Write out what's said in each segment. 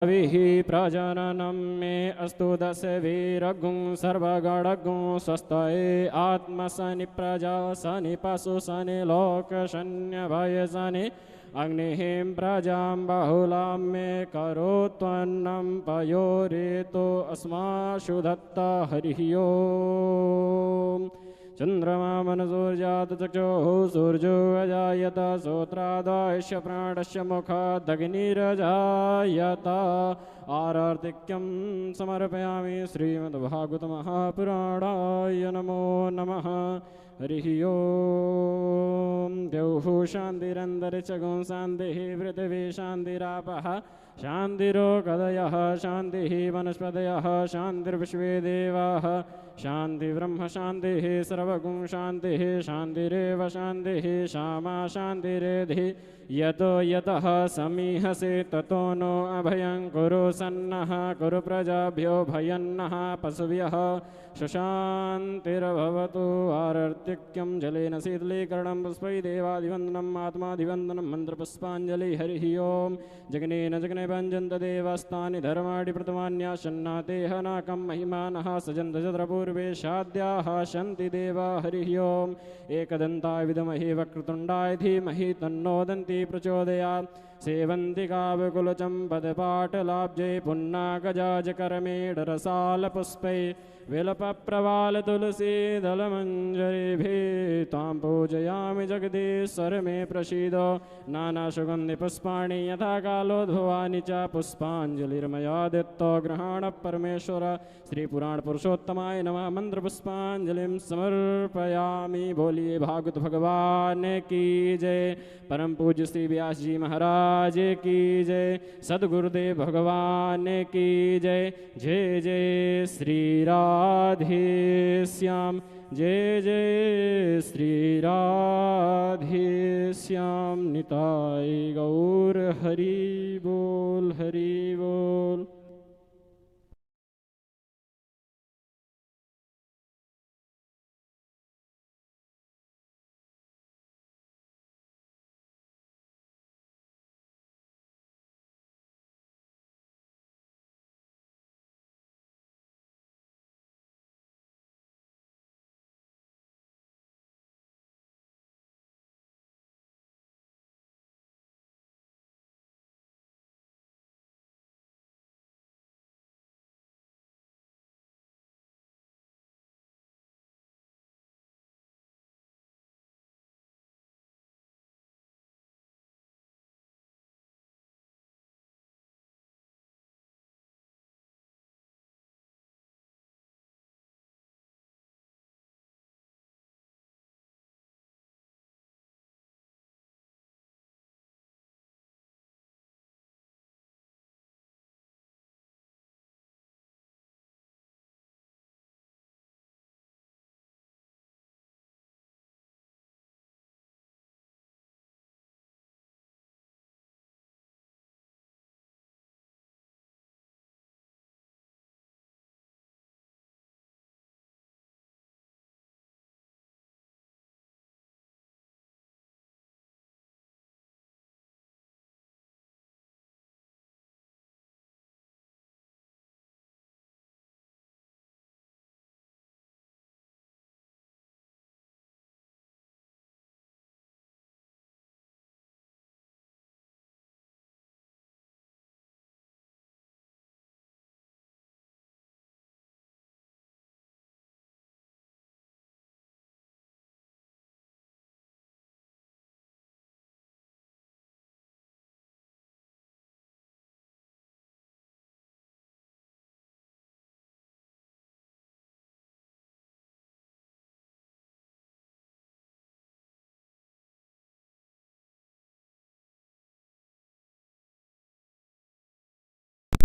विहि प्रजननं मे अस्तु दशवीरगुं सर्वगणगुं स्वस्तये आत्मसनि प्रजा सनि पशु सनि लोक शन्यभयसनि अग्निः प्रजां बहुलां मे करोत्वन्नं पयोरेतो अस्माशु दत्ता हरिः ओम्। चंद्रमा मनसूर्यात् चक्षुः सूर्यो अजायत श्रोत्रादश्च प्राणस्य मुखादग्निरजायत आरार्तिक्यं समर्पयामि श्रीमद्भागवत महापुराणाय नमो नमः। हरिः ओम्। द्यौः शान्तिरन्तरिक्षगुं शान्तिः पृथिवी शान्तिरापः शान्तिरोगदयः शान्तिः वनस्पतयः शान्तिर्विश्वे देवाः शान्तिब्रह्म शान्तिः सर्वगुं शान्तिः शान्तिरेव शान्तिः श्यामा शान्तिरेधि यतो यतः समीहसे ततो नो अभयं कुरु सन्नः कुरु प्रजाभ्यो भयन्नः पशुभ्यः सुशान्तिर्भवतु। आरर्तिक्यं जलेन शीतलीकरणं पुष्पै देवादिवन्दनम् आत्मादिवन्दनं मन्त्रपुष्पाञ्जलि। हरिः ओम्। जगनेन जगने भञ्जन्त देवस्तानि धर्माणि प्रथमान्यासन्नातेह नाकं महिमानः सजन्त चन्द्रपूर्वे शाद्याः सन्ति देवा। हरिः ओम्। एकदन्ताय विद्महे वक्रतुण्डाय धीमहि तन्नो दन्ती प्रचोदयात्। सेवन्ति काव्यकुलचम्पदपाटलाब्जे पुन्नागजाजकरमेढरसालपुष्पै विलपप्रवालतुलसीदलमञ्जरीभिः तां पूजयामि जगदीश्वर मे प्रसीद। नानासुगन्धिपुष्पाणि यथा कालोद्भवानि च पुष्पाञ्जलिर्मया दत्तो गृहाणः परमेश्वर। श्रीपुराणपुरुषोत्तमाय नमः। मन्त्रपुष्पाञ्जलिं समर्पयामि। बोलिए भागवत भगवान की जय। परम पूज्य श्री व्यास जी महाराज की जय। सद्गुरुदेव भगवान की जय। जय जय श्री राधे श्याम। जय जय श्री राधे श्याम। निताय गौर हरि बोल हरि बोल।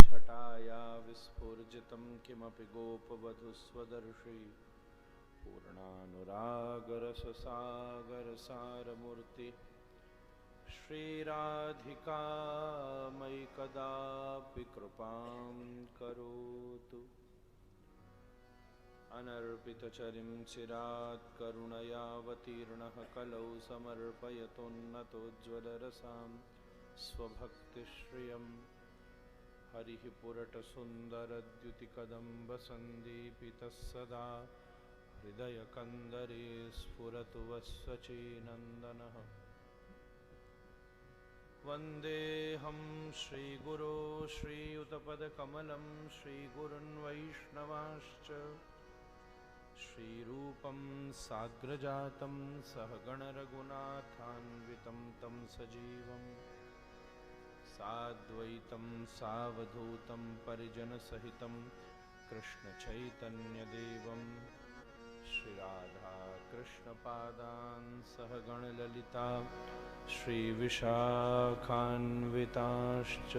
छटाया विस्फुर्जितं किमपि गोपवधूस्वदर्शी पूर्णानुरागरससागरसारमूर्ति श्रीराधिका मयि कदापि कृपां करोतु। अनर्पितचरिं चिरात् करुणयावतीर्णः कलौ समर्पयतोन्नतोज्ज्वलरसां स्वभक्तिश्रियम्। हरिः पुरटसुन्दरद्युतिकदम्बसन्दीपितः सदा हृदयकन्दरे स्फुरतु वस्वचीनन्दनः। वन्देऽहं श्रीगुरो श्रीयुतपदकमलं श्रीगुरुन् वैष्णवांश्च श्रीरूपं साग्रजातं सहगणरघुनाथान्वितं तं सजीवं साद्वैतं सावधूतं परिजनसहितं कृष्णचैतन्यदेवं श्रीराधाकृष्णपादान् सहगणललिता श्रीविशाखान्विताश्च।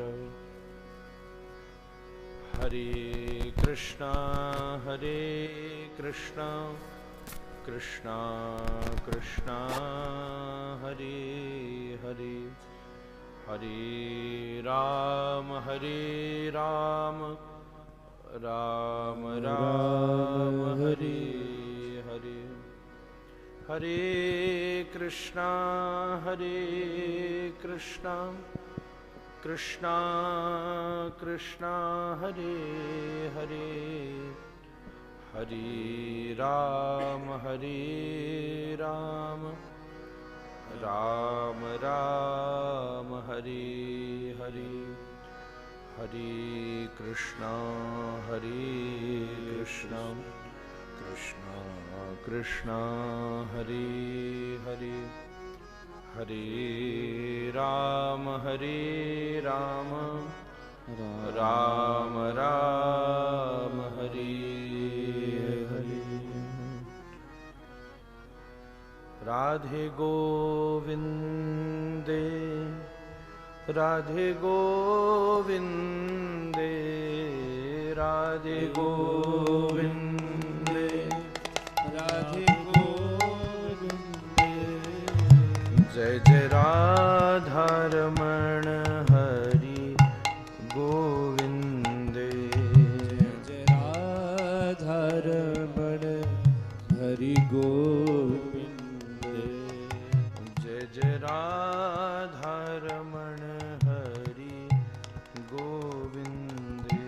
हरे कृष्णा कृष्णा कृष्णा हरे हरे, हरे राम राम राम हरे हरे। हरे कृष्णा कृष्णा कृष्णा हरे हरे, हरे राम राम राम हरे हरे। हरे कृष्णा कृष्णा कृष्णा हरे हरे, हरे राम राम राम हरे हरे। राधे गोविंदे राधे गोविंदे राधे गोविंदे राधे गोविंदे। जय जय राधारमण हरि गोविंदे, जय राधारमण हरि गोविंदे, जय जय राधारमण हरि गोविंदे,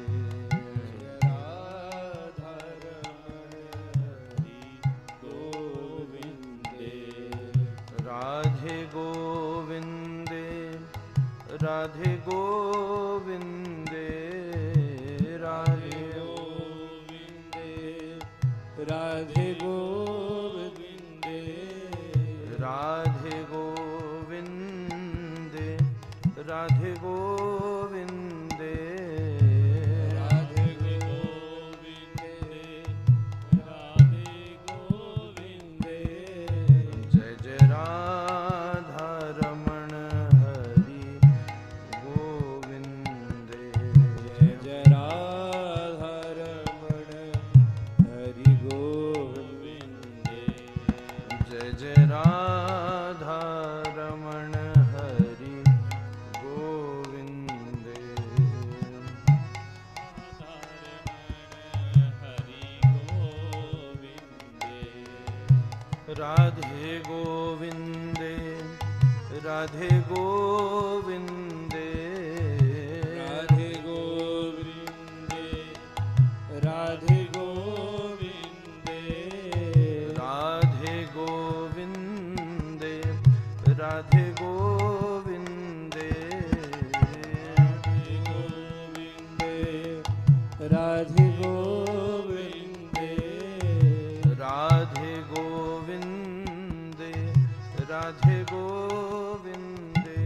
जय राधारमण हरि गोविंदे। राधे गोविंदे राधे गोविंदे राधे गोविंदे राधे गोविंदे, राधे गोविंदे राधे गोविंदे, राधे गोविंदे राधे गोविंदे। जय जय राधारमण हरि गोविंदे, जय जय राधारमण हरि गोविंदे, जय जय राधारमण हरि गोविंदे। राधे गोविंदे राधे गोविंदे राधे गोविंदे राधे गोविंदे, राधे गोविंदे राधे गोविंदे, राधे गोविंदे राधे गोविंदे राधे गोविंदे,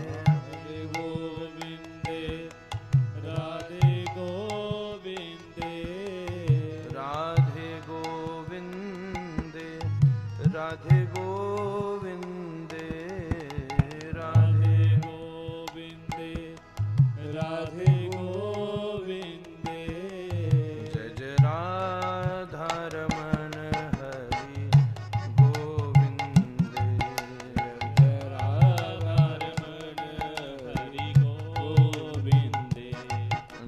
राधे गोविंदे राधे गोविंदे, राधे गोविंदे राधे गोविंदे, राधे गोविंदे राधे गोविंदे। जय जय राधारमण हरि गोविंदे, जय राधारमण हरि गोविंदे,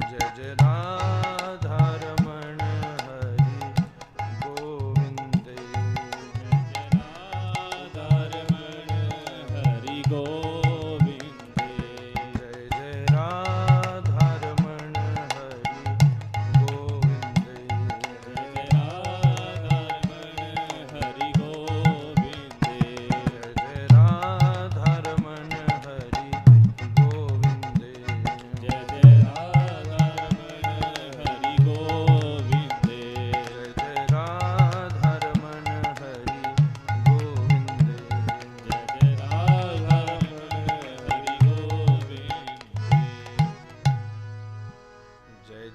जय जय राधारमण हरि गोविंदे, राधारमण हरि गोविंदे, जय जय राधा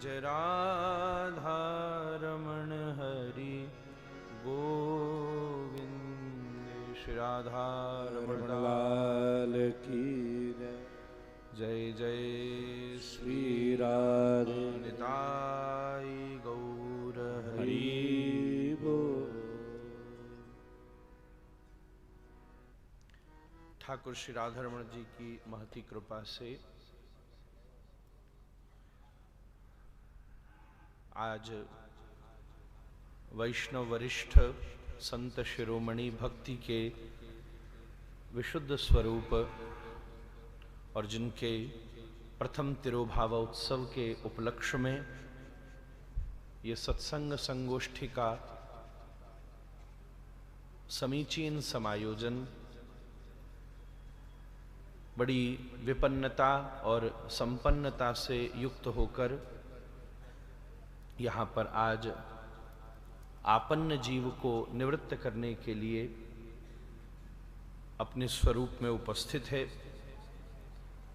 जय राधा रमण हरि गोविंद। श्री राधा रमण लाल की जय जय श्री राधे निताई गौर हरि बोल। ठाकुर श्री राधा रमण जी की महती कृपा से आज वैष्णव वरिष्ठ संत शिरोमणि भक्ति के विशुद्ध स्वरूप और जिनके प्रथम तिरोभाव उत्सव के उपलक्ष्य में ये सत्संग संगोष्ठी का समीचीन समायोजन बड़ी विपन्नता और संपन्नता से युक्त होकर यहाँ पर आज आपन्न जीव को निवृत्त करने के लिए अपने स्वरूप में उपस्थित है।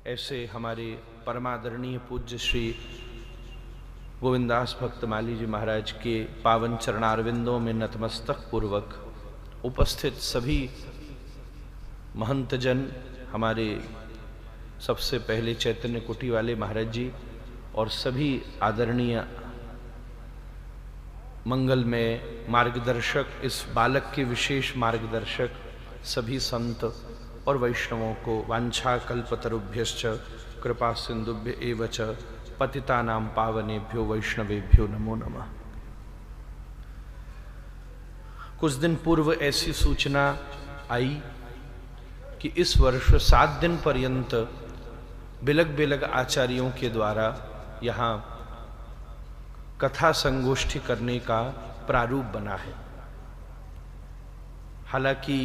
ऐसे हमारे परमादरणीय पूज्य श्री गोविंदास भक्तमाली जी महाराज के पावन चरणारविंदों में नतमस्तक पूर्वक उपस्थित सभी महंतजन, हमारे सबसे पहले चैतन्य कुटी वाले महाराज जी और सभी आदरणीय मंगल में मार्गदर्शक, इस बालक के विशेष मार्गदर्शक सभी संत और वैष्णवों को वांछा कल्पतरुभ्यश्च कृपा सिंधुभ्य एव च पतितानां पावनेभ्यो वैष्णवेभ्यो नमो नमः। कुछ दिन पूर्व ऐसी सूचना आई कि इस वर्ष 7 दिन पर्यंत बिलग बिलग आचार्यों के द्वारा यहाँ कथा संगोष्ठी करने का प्रारूप बना है। हालांकि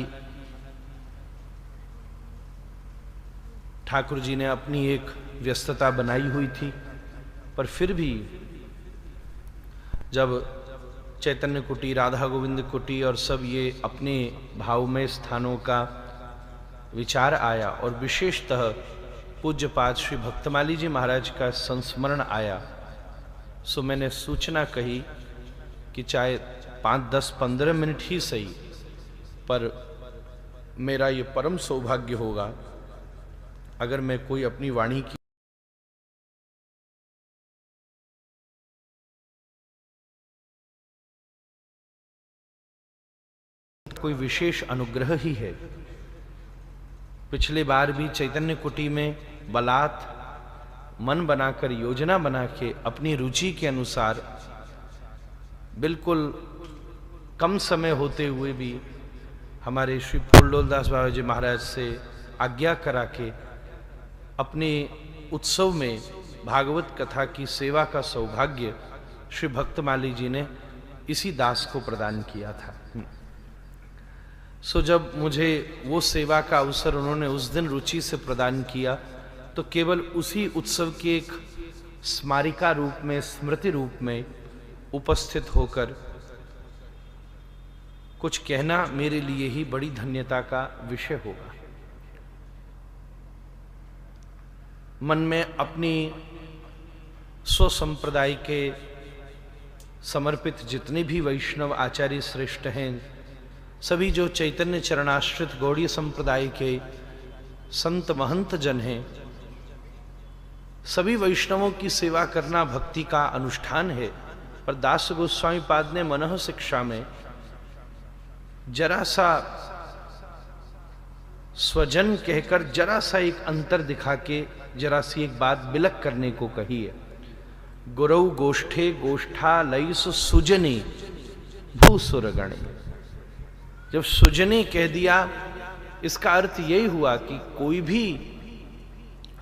ठाकुर जी ने अपनी एक व्यस्तता बनाई हुई थी, पर फिर भी जब चैतन्य कुटी, राधा गोविंद कुटी और सब ये अपने भावमय स्थानों का विचार आया और विशेषतः पूज्यपाद श्री भक्तमाली जी महाराज का संस्मरण आया, सो मैंने सूचना कही कि चाहे 5, 10, 15 मिनट ही सही, पर मेरा ये परम सौभाग्य होगा अगर मैं कोई अपनी वाणी की कोई विशेष अनुग्रह ही है। पिछले बार भी चैतन्य कुटी में बलात् मन बनाकर, योजना बना के अपनी रुचि के अनुसार बिल्कुल कम समय होते हुए भी हमारे श्री फूलडोलदास बाबा जी महाराज से आज्ञा करा के अपने उत्सव में भागवत कथा की सेवा का सौभाग्य श्री भक्तमाली जी ने इसी दास को प्रदान किया था। सो जब मुझे वो सेवा का अवसर उन्होंने उस दिन रुचि से प्रदान किया, तो केवल उसी उत्सव के एक स्मारिका रूप में, स्मृति रूप में उपस्थित होकर कुछ कहना मेरे लिए ही बड़ी धन्यता का विषय होगा। मन में अपनी स्वसंप्रदाय के समर्पित जितने भी वैष्णव आचार्य श्रेष्ठ हैं, सभी जो चैतन्य चरणाश्रित गौड़ीय संप्रदाय के संत महंत जन हैं, सभी वैष्णवों की सेवा करना भक्ति का अनुष्ठान है। पर दास गोस्वामी पाद ने मनः शिक्षा में जरा सा स्वजन कहकर जरा सा एक अंतर दिखा के जरा सी एक बात बिलक करने को कही है। गुरौ गोष्ठे गोष्ठा लईस सुजनी भूसुरगणे। जब सुजनी कह दिया, इसका अर्थ यही हुआ कि कोई भी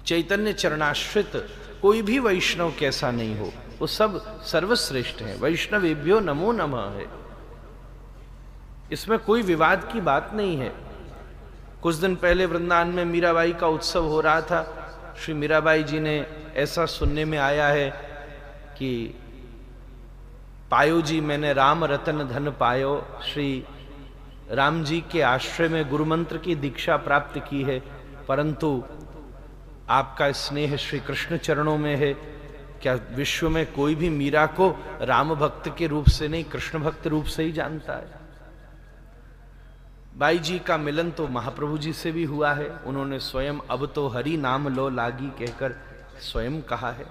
चैतन्य चरणाश्रित कोई भी वैष्णव कैसा नहीं हो, वो सब सर्वश्रेष्ठ है। वैष्णवेभ्यो नमो नमः है, इसमें कोई विवाद की बात नहीं है। कुछ दिन पहले वृंदावन में मीराबाई का उत्सव हो रहा था। श्री मीराबाई जी ने ऐसा सुनने में आया है कि पायो जी मैंने राम रतन धन पायो, श्री राम जी के आश्रय में गुरु मंत्र की दीक्षा प्राप्त की है, परंतु आपका स्नेह श्री कृष्ण चरणों में है, क्या विश्व में कोई भी मीरा को राम भक्त के रूप से नहीं, कृष्ण भक्त रूप से ही जानता है? बाई जी का मिलन तो महाप्रभु जी से भी हुआ है। उन्होंने स्वयं अब तो हरि नाम लो लागी कहकर स्वयं कहा है।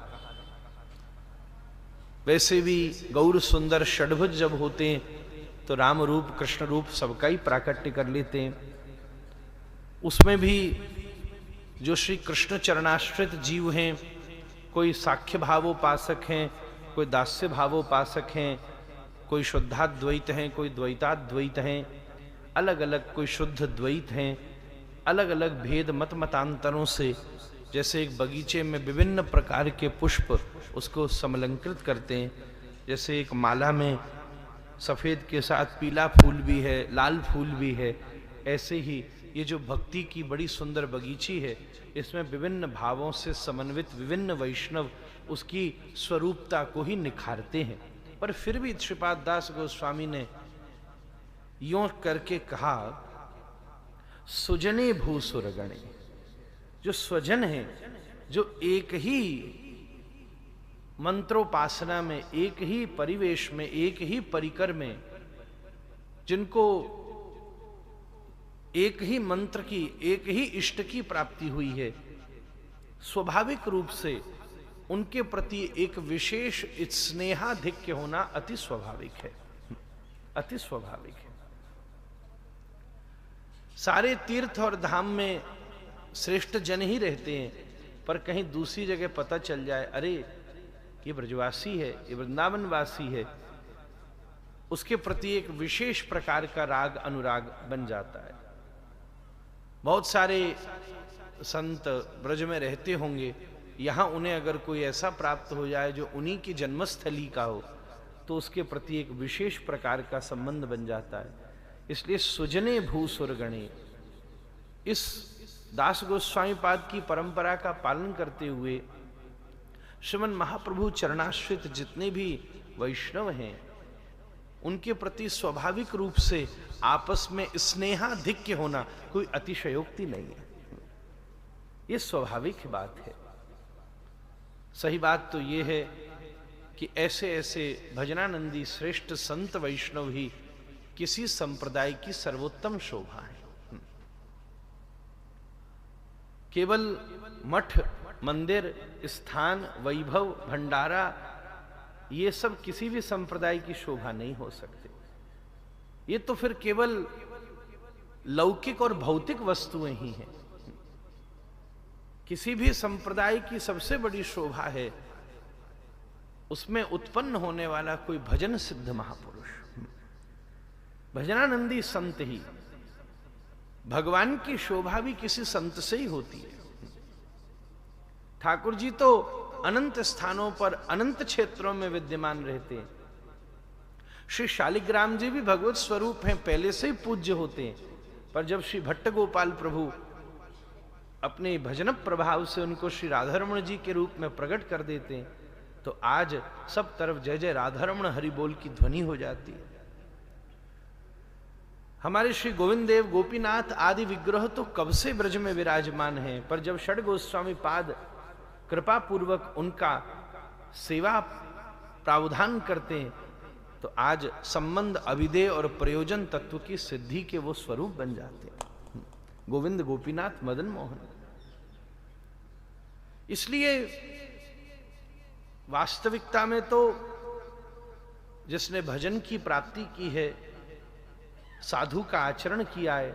वैसे भी गौर सुंदर षडभुज जब होते हैं तो राम रूप कृष्ण रूप सबका ही प्राकट्य कर लेते हैं। उसमें भी जो श्री कृष्ण चरणाश्रित जीव हैं, कोई साख्य भावोपासक हैं, कोई दास्य भावोपासक हैं, कोई शुद्धाद्वैत हैं, कोई द्वैताद्वैत हैं, अलग अलग कोई शुद्ध द्वैत हैं, अलग अलग भेद मत मतांतरों से, जैसे एक बगीचे में विभिन्न प्रकार के पुष्प उसको समलंकृत करते हैं, जैसे एक माला में सफेद के साथ पीला फूल भी है, लाल फूल भी है, ऐसे ही ये जो भक्ति की बड़ी सुंदर बगीची है, इसमें विभिन्न भावों से समन्वित विभिन्न वैष्णव उसकी स्वरूपता को ही निखारते हैं। पर फिर भी श्रीपाद दास गोस्वामी ने यों करके कहा, सुजने भूसुरगणे, जो स्वजन है, जो एक ही मंत्रोपासना में, एक ही परिवेश में, एक ही परिकर में, जिनको एक ही मंत्र की, एक ही इष्ट की प्राप्ति हुई है, स्वाभाविक रूप से उनके प्रति एक विशेष स्नेहाधिक्य होना अति स्वाभाविक है, अति स्वाभाविक है। सारे तीर्थ और धाम में श्रेष्ठ जन ही रहते हैं, पर कहीं दूसरी जगह पता चल जाए, अरे ये ब्रजवासी है, ये वृंदावनवासी है, उसके प्रति एक विशेष प्रकार का राग अनुराग बन जाता है। बहुत सारे संत ब्रज में रहते होंगे, यहां उन्हें अगर कोई ऐसा प्राप्त हो जाए जो उन्हीं की जन्मस्थली का हो, तो उसके प्रति एक विशेष प्रकार का संबंध बन जाता है। इसलिए सुजने भूसुरगणे, इस दास गोस्वामी पाद की परंपरा का पालन करते हुए श्रीमन महाप्रभु चरणाश्रित जितने भी वैष्णव हैं, उनके प्रति स्वाभाविक रूप से आपस में स्नेहाधिक्य होना कोई अतिशयोक्ति नहीं है, ये स्वाभाविक बात है। सही बात तो ये है कि ऐसे ऐसे भजनानंदी श्रेष्ठ संत वैष्णव ही किसी संप्रदाय की सर्वोत्तम शोभा है। केवल मठ, मंदिर, स्थान, वैभव, भंडारा, ये सब किसी भी संप्रदाय की शोभा नहीं हो सकते। ये तो फिर केवल लौकिक और भौतिक वस्तुएं ही हैं। किसी भी संप्रदाय की सबसे बड़ी शोभा है उसमें उत्पन्न होने वाला कोई भजन सिद्ध महापुरुष, भजनानंदी संत ही। भगवान की शोभा भी किसी संत से ही होती है। ठाकुर जी तो अनंत स्थानों पर, अनंत क्षेत्रों में विद्यमान रहते हैं। श्री शालिग्राम जी भी भगवत स्वरूप हैं, पहले से ही पूज्य होते हैं, पर जब श्री भट्ट गोपाल प्रभु अपने भजन प्रभाव से उनको श्री राधारमण जी के रूप में प्रकट कर देते हैं, तो आज सब तरफ जय जय राधारमण हरि बोल की ध्वनि हो जाती है। हमारे श्री गोविंद देव गोपीनाथ आदि विग्रह तो कब से ब्रज में विराजमान हैं, पर जब षड गोस्वामी पाद कृपा पूर्वक उनका सेवा प्रावधान करते हैं, तो आज संबंध, अभिधेय और प्रयोजन तत्व की सिद्धि के वो स्वरूप बन जाते हैं, गोविंद गोपीनाथ मदन मोहन। इसलिए वास्तविकता में तो जिसने भजन की प्राप्ति की है, साधु का आचरण किया है,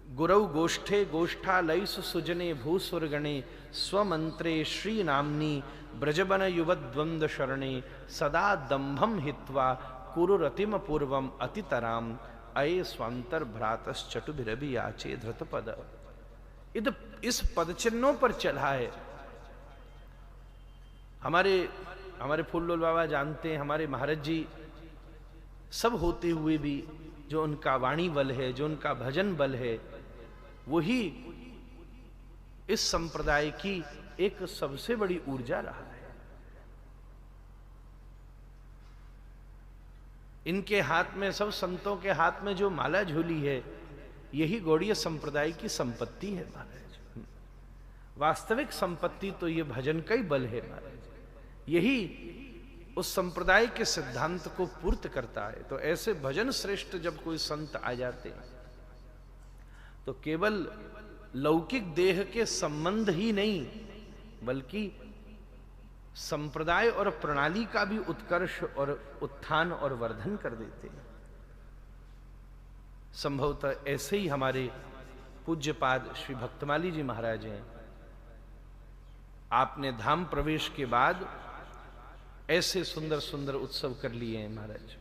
गुरौ गोष्ठे गोष्ठा लयस सुजने भूसुरगणे स्वमंत्रे श्री नामनी ब्रजबन युवद्वंद शरणे सदा दंभम हित्वा कुरुरतिम पूर्वम अतितराम अये स्वांतर भ्रातश्चटुभिरभि याचे धृत पद। इस पद चिन्हों पर चला है। हमारे फूललोल बाबा जानते हैं, हमारे महाराज जी सब होते हुए भी जो उनका वाणी बल है, जो उनका भजन बल है, वही इस संप्रदाय की एक सबसे बड़ी ऊर्जा रहा है। इनके हाथ में, सब संतों के हाथ में जो माला झूली है, यही गौड़ीय संप्रदाय की संपत्ति है महाराज। वास्तविक संपत्ति तो ये भजन का ही बल है महाराज। यही उस संप्रदाय के सिद्धांत को पूर्त करता है। तो ऐसे भजन श्रेष्ठ जब कोई संत आ जाते हैं तो केवल लौकिक देह के संबंध ही नहीं बल्कि संप्रदाय और प्रणाली का भी उत्कर्ष और उत्थान और वर्धन कर देते हैं। संभवतः ऐसे ही हमारे पूज्यपाद श्री भक्तमाली जी महाराज हैं। आपने धाम प्रवेश के बाद ऐसे सुंदर सुंदर उत्सव कर लिए हैं महाराज।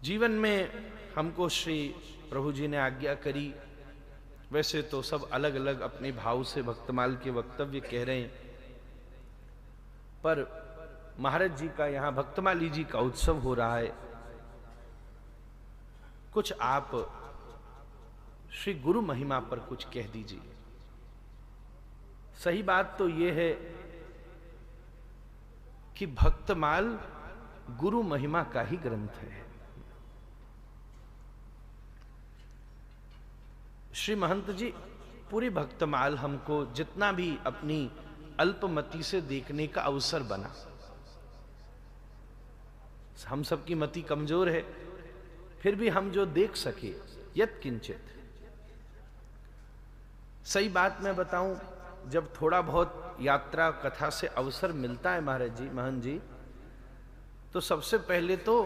जीवन में हमको श्री प्रभु जी ने आज्ञा करी, वैसे तो सब अलग अलग अपने भाव से भक्तमाल के वक्तव्य कह रहे हैं, पर महाराज जी का यहां भक्तमाली जी का उत्सव हो रहा है। कुछ आप श्री गुरु महिमा पर कुछ कह दीजिए। सही बात तो यह है कि भक्तमाल गुरु महिमा का ही ग्रंथ है। श्री महंत जी, पूरी भक्तमाल हमको जितना भी अपनी अल्पमति से देखने का अवसर बना, हम सबकी मति कमजोर है, फिर भी हम जो देख सके यत किंचित। सही बात मैं बताऊं, जब थोड़ा बहुत यात्रा कथा से अवसर मिलता है महाराज जी, महंत जी, तो सबसे पहले तो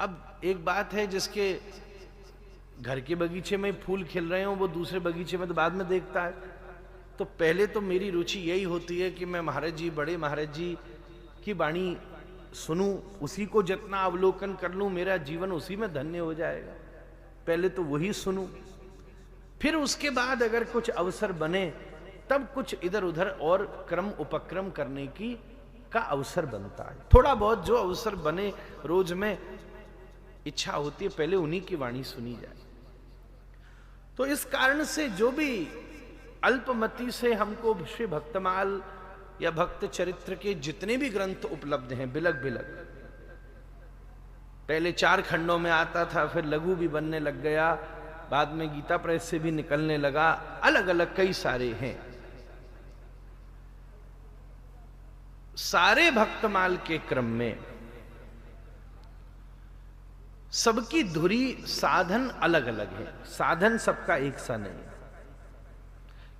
अब एक बात है, जिसके घर के बगीचे में फूल खिल रहे हो वो दूसरे बगीचे में तो बाद में देखता है। तो पहले तो मेरी रुचि यही होती है कि मैं महाराज जी, बड़े महाराज जी की वाणी सुनूं, उसी को जितना अवलोकन कर लूं मेरा जीवन उसी में धन्य हो जाएगा। पहले तो वही सुनूं, फिर उसके बाद अगर कुछ अवसर बने तब कुछ इधर उधर और क्रम उपक्रम करने की का अवसर बनता है। थोड़ा बहुत जो अवसर बने रोज में, इच्छा होती है पहले उन्हीं की वाणी सुनी जाए। तो इस कारण से जो भी अल्पमति से हमको श्री भक्तमाल या भक्त चरित्र के जितने भी ग्रंथ उपलब्ध हैं, बिलग बिलग, पहले 4 खंडों में आता था, फिर लघु भी बनने लग गया, बाद में गीता प्रेस से भी निकलने लगा, अलग अलग कई सारे हैं। सारे भक्तमाल के क्रम में सबकी धुरी साधन अलग अलग है, साधन सबका एक सा नहीं।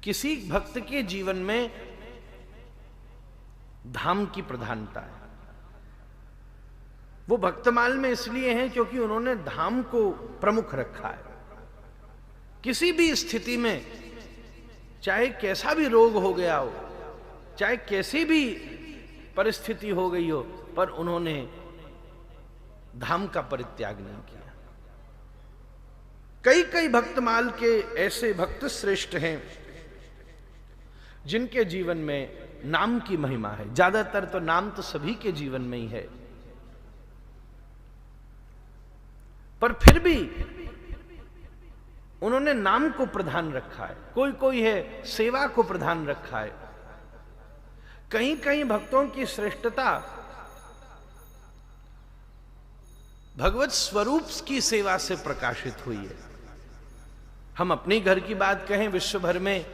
किसी भक्त के जीवन में धाम की प्रधानता है। वो भक्तमाल में इसलिए है क्योंकि उन्होंने धाम को प्रमुख रखा है। किसी भी स्थिति में, चाहे कैसा भी रोग हो गया हो, चाहे कैसी भी परिस्थिति हो गई हो, पर उन्होंने धाम का परित्याग नहीं किया। कई कई भक्तमाल के ऐसे भक्त श्रेष्ठ हैं जिनके जीवन में नाम की महिमा है। ज्यादातर तो नाम तो सभी के जीवन में ही है, पर फिर भी उन्होंने नाम को प्रधान रखा है। कोई कोई है सेवा को प्रधान रखा है। कहीं कहीं भक्तों की श्रेष्ठता भगवत स्वरूप की सेवा से प्रकाशित हुई है। हम अपने घर की बात कहें, विश्व भर में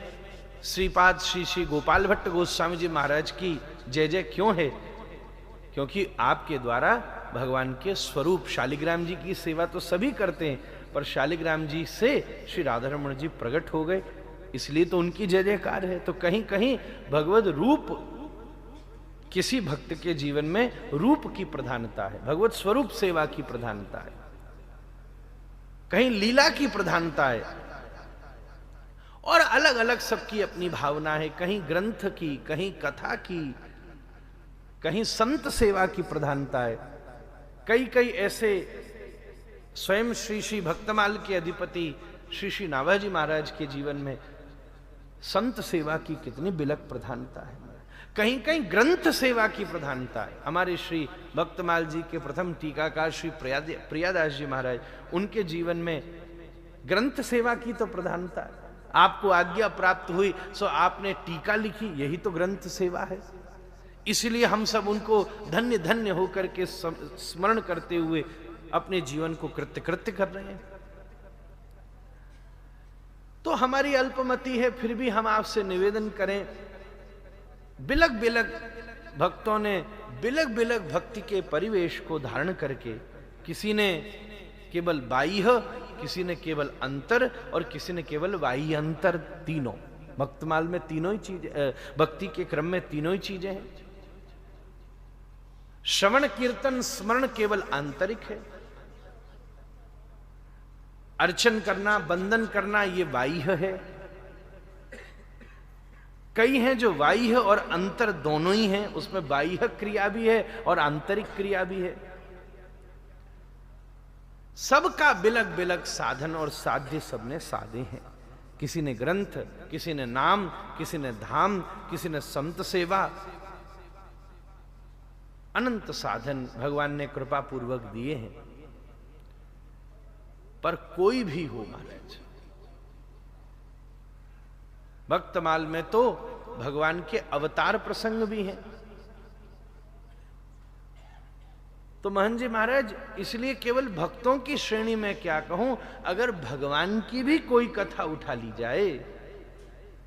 श्रीपाद श्री श्री गोपाल भट्ट गोस्वामी जी महाराज की जय जय क्यों है? क्योंकि आपके द्वारा भगवान के स्वरूप शालिग्राम जी की सेवा तो सभी करते हैं, पर शालिग्राम जी से श्री राधारमण जी प्रकट हो गए, इसलिए तो उनकी जय जयकार है। तो कहीं कहीं भगवत रूप, किसी भक्त के जीवन में रूप की प्रधानता है, भगवत स्वरूप सेवा की प्रधानता है, कहीं लीला की प्रधानता है, और अलग अलग सबकी अपनी भावना है। कहीं ग्रंथ की, कहीं कथा की, कहीं संत सेवा की प्रधानता है। कई कई ऐसे स्वयं श्री श्री भक्तमाल के अधिपति श्री श्री नाभाजी महाराज के जीवन में संत सेवा की कितनी बिलक प्रधानता है। कहीं कहीं ग्रंथ सेवा की प्रधानता है। हमारे श्री भक्तमाल जी के प्रथम टीकाकार श्री प्रियादास जी महाराज, उनके जीवन में ग्रंथ सेवा की तो प्रधानता है। आपको आज्ञा प्राप्त हुई सो आपने टीका लिखी, यही तो ग्रंथ सेवा है। इसलिए हम सब उनको धन्य धन्य होकर के स्मरण करते हुए अपने जीवन को कृत्य कृत्य कर रहे हैं। तो हमारी अल्पमति है, फिर भी हम आपसे निवेदन करें बिलक बिलक भक्तों ने बिलक बिलक भक्ति के परिवेश को धारण करके, किसी ने केवल बाह्य, किसी ने केवल अंतर और किसी ने केवल बाह्य अंतर, तीनों। भक्तमाल में तीनों ही चीजें, भक्ति के क्रम में तीनों ही चीजें हैं। श्रवण कीर्तन स्मरण केवल आंतरिक है, अर्चन करना बंदन करना ये बाह्य है। कई हैं जो बाह्य और अंतर दोनों ही हैं, उसमें बाह्य क्रिया भी है और आंतरिक क्रिया भी है। सबका बिलक बिलक साधन और साध्य सबने साधे हैं। किसी ने ग्रंथ, किसी ने नाम, किसी ने धाम, किसी ने संत सेवा, अनंत साधन भगवान ने कृपा पूर्वक दिए हैं। पर कोई भी हो महाराज, भक्तमाल में तो भगवान के अवतार प्रसंग भी हैं। तो महन जी महाराज, इसलिए केवल भक्तों की श्रेणी में क्या कहूं, अगर भगवान की भी कोई कथा उठा ली जाए,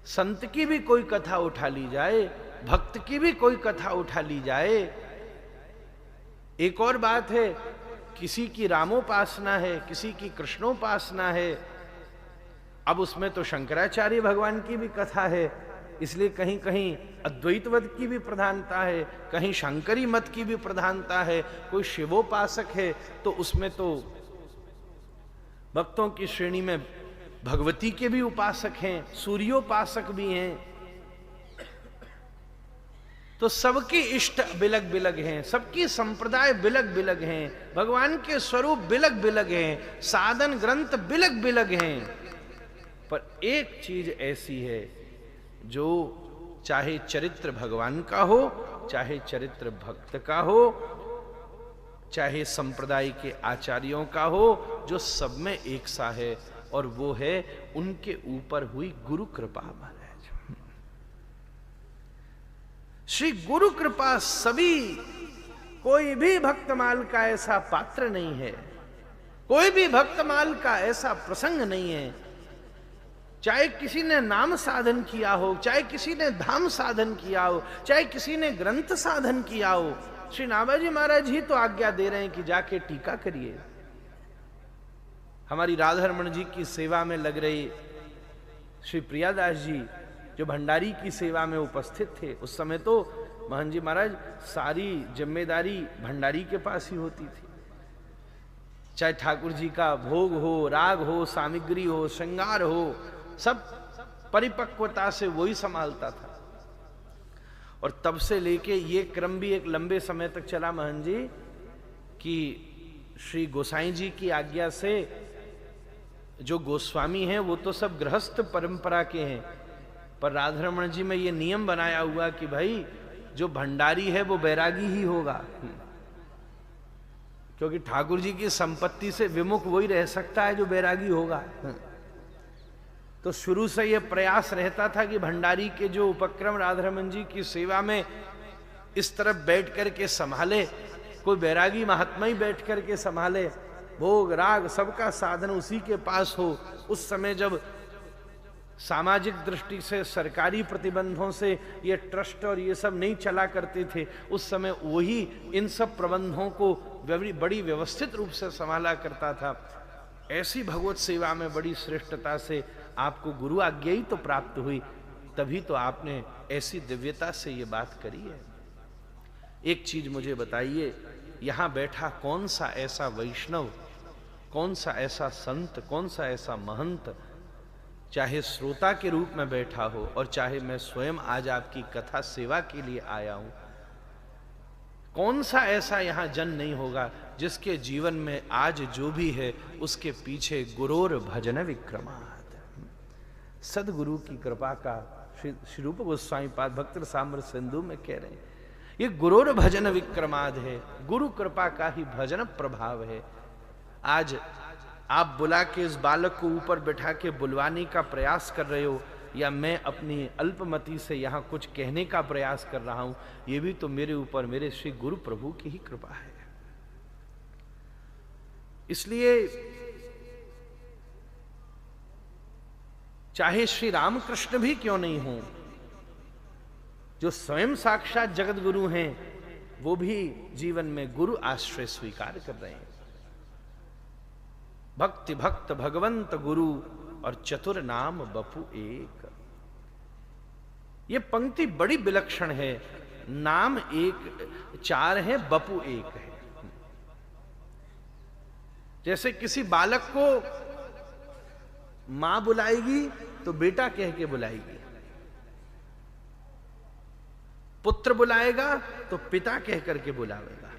संत की भी कोई कथा उठा ली जाए, भक्त की भी कोई कथा उठा ली जाए। एक और बात है, किसी की रामोपासना है, किसी की कृष्णोपासना है, अब उसमें तो शंकराचार्य भगवान की भी कथा है, इसलिए कहीं कहीं अद्वैतवत की भी प्रधानता है, कहीं शंकरी मत की भी प्रधानता है, कोई शिवोपासक है तो उसमें तो भक्तों की श्रेणी में भगवती के भी उपासक हैं, सूर्योपासक भी हैं। तो सबके इष्ट बिलग बिलग हैं, सबकी संप्रदाय बिलग बिलग हैं, भगवान के स्वरूप बिलग बिलग हैं, साधन ग्रंथ बिलग बिलग हैं। पर एक चीज ऐसी है जो चाहे चरित्र भगवान का हो, चाहे चरित्र भक्त का हो, चाहे संप्रदाय के आचार्यों का हो, जो सब में एक सा है, और वो है उनके ऊपर हुई गुरु कृपा महाराज। श्री गुरु कृपा सभी, कोई भी भक्तमाल का ऐसा पात्र नहीं है, कोई भी भक्तमाल का ऐसा प्रसंग नहीं है, चाहे किसी ने नाम साधन किया हो, चाहे किसी ने धाम साधन किया हो, चाहे किसी ने ग्रंथ साधन किया हो, श्री नाभाजी महाराज ही तो आज्ञा दे रहे हैं कि जाके टीका करिए। हमारी राधा रमण जी की सेवा में लग रही श्री प्रियादास जी जो भंडारी की सेवा में उपस्थित थे, उस समय तो महन जी महाराज सारी जिम्मेदारी भंडारी के पास ही होती थी। चाहे ठाकुर जी का भोग हो, राग हो, सामग्री हो, श्रृंगार हो, सब परिपक्वता से वही संभालता था। और तब से लेके ये क्रम भी एक लंबे समय तक चला महन जी, कि श्री गोसाई जी की आज्ञा से जो गोस्वामी हैं वो तो सब गृहस्थ परंपरा के हैं, पर राधारमण जी में ये नियम बनाया हुआ कि भाई जो भंडारी है वो बैरागी ही होगा, क्योंकि ठाकुर जी की संपत्ति से विमुख वही रह सकता है जो बैरागी होगा। तो शुरू से यह प्रयास रहता था कि भंडारी के जो उपक्रम राधारमण जी की सेवा में इस तरफ बैठ करके संभाले, कोई बैरागी महात्मा ही बैठ करके संभाले, भोग राग सबका साधन उसी के पास हो। उस समय जब सामाजिक दृष्टि से सरकारी प्रतिबंधों से ये ट्रस्ट और ये सब नहीं चला करते थे, उस समय वही इन सब प्रबंधों को बड़ी व्यवस्थित रूप से संभाला करता था। ऐसी भगवत सेवा में बड़ी श्रेष्ठता से आपको गुरु आज्ञा ही तो प्राप्त हुई, तभी तो आपने ऐसी दिव्यता से ये बात करी है। एक चीज मुझे बताइए, यहां बैठा कौन सा ऐसा वैष्णव, कौन सा ऐसा संत, कौन सा ऐसा महंत, चाहे श्रोता के रूप में बैठा हो और चाहे मैं स्वयं आज आपकी कथा सेवा के लिए आया हूं, कौन सा ऐसा यहां जन नहीं होगा जिसके जीवन में आज जो भी है उसके पीछे गुरोर भजन विक्रमाद, सदगुरु की कृपा का। श्री रूप गोस्वामी पाद भक्त साम्र सिंधु में कह रहे हैं, ये गुरोर भजन विक्रमाद है, गुरु कृपा का ही भजन प्रभाव है। आज आप बुला के इस बालक को ऊपर बैठा के बुलवाने का प्रयास कर रहे हो, या मैं अपनी अल्पमति से यहां कुछ कहने का प्रयास कर रहा हूं, ये भी तो मेरे ऊपर मेरे श्री गुरु प्रभु की ही कृपा है। इसलिए चाहे श्री रामकृष्ण भी क्यों नहीं हो, जो स्वयं साक्षात जगत गुरु हैं वो भी जीवन में गुरु आश्रय स्वीकार कर रहे हैं। भक्ति भक्त भगवंत गुरु और चतुर नाम बपु एक। ये पंक्ति बड़ी विलक्षण है। नाम एक चार है, बपु एक है। जैसे किसी बालक को मां बुलाएगी तो बेटा कह के बुलाएगी, पुत्र बुलाएगा तो पिता कह करके बुलावेगा,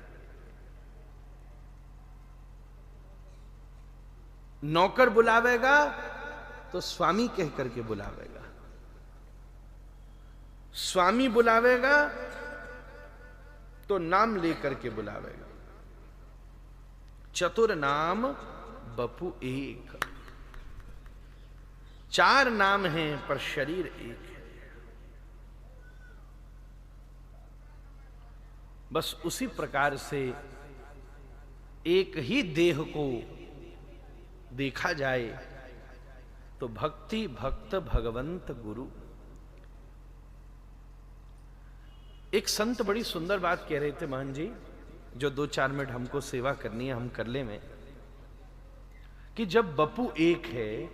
नौकर बुलावेगा तो स्वामी कह करके बुलावेगा, स्वामी बुलावेगा तो नाम लेकर के बुलावेगा। चतुर नाम बपु एक। चार नाम हैं पर शरीर एक है। बस उसी प्रकार से एक ही देह को देखा जाए तो भक्ति भक्त भगवंत गुरु। एक संत बड़ी सुंदर बात कह रहे थे महन जी, जो 2-4 मिनट हमको सेवा करनी है हम कर ले में, कि जब बपु एक है,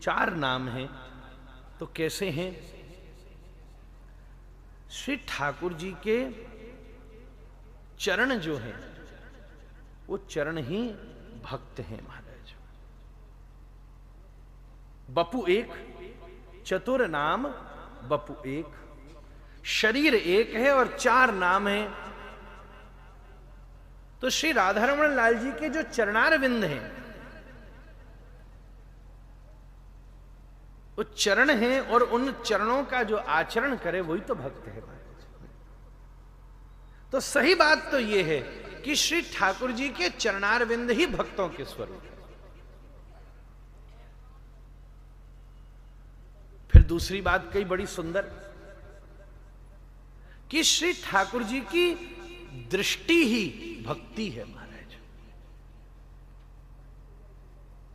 चार नाम हैं, तो कैसे हैं? श्री ठाकुर जी के चरण जो हैं वो चरण ही भक्त हैं महाराज। बपु एक, चतुर नाम बपु एक, शरीर एक है और चार नाम हैं। तो श्री राधारमण लाल जी के जो चरणारविंद हैं वो चरण हैं, और उन चरणों का जो आचरण करे वही तो भक्त है। तो सही बात तो यह है कि श्री ठाकुर जी के चरणारविंद ही भक्तों के स्वरूप है। फिर दूसरी बात कई बड़ी सुंदर, कि श्री ठाकुर जी की दृष्टि ही भक्ति है महाराज।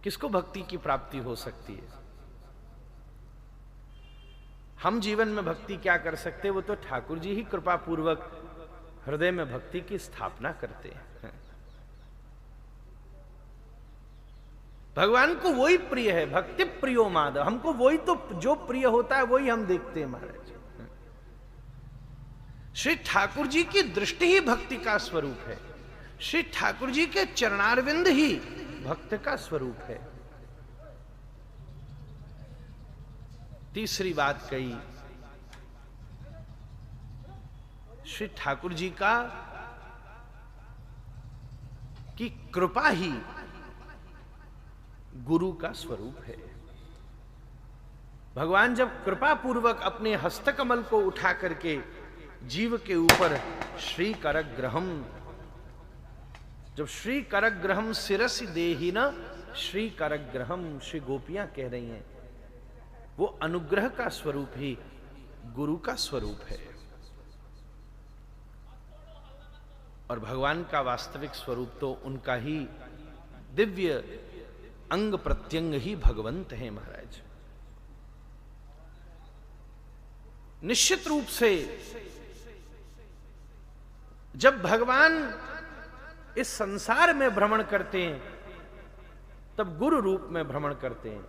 किसको भक्ति की प्राप्ति हो सकती है? हम जीवन में भक्ति क्या कर सकते हैं? वो तो ठाकुर जी ही कृपा पूर्वक हृदय में भक्ति की स्थापना करते हैं। भगवान को वही प्रिय है, भक्ति प्रियो माधव। हमको वही तो जो प्रिय होता है वही हम देखते हैं महाराज। श्री ठाकुर जी की दृष्टि ही भक्ति का स्वरूप है। श्री ठाकुर जी के चरणारविंद ही भक्त का स्वरूप है। तीसरी बात कही, श्री ठाकुर जी का की कृपा ही गुरु का स्वरूप है। भगवान जब कृपा पूर्वक अपने हस्तकमल को उठा करके जीव के ऊपर श्री करग्रहम, जब श्री करग्रहम शिरसि देहि न श्री करग्रहम, श्री गोपियां कह रही हैं, वो अनुग्रह का स्वरूप ही गुरु का स्वरूप है। और भगवान का वास्तविक स्वरूप तो उनका ही दिव्य अंग प्रत्यंग ही भगवंत है महाराज। निश्चित रूप से जब भगवान इस संसार में भ्रमण करते हैं तब गुरु रूप में भ्रमण करते हैं,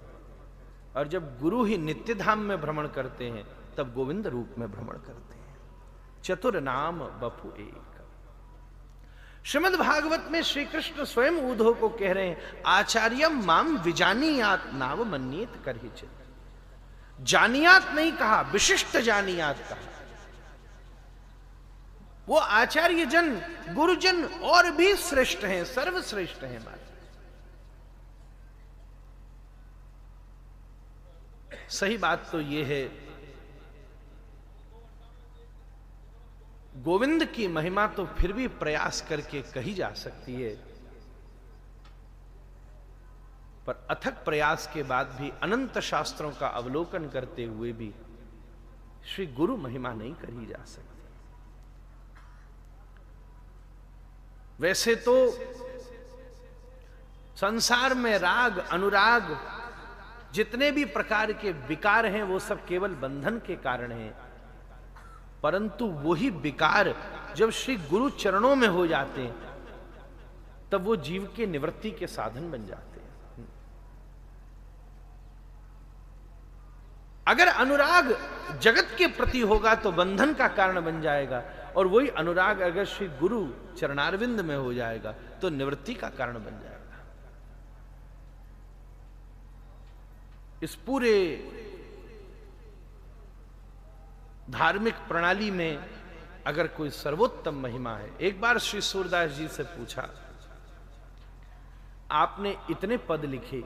और जब गुरु ही नित्य धाम में भ्रमण करते हैं तब गोविंद रूप में भ्रमण करते हैं। चतुर नाम बपु एक। श्रीमद् भागवत में श्री कृष्ण स्वयं उद्धव को कह रहे हैं, आचार्यम माम विजानीयात नाव मन्येत करहिचित। जानियात नहीं कहा, विशिष्ट जानियात कहा। वो आचार्य जन, गुरुजन और भी श्रेष्ठ हैं, सर्वश्रेष्ठ हैं महाराज। सही बात तो ये है, गोविंद की महिमा तो फिर भी प्रयास करके कही जा सकती है, पर अथक प्रयास के बाद भी अनंत शास्त्रों का अवलोकन करते हुए भी श्री गुरु महिमा नहीं कही जा सकती। वैसे तो संसार में राग अनुराग जितने भी प्रकार के विकार हैं वो सब केवल बंधन के कारण हैं, परंतु वही विकार जब श्री गुरु चरणों में हो जाते हैं तब वो जीव के निवृत्ति के साधन बन जाते हैं। अगर अनुराग जगत के प्रति होगा तो बंधन का कारण बन जाएगा, और वही अनुराग अगर श्री गुरु चरणारविंद में हो जाएगा तो निवृत्ति का कारण बन जाएगा। इस पूरे धार्मिक प्रणाली में अगर कोई सर्वोत्तम महिमा है, एक बार श्री सूरदास जी से पूछा, आपने इतने पद लिखे,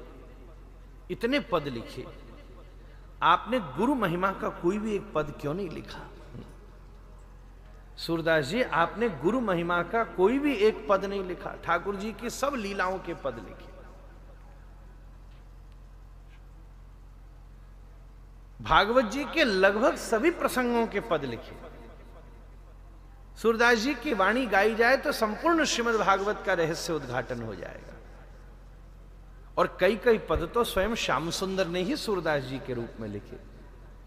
आपने गुरु महिमा का कोई भी एक पद क्यों नहीं लिखा? सूरदास जी, आपने गुरु महिमा का कोई भी एक पद नहीं लिखा, ठाकुर जी की सब लीलाओं के पद लिखे। भागवत जी के लगभग सभी प्रसंगों के पद लिखे। सूरदास जी की वाणी गाई जाए तो संपूर्ण श्रीमद् भागवत का रहस्य उद्घाटन हो जाएगा। और कई कई पद तो स्वयं श्याम सुंदर ने ही सूरदास जी के रूप में लिखे।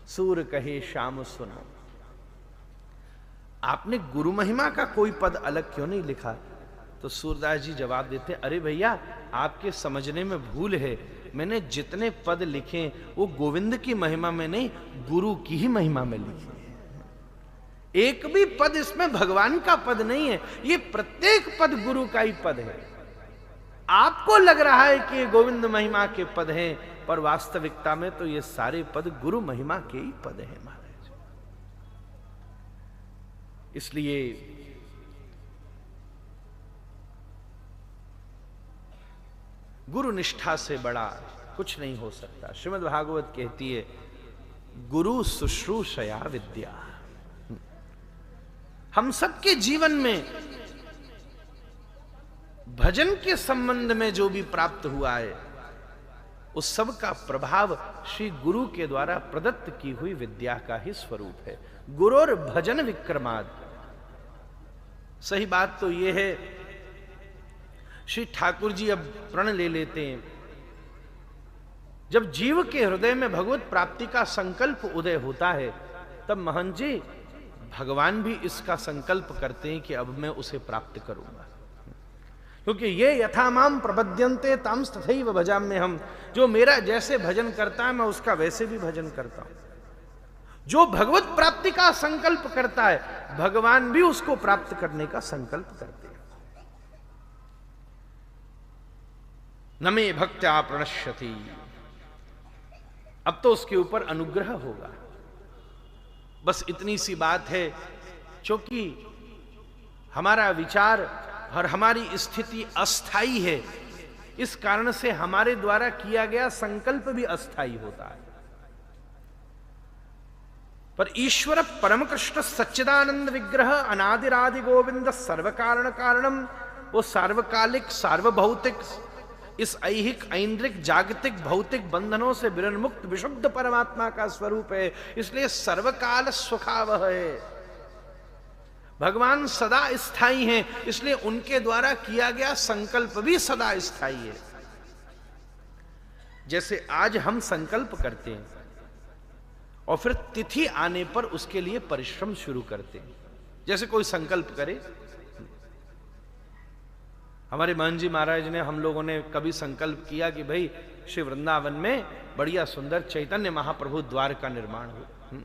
सूर कहे श्याम सुनो। आपने गुरु महिमा का कोई पद अलग क्यों नहीं लिखा? तो सूरदास जी जवाब देते, अरे भैया, आपके समझने में भूल है, मैंने जितने पद लिखे वो गोविंद की महिमा में नहीं, गुरु की ही महिमा में लिखे। एक भी पद इसमें भगवान का पद नहीं है, ये प्रत्येक पद गुरु का ही पद है। आपको लग रहा है कि ये गोविंद महिमा के पद हैं, पर वास्तविकता में तो ये सारे पद गुरु महिमा के ही पद हैं महाराज। इसलिए गुरु निष्ठा से बड़ा कुछ नहीं हो सकता। श्रीमद् भागवत कहती है, गुरु शुश्रूषया विद्या। हम सबके जीवन में भजन के संबंध में जो भी प्राप्त हुआ है उस सब का प्रभाव श्री गुरु के द्वारा प्रदत्त की हुई विद्या का ही स्वरूप है। गुरोर भजन विक्रमाद। सही बात तो यह है, श्री ठाकुर जी अब प्रण ले लेते हैं। जब जीव के हृदय में भगवत प्राप्ति का संकल्प उदय होता है तब महंत जी भगवान भी इसका संकल्प करते हैं कि अब मैं उसे प्राप्त करूंगा, क्योंकि ये यथा माम प्रपद्यन्ते तांस तथैव भजाम्य हम। जो मेरा जैसे भजन करता है मैं उसका वैसे भी भजन करता हूं। जो भगवत प्राप्ति का संकल्प करता है भगवान भी उसको प्राप्त करने का संकल्प करते हैं। न मे भक्त्या प्रणश्यति। अब तो उसके ऊपर अनुग्रह होगा। बस इतनी सी बात है, क्योंकि हमारा विचार और हमारी स्थिति अस्थाई है, इस कारण से हमारे द्वारा किया गया संकल्प भी अस्थाई होता है। पर ईश्वर परम कृष्ण सच्चिदानंद विग्रह अनादिरादि गोविंद सर्व कारण कारणम, वो सार्वकालिक सार्वभौतिक इस ऐहिक ऐन्द्रिक जागतिक भौतिक बंधनों से विरन मुक्त विशुद्ध परमात्मा का स्वरूप है। इसलिए सर्वकाल सुखावह है। भगवान सदा स्थायी हैं, इसलिए उनके द्वारा किया गया संकल्प भी सदा स्थायी है। जैसे आज हम संकल्प करते हैं और फिर तिथि आने पर उसके लिए परिश्रम शुरू करते हैं। जैसे कोई संकल्प करे, हमारे महंत जी महाराज ने, हम लोगों ने कभी संकल्प किया कि भाई श्री वृंदावन में बढ़िया सुंदर चैतन्य महाप्रभु द्वार का निर्माण हो।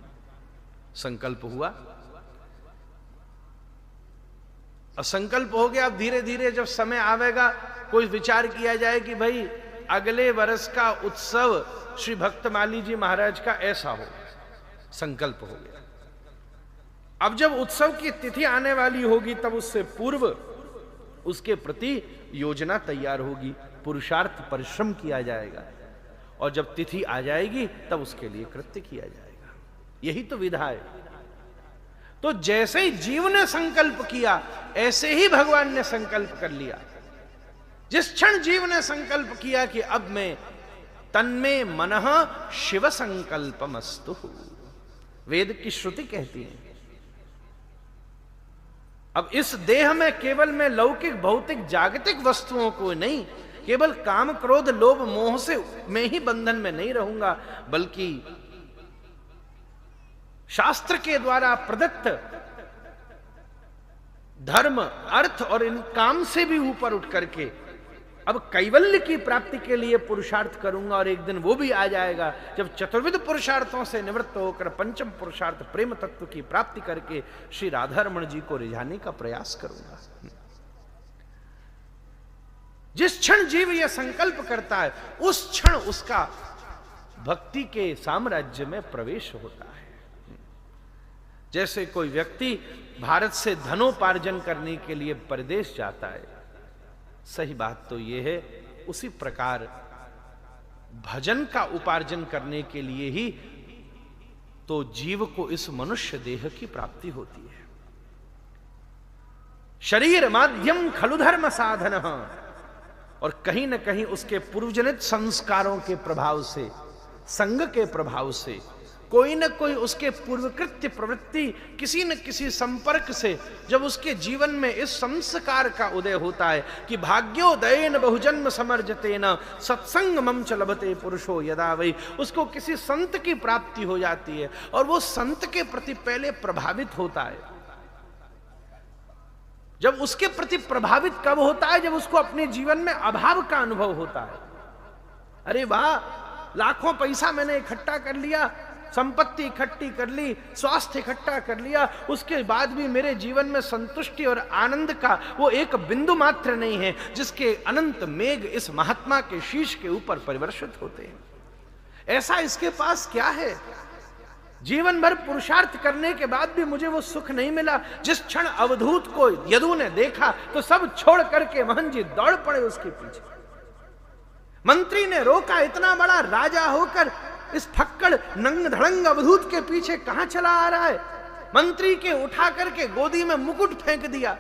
संकल्प हुआ, अब संकल्प हो गया। अब धीरे धीरे जब समय आवेगा कोई विचार किया जाए कि भाई अगले वर्ष का उत्सव श्री भक्तमाली जी महाराज का ऐसा हो। संकल्प हो गया। अब जब उत्सव की तिथि आने वाली होगी तब उससे पूर्व उसके प्रति योजना तैयार होगी, पुरुषार्थ परिश्रम किया जाएगा, और जब तिथि आ जाएगी तब उसके लिए कृत्य किया जाएगा। यही तो विधा है। तो जैसे ही जीव ने संकल्प किया ऐसे ही भगवान ने संकल्प कर लिया। जिस क्षण जीव ने संकल्प किया कि अब मैं तन्मे मनः शिव संकल्पमस्तु, वेद की श्रुति कहती है, अब इस देह में केवल मैं लौकिक भौतिक जागतिक वस्तुओं को नहीं, केवल काम क्रोध लोभ मोह से मैं ही बंधन में नहीं रहूंगा, बल्कि शास्त्र के द्वारा प्रदत्त धर्म, अर्थ और इन काम से भी ऊपर उठ करके अब कैवल्य की प्राप्ति के लिए पुरुषार्थ करूंगा। और एक दिन वो भी आ जाएगा जब चतुर्विध पुरुषार्थों से निवृत्त होकर पंचम पुरुषार्थ प्रेम तत्व की प्राप्ति करके श्री राधारमण जी को रिझाने का प्रयास करूंगा। जिस क्षण जीव यह संकल्प करता है उस क्षण उसका भक्ति के साम्राज्य में प्रवेश होता है। जैसे कोई व्यक्ति भारत से धनोपार्जन करने के लिए परदेश जाता है, सही बात तो यह है, उसी प्रकार भजन का उपार्जन करने के लिए ही तो जीव को इस मनुष्य देह की प्राप्ति होती है। शरीर माध्यम खलु धर्म साधन, और कहीं न कहीं उसके पूर्वजनित संस्कारों के प्रभाव से, संग के प्रभाव से, कोई न कोई उसके पूर्वकृत्य प्रवृत्ति, किसी न किसी संपर्क से जब उसके जीवन में इस संस्कार का उदय होता है कि भाग्योदयेन बहुजन्म समर्जतेन सत्संग मम च लभते पुरुषो यदा वै, उसको किसी संत की प्राप्ति हो जाती है और वो संत के प्रति पहले प्रभावित होता है। जब उसके प्रति प्रभावित कब होता है? जब उसको अपने जीवन में अभाव का अनुभव होता है। अरे वाह, लाखों पैसा मैंने इकट्ठा कर लिया, संपत्ति इकट्ठी कर ली, स्वास्थ्य इकट्ठा कर लिया, उसके बाद भी मेरे जीवन में संतुष्टि और आनंद का वो एक बिंदु मात्र नहीं है जिसके अनंत मेघ इस महात्मा के शीश के ऊपर परिवर्षित होते हैं। ऐसा इसके पास क्या है? जीवन भर पुरुषार्थ करने के बाद भी मुझे वो सुख नहीं मिला। जिस क्षण अवधूत को यदु ने देखा तो सब छोड़ करके मोहन जी दौड़ पड़े उसके पीछे। मंत्री ने रोका, इतना बड़ा राजा होकर इस फक्कड़ नंग धड़ंग अवधूत के पीछे कहां चला आ रहा है? मंत्री के उठा करके गोदी में मुकुट फेंक दिया।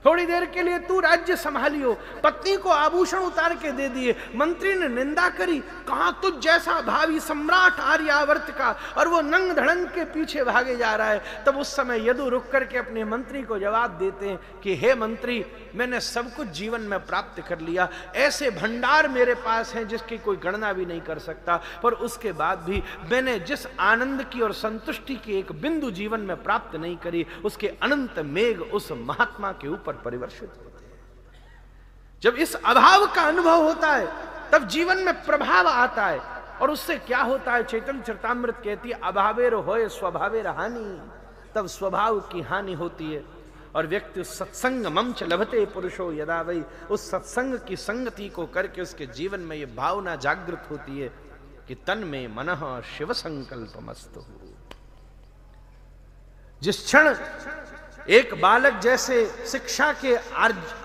थोड़ी देर के लिए तू राज्य संभालियो, पत्नी को आभूषण उतार के दे दिए। मंत्री ने निंदा करी, कहा तुझ जैसा भावी सम्राट आर्यावर्त का, और वो नंग धड़ंग के पीछे भागे जा रहा है। तब उस समय यदु रुक करके अपने मंत्री को जवाब देते हैं कि हे मंत्री, मैंने सब कुछ जीवन में प्राप्त कर लिया, ऐसे भंडार मेरे पास हैं जिसकी कोई गणना भी नहीं कर सकता, पर उसके बाद भी मैंने जिस आनंद की और संतुष्टि की एक बिंदु जीवन में प्राप्त नहीं करी, उसके अनंत मेघ उस महात्मा के ऊपर परिवर्षित होते हैं। जब इस अभाव का अनुभव होता है तब जीवन में प्रभाव आता है, और उससे क्या होता है? चैतन्य चरितामृत कहती है, अभावेर होए स्वभावेर हानि, तब स्वभाव की हानि होती है। और व्यक्ति उस सत्संग मम च लभते पुरुषो यदा वै, उस सत्संग की संगति को करके उसके जीवन में यह भावना जागृत होती है कि तन में मनः शिव संकल्पमस्तु। जिस क्षण एक बालक जैसे शिक्षा के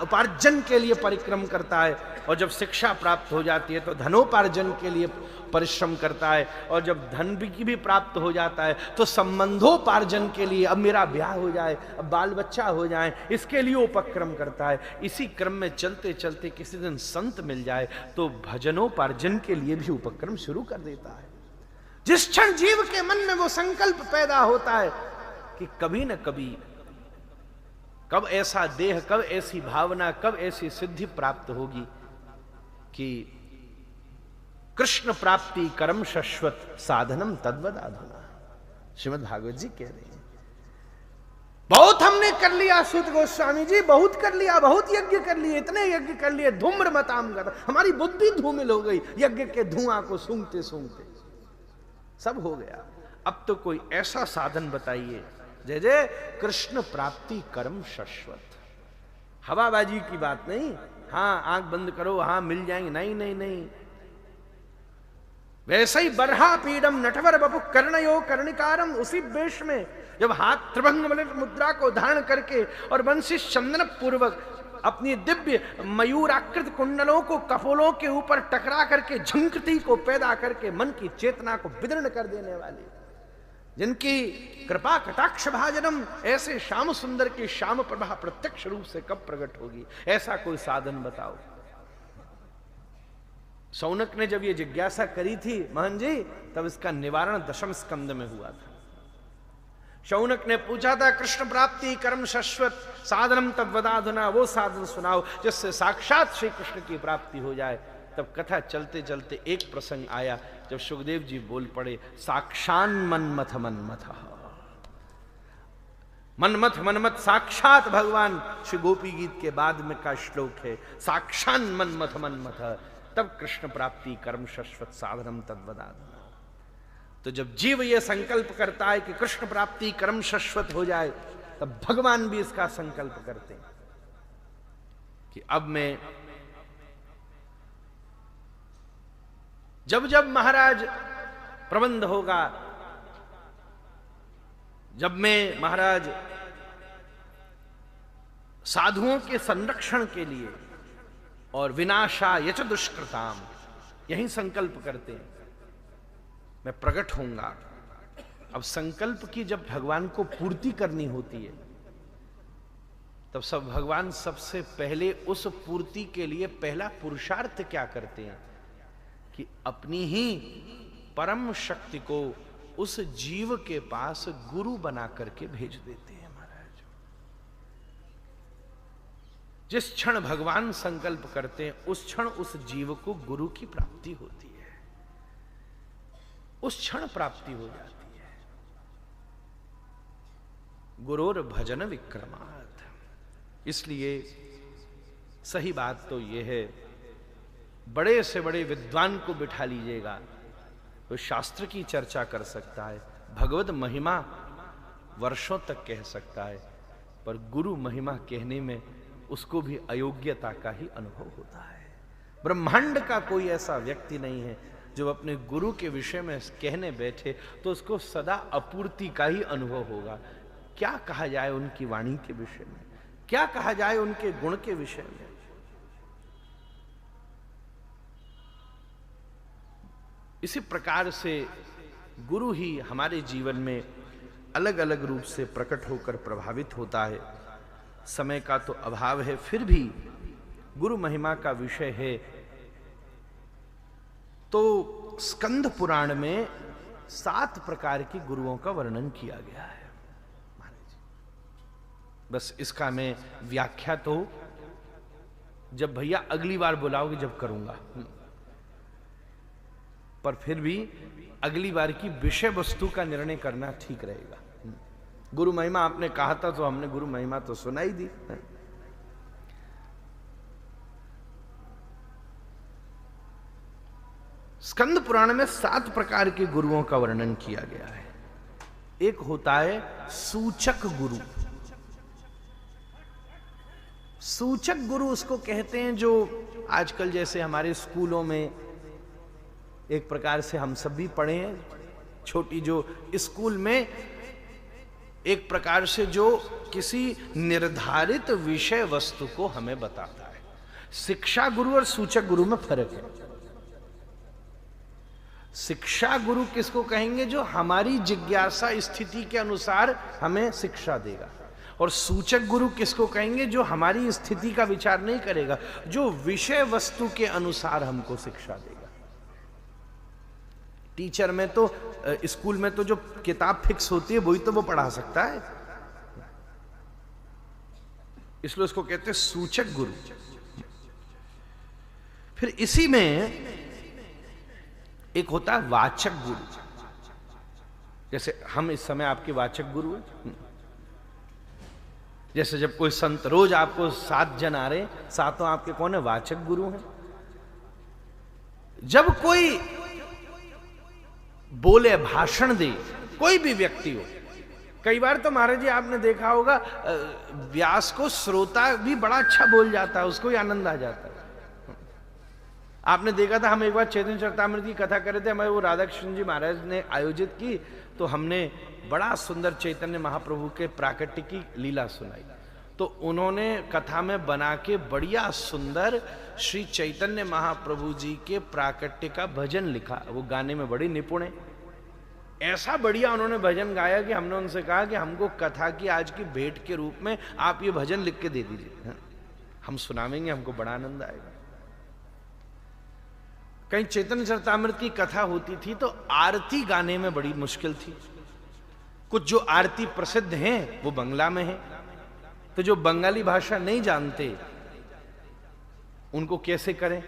उपार्जन के लिए परिश्रम करता है, और जब शिक्षा प्राप्त हो जाती है तो धनोपार्जन के लिए परिश्रम करता है, और जब धन की भी प्राप्त हो जाता है तो संबंधोपार्जन के लिए, अब मेरा ब्याह हो जाए, अब बाल बच्चा हो जाए, इसके लिए उपक्रम करता है। इसी क्रम में चलते चलते किसी दिन संत मिल जाए तो भजनोपार्जन के लिए भी उपक्रम शुरू कर देता है। जिस क्षण जीव के मन में वो संकल्प पैदा होता है कि कभी न कभी, कब ऐसा देह, कब ऐसी भावना, कब ऐसी सिद्धि प्राप्त होगी कि कृष्ण प्राप्ति कर्म शाश्वत साधनम तद्वद अधुना। श्रीमद् भागवत जी कह रहे हैं, बहुत हमने कर लिया सूत गोस्वामी जी, बहुत कर लिया, बहुत यज्ञ कर लिए, इतने यज्ञ कर लिए, धूम्र मताम कर, हमारी बुद्धि धूमिल हो गई यज्ञ के धुआं को सूंघते सूंघते, सब हो गया। अब तो कोई ऐसा साधन बताइए जय जय कृष्ण प्राप्ति कर्म शाश्वत। हवाबाजी की बात नहीं, हाँ आंख बंद करो हाँ मिल जाएंगे, नहीं नहीं नहीं। वैसे ही बरहा पीडम नटवर बपु कर्णयो कर्णिकारम, उसी वेश में जब हाथ त्रिभंग मुद्रा को धारण करके और बंसी चंदन पूर्वक अपनी दिव्य मयूराकृत कुंडलों को कपोलों के ऊपर टकरा करके झंकृति को पैदा करके मन की चेतना को विदीर्ण कर देने वाले, जिनकी कृपा कटाक्ष भाजनम, ऐसे श्याम सुंदर की श्याम प्रभा प्रत्यक्ष रूप से कब प्रकट होगी? ऐसा कोई साधन बताओ। शौनक ने जब ये जिज्ञासा करी थी महन जी, तब इसका निवारण दशम स्कंद में हुआ था। शौनक ने पूछा था कृष्ण प्राप्ति कर्म शाश्वत साधनम तब वदाधुना, वो साधन सुनाओ जिससे साक्षात श्री कृष्ण की प्राप्ति हो जाए। तब कथा चलते चलते एक प्रसंग आया जब सुखदेव जी बोल पड़े, साक्षान मन्मथ मन्मथ, मनमथ मनमथ साक्षात भगवान, श्री गोपी गीत के बाद में का श्लोक है, साक्षान मनमथ मनमथ तब कृष्ण प्राप्ति कर्म शाश्वत साधनम तद्वदाद। तो जब जीव ये संकल्प करता है कि कृष्ण प्राप्ति कर्म शाश्वत हो जाए, तब भगवान भी इसका संकल्प करते हैं कि अब मैं, जब जब महाराज प्रबंध होगा, जब मैं महाराज साधुओं के संरक्षण के लिए और विनाशा यच दुष्कृताम, यही संकल्प करते हैं, मैं प्रकट होऊंगा। अब संकल्प की जब भगवान को पूर्ति करनी होती है, तब सब भगवान सबसे पहले उस पूर्ति के लिए पहला पुरुषार्थ क्या करते हैं कि अपनी ही परम शक्ति को उस जीव के पास गुरु बना करके भेज देते हैं महाराज। जिस क्षण भगवान संकल्प करते हैं, उस क्षण उस जीव को गुरु की प्राप्ति होती है, उस क्षण प्राप्ति हो जाती है। गुरोर भजन विक्रमात्। इसलिए सही बात तो यह है, बड़े से बड़े विद्वान को बिठा लीजिएगा तो शास्त्र की चर्चा कर सकता है, भगवत महिमा वर्षों तक कह सकता है, पर गुरु महिमा कहने में उसको भी अयोग्यता का ही अनुभव होता है। ब्रह्मांड का कोई ऐसा व्यक्ति नहीं है जो अपने गुरु के विषय में कहने बैठे तो उसको सदा अपूर्ति का ही अनुभव होगा। क्या कहा जाए उनकी वाणी के विषय में, क्या कहा जाए उनके गुण के विषय में। इसी प्रकार से गुरु ही हमारे जीवन में अलग अलग रूप से प्रकट होकर प्रभावित होता है। समय का तो अभाव है, फिर भी गुरु महिमा का विषय है तो स्कंद पुराण में 7 प्रकार के गुरुओं का वर्णन किया गया है। बस इसका मैं व्याख्या तो जब भैया अगली बार बुलाओगे जब करूंगा, पर फिर भी अगली बार की विषय वस्तु का निर्णय करना ठीक रहेगा। गुरु महिमा आपने कहा था तो हमने गुरु महिमा तो सुनाई दी। स्कंद पुराण में 7 प्रकार के गुरुओं का वर्णन किया गया है। एक होता है सूचक गुरु। सूचक गुरु उसको कहते हैं जो आजकल जैसे हमारे स्कूलों में एक प्रकार से हम सब भी पढ़े हैं, छोटी जो स्कूल में एक प्रकार से जो किसी निर्धारित विषय वस्तु को हमें बताता है। शिक्षा गुरु और सूचक गुरु में फर्क है। शिक्षा गुरु किसको कहेंगे? जो हमारी जिज्ञासा स्थिति के अनुसार हमें शिक्षा देगा। और सूचक गुरु किसको कहेंगे? जो हमारी स्थिति का विचार नहीं करेगा, जो विषय वस्तु के अनुसार हमको शिक्षा देगा। टीचर में तो स्कूल में तो जो किताब फिक्स होती है वही तो वो पढ़ा सकता है, इसलिए उसको कहते हैं सूचक गुरु। फिर इसी में एक होता है वाचक गुरु। जैसे हम इस समय आपके वाचक गुरु हैं। जैसे जब कोई संत, रोज आपको 7 जन आ रहे, 7 आपके कौन है? वाचक गुरु हैं। जब कोई बोले, भाषण दे, कोई भी व्यक्ति हो, कई बार तो महाराज जी आपने देखा होगा व्यास को श्रोता भी बड़ा अच्छा बोल जाता है, उसको ही आनंद आ जाता है। आपने देखा था, हम एक बार चैतन्य चरितामृत की कथा कर रहे थे, हमारे वो राधा कृष्ण जी महाराज ने आयोजित की, तो हमने बड़ा सुंदर चैतन्य महाप्रभु के प्राकट्य की लीला सुनाई। तो उन्होंने कथा में बना के बढ़िया सुंदर श्री चैतन्य महाप्रभु जी के प्राकट्य का भजन लिखा। वो गाने में बड़े निपुण है। ऐसा बढ़िया उन्होंने भजन गाया कि हमने उनसे कहा कि हमको कथा की आज की भेंट के रूप में आप ये भजन लिख के दे दीजिए, हम सुनावेंगे, हमको बड़ा आनंद आएगा। कहीं चैतन्य चरितामृत की कथा होती थी तो आरती गाने में बड़ी मुश्किल थी। कुछ जो आरती प्रसिद्ध हैं वो बंगला में है, तो जो बंगाली भाषा नहीं जानते उनको कैसे करें?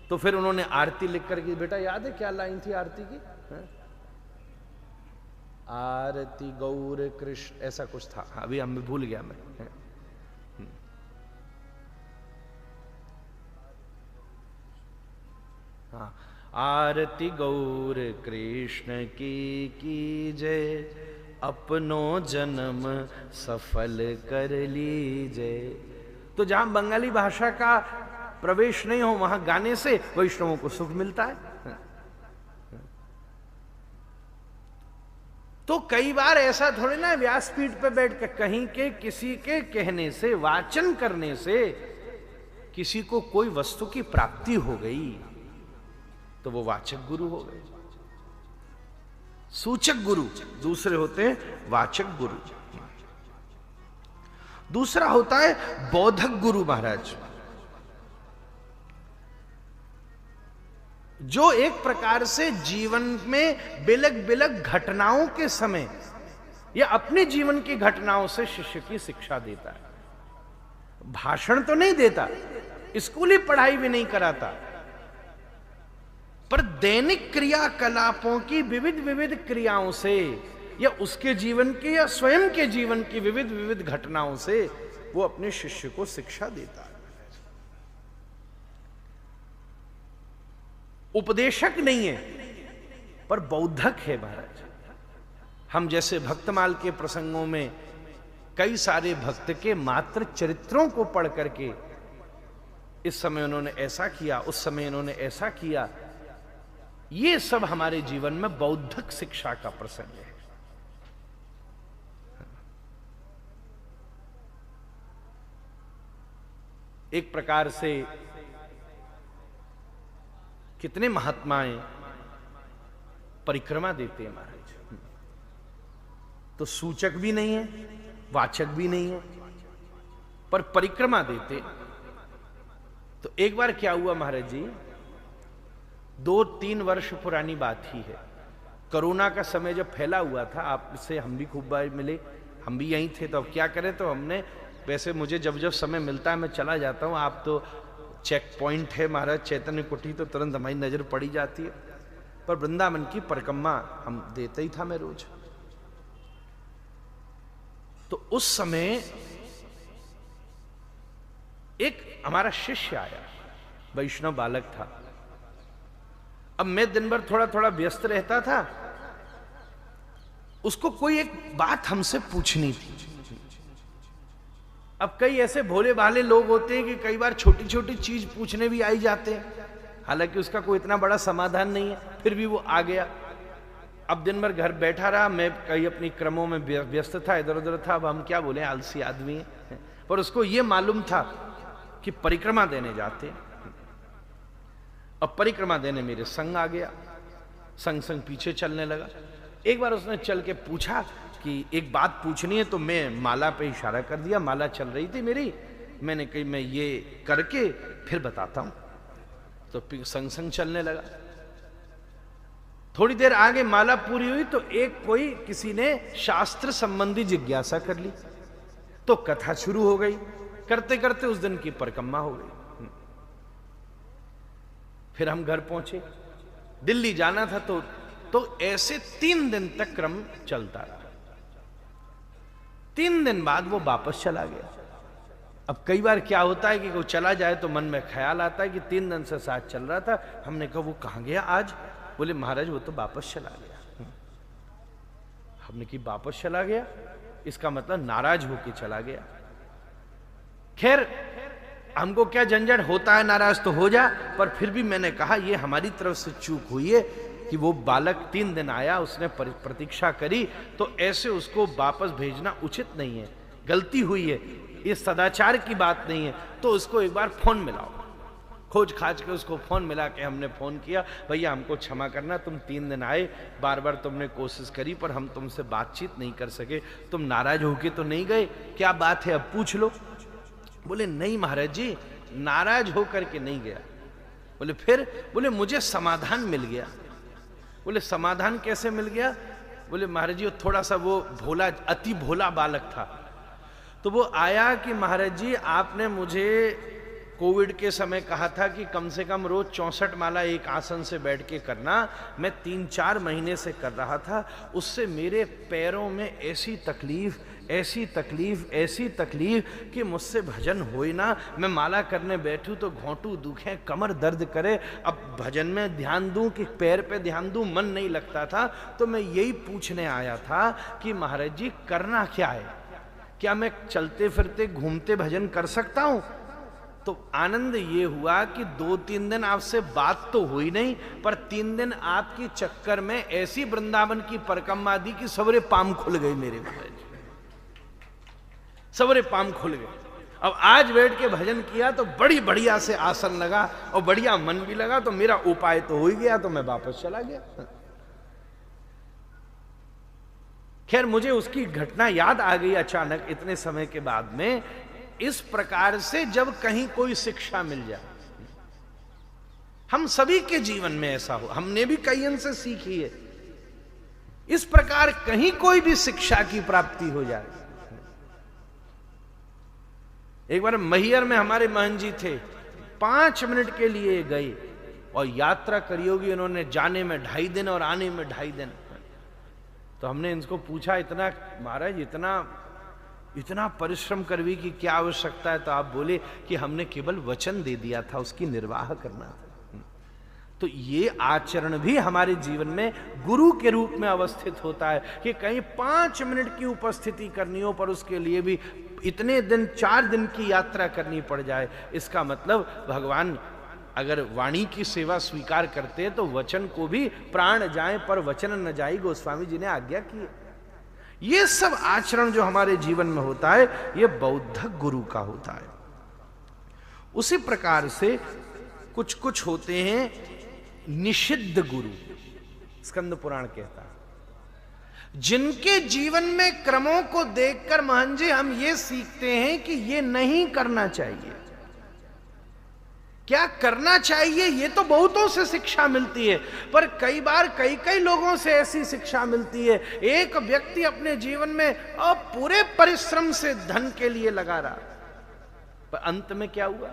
तो फिर उन्होंने आरती लिख करके, बेटा याद है क्या लाइन थी आरती की? आरती गौर कृष्ण, ऐसा कुछ था, अभी हम भूल गया मैं। हाँ, आरती गौर कृष्ण की जय, अपनो जन्म सफल कर लीजिए। तो जहां बंगाली भाषा का प्रवेश नहीं हो वहां गाने से वैष्णवों को सुख मिलता है। तो कई बार ऐसा थोड़ी ना व्यासपीठ पे बैठ के कहीं के किसी के कहने से, वाचन करने से किसी को कोई वस्तु की प्राप्ति हो गई तो वो वाचक गुरु हो गए। सूचक गुरु दूसरे होते हैं वाचक गुरु, दूसरा होता है बोधक गुरु महाराज, जो एक प्रकार से जीवन में बिलक बिलक घटनाओं के समय या अपने जीवन की घटनाओं से शिष्य की शिक्षा देता है। भाषण तो नहीं देता, स्कूली पढ़ाई भी नहीं कराता, पर दैनिक क्रियाकलापों की विविध विविध क्रियाओं से या उसके जीवन की या स्वयं के जीवन की विविध विविध घटनाओं से वो अपने शिष्य को शिक्षा देता है। उपदेशक नहीं है पर बौद्धक है महाराज। हम जैसे भक्तमाल के प्रसंगों में कई सारे भक्त के मात्र चरित्रों को पढ़ करके इस समय उन्होंने ऐसा किया, उस समय इन्होंने ऐसा किया, ये सब हमारे जीवन में बौद्धक शिक्षा का प्रसंग है। एक प्रकार से कितने महात्माएं परिक्रमा देते हैं महाराज, तो सूचक भी नहीं है, वाचक भी नहीं है, पर परिक्रमा देते। तो एक बार क्या हुआ महाराज जी, 2-3 वर्ष पुरानी बात ही है, कोरोना का समय जब फैला हुआ था, आपसे हम भी खूब बार मिले, हम भी यहीं थे, तो अब क्या करें, तो हमने, वैसे मुझे जब जब समय मिलता है मैं चला जाता हूं, आप तो चेक पॉइंट है महाराज चैतन्य कुटी, तो तुरंत हमारी नजर पड़ी जाती है, पर वृंदावन की परिक्रमा हम देते ही था मैं रोज। तो उस समय एक हमारा शिष्य आया, वैष्णव बालक था। अब मैं दिन भर थोड़ा थोड़ा व्यस्त रहता था, उसको कोई एक बात हमसे पूछनी थी। अब कई ऐसे भोले भाले लोग होते हैं कि कई बार छोटी छोटी चीज पूछने भी आई जाते हैं, हालांकि उसका कोई इतना बड़ा समाधान नहीं है, फिर भी वो आ गया। अब दिन भर घर बैठा रहा, मैं कई अपनी क्रमों में व्यस्त था, इधर उधर था। अब हम क्या बोले, आलसी आदमी है, पर उसको ये मालूम था कि परिक्रमा देने जाते हैं। अब परिक्रमा देने मेरे संग आ गया, संग संग पीछे चलने लगा। एक बार उसने चल के पूछा कि एक बात पूछनी है, तो मैं माला पे इशारा कर दिया, माला चल रही थी मेरी, मैंने कही मैं ये करके फिर बताता हूं, तो संग संग चलने लगा। थोड़ी देर आगे माला पूरी हुई तो एक कोई किसी ने शास्त्र संबंधी जिज्ञासा कर ली, तो कथा शुरू हो गई, करते करते उस दिन की परिक्रमा हो गई। फिर हम घर पहुंचे, दिल्ली जाना था, तो ऐसे 3 दिन तक क्रम चलता रहा। 3 दिन बाद वो वापस चला गया। अब कई बार क्या होता है कि कोई चला जाए तो मन में ख्याल आता है कि 3 दिन से साथ चल रहा था, हमने कहा वो कहां गया आज, बोले महाराज वो तो वापस चला गया। हमने कि वापस चला गया, इसका मतलब नाराज होके चला गया। खैर हमको क्या झंझट, होता है नाराज तो हो जा, पर फिर भी मैंने कहा ये हमारी तरफ से चूक हुई है कि वो बालक 3 दिन आया, उसने प्रतीक्षा करी, तो ऐसे उसको वापस भेजना उचित नहीं है, गलती हुई है, ये सदाचार की बात नहीं है। तो उसको एक बार फोन मिलाओ, खोज खाज के उसको फोन मिला के हमने फोन किया, भैया हमको क्षमा करना, तुम 3 दिन आए, बार बार तुमने कोशिश करी पर हम तुमसे बातचीत नहीं कर सके, तुम नाराज होके तो नहीं गए, क्या बात है अब पूछ लो। बोले नहीं महाराज जी, नाराज होकर के नहीं गया। बोले फिर? बोले मुझे समाधान मिल गया। बोले समाधान कैसे मिल गया? बोले महाराज जी थोड़ा सा वो भोला, अति भोला बालक था, तो वो आया कि महाराज जी आपने मुझे कोविड के समय कहा था कि कम से कम रोज 64 माला एक आसन से बैठ के करना। मैं 3-4 महीने से कर रहा था। उससे मेरे पैरों में ऐसी तकलीफ कि मुझसे भजन हो ही ना। मैं माला करने बैठूं तो घोंटू दुखे, कमर दर्द करे। अब भजन में ध्यान दूं कि पैर पे ध्यान दूं, मन नहीं लगता था। तो मैं यही पूछने आया था कि महाराज जी करना क्या है? क्या मैं चलते फिरते घूमते भजन कर सकता हूं? तो आनंद ये हुआ कि 2-3 दिन आपसे बात तो हुई नहीं, पर 3 दिन आपके चक्कर में ऐसी वृंदावन की परिक्रमा दी कि सबरे पाम खुल गए मेरे महाराज, सबरे पाम खुल गए। अब आज बैठ के भजन किया तो बड़ी बढ़िया से आसन लगा और बढ़िया मन भी लगा, तो मेरा उपाय तो हो ही गया, तो मैं वापस चला गया। खैर मुझे उसकी घटना याद आ गई अचानक इतने समय के बाद में। इस प्रकार से जब कहीं कोई शिक्षा मिल जाए, हम सभी के जीवन में ऐसा हो, हमने भी कईयों से सीखी है, इस प्रकार कहीं कोई भी शिक्षा की प्राप्ति हो जाए। एक बार मैहर में हमारे महन जी थे, 5 मिनट के लिए गए और यात्रा करी होगी उन्होंने, जाने में 2.5 दिन और आने में 2.5 दिन। तो हमने इनको पूछा, इतना महाराज इतना परिश्रम करवी की क्या आवश्यकता है? तो आप बोले कि हमने केवल वचन दे दिया था, उसकी निर्वाह करना था। तो ये आचरण भी हमारे जीवन में गुरु के रूप में अवस्थित होता है कि कहीं 5 मिनट की उपस्थिति करनी हो पर उसके लिए भी इतने दिन 4 दिन की यात्रा करनी पड़ जाए। इसका मतलब भगवान अगर वाणी की सेवा स्वीकार करते हैं तो वचन को भी प्राण जाए पर वचन न जाए, गोस्वामी जी ने आज्ञा की। ये सब आचरण जो हमारे जीवन में होता है ये बौद्ध गुरु का होता है। उसी प्रकार से कुछ कुछ होते हैं निषिद्ध गुरु, स्कंद पुराण कहता है, जिनके जीवन में क्रमों को देखकर महन जी हम ये सीखते हैं कि ये नहीं करना चाहिए। क्या करना चाहिए ये तो बहुतों से शिक्षा मिलती है, पर कई बार कई लोगों से ऐसी शिक्षा मिलती है। एक व्यक्ति अपने जीवन में पूरे परिश्रम से धन के लिए लगा रहा, पर अंत में क्या हुआ?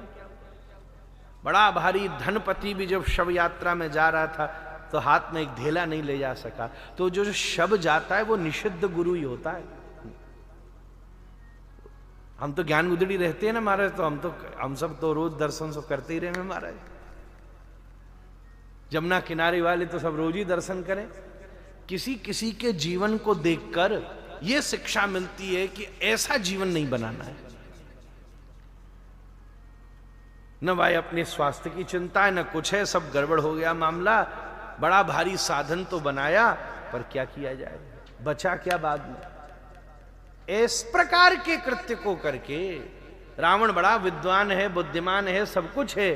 बड़ा भारी धनपति भी जब शव यात्रा में जा रहा था तो हाथ में एक ढेला नहीं ले जा सका। तो जो शव जाता है वो निषिद्ध गुरु ही होता है। हम तो ज्ञान गुदड़ी रहते हैं ना महाराज, तो हम सब तो रोज दर्शन सब करते ही रहे महाराज। जमुना किनारे वाले तो सब रोज ही दर्शन करें। किसी किसी के जीवन को देखकर यह शिक्षा मिलती है कि ऐसा जीवन नहीं बनाना है। न भाई अपने स्वास्थ्य की चिंता है न कुछ है, सब गड़बड़ हो गया मामला। बड़ा भारी साधन तो बनाया पर क्या किया जाए, बचा क्या बाद में। इस प्रकार के कृत्य को करके रावण बड़ा विद्वान है, बुद्धिमान है, सब कुछ है,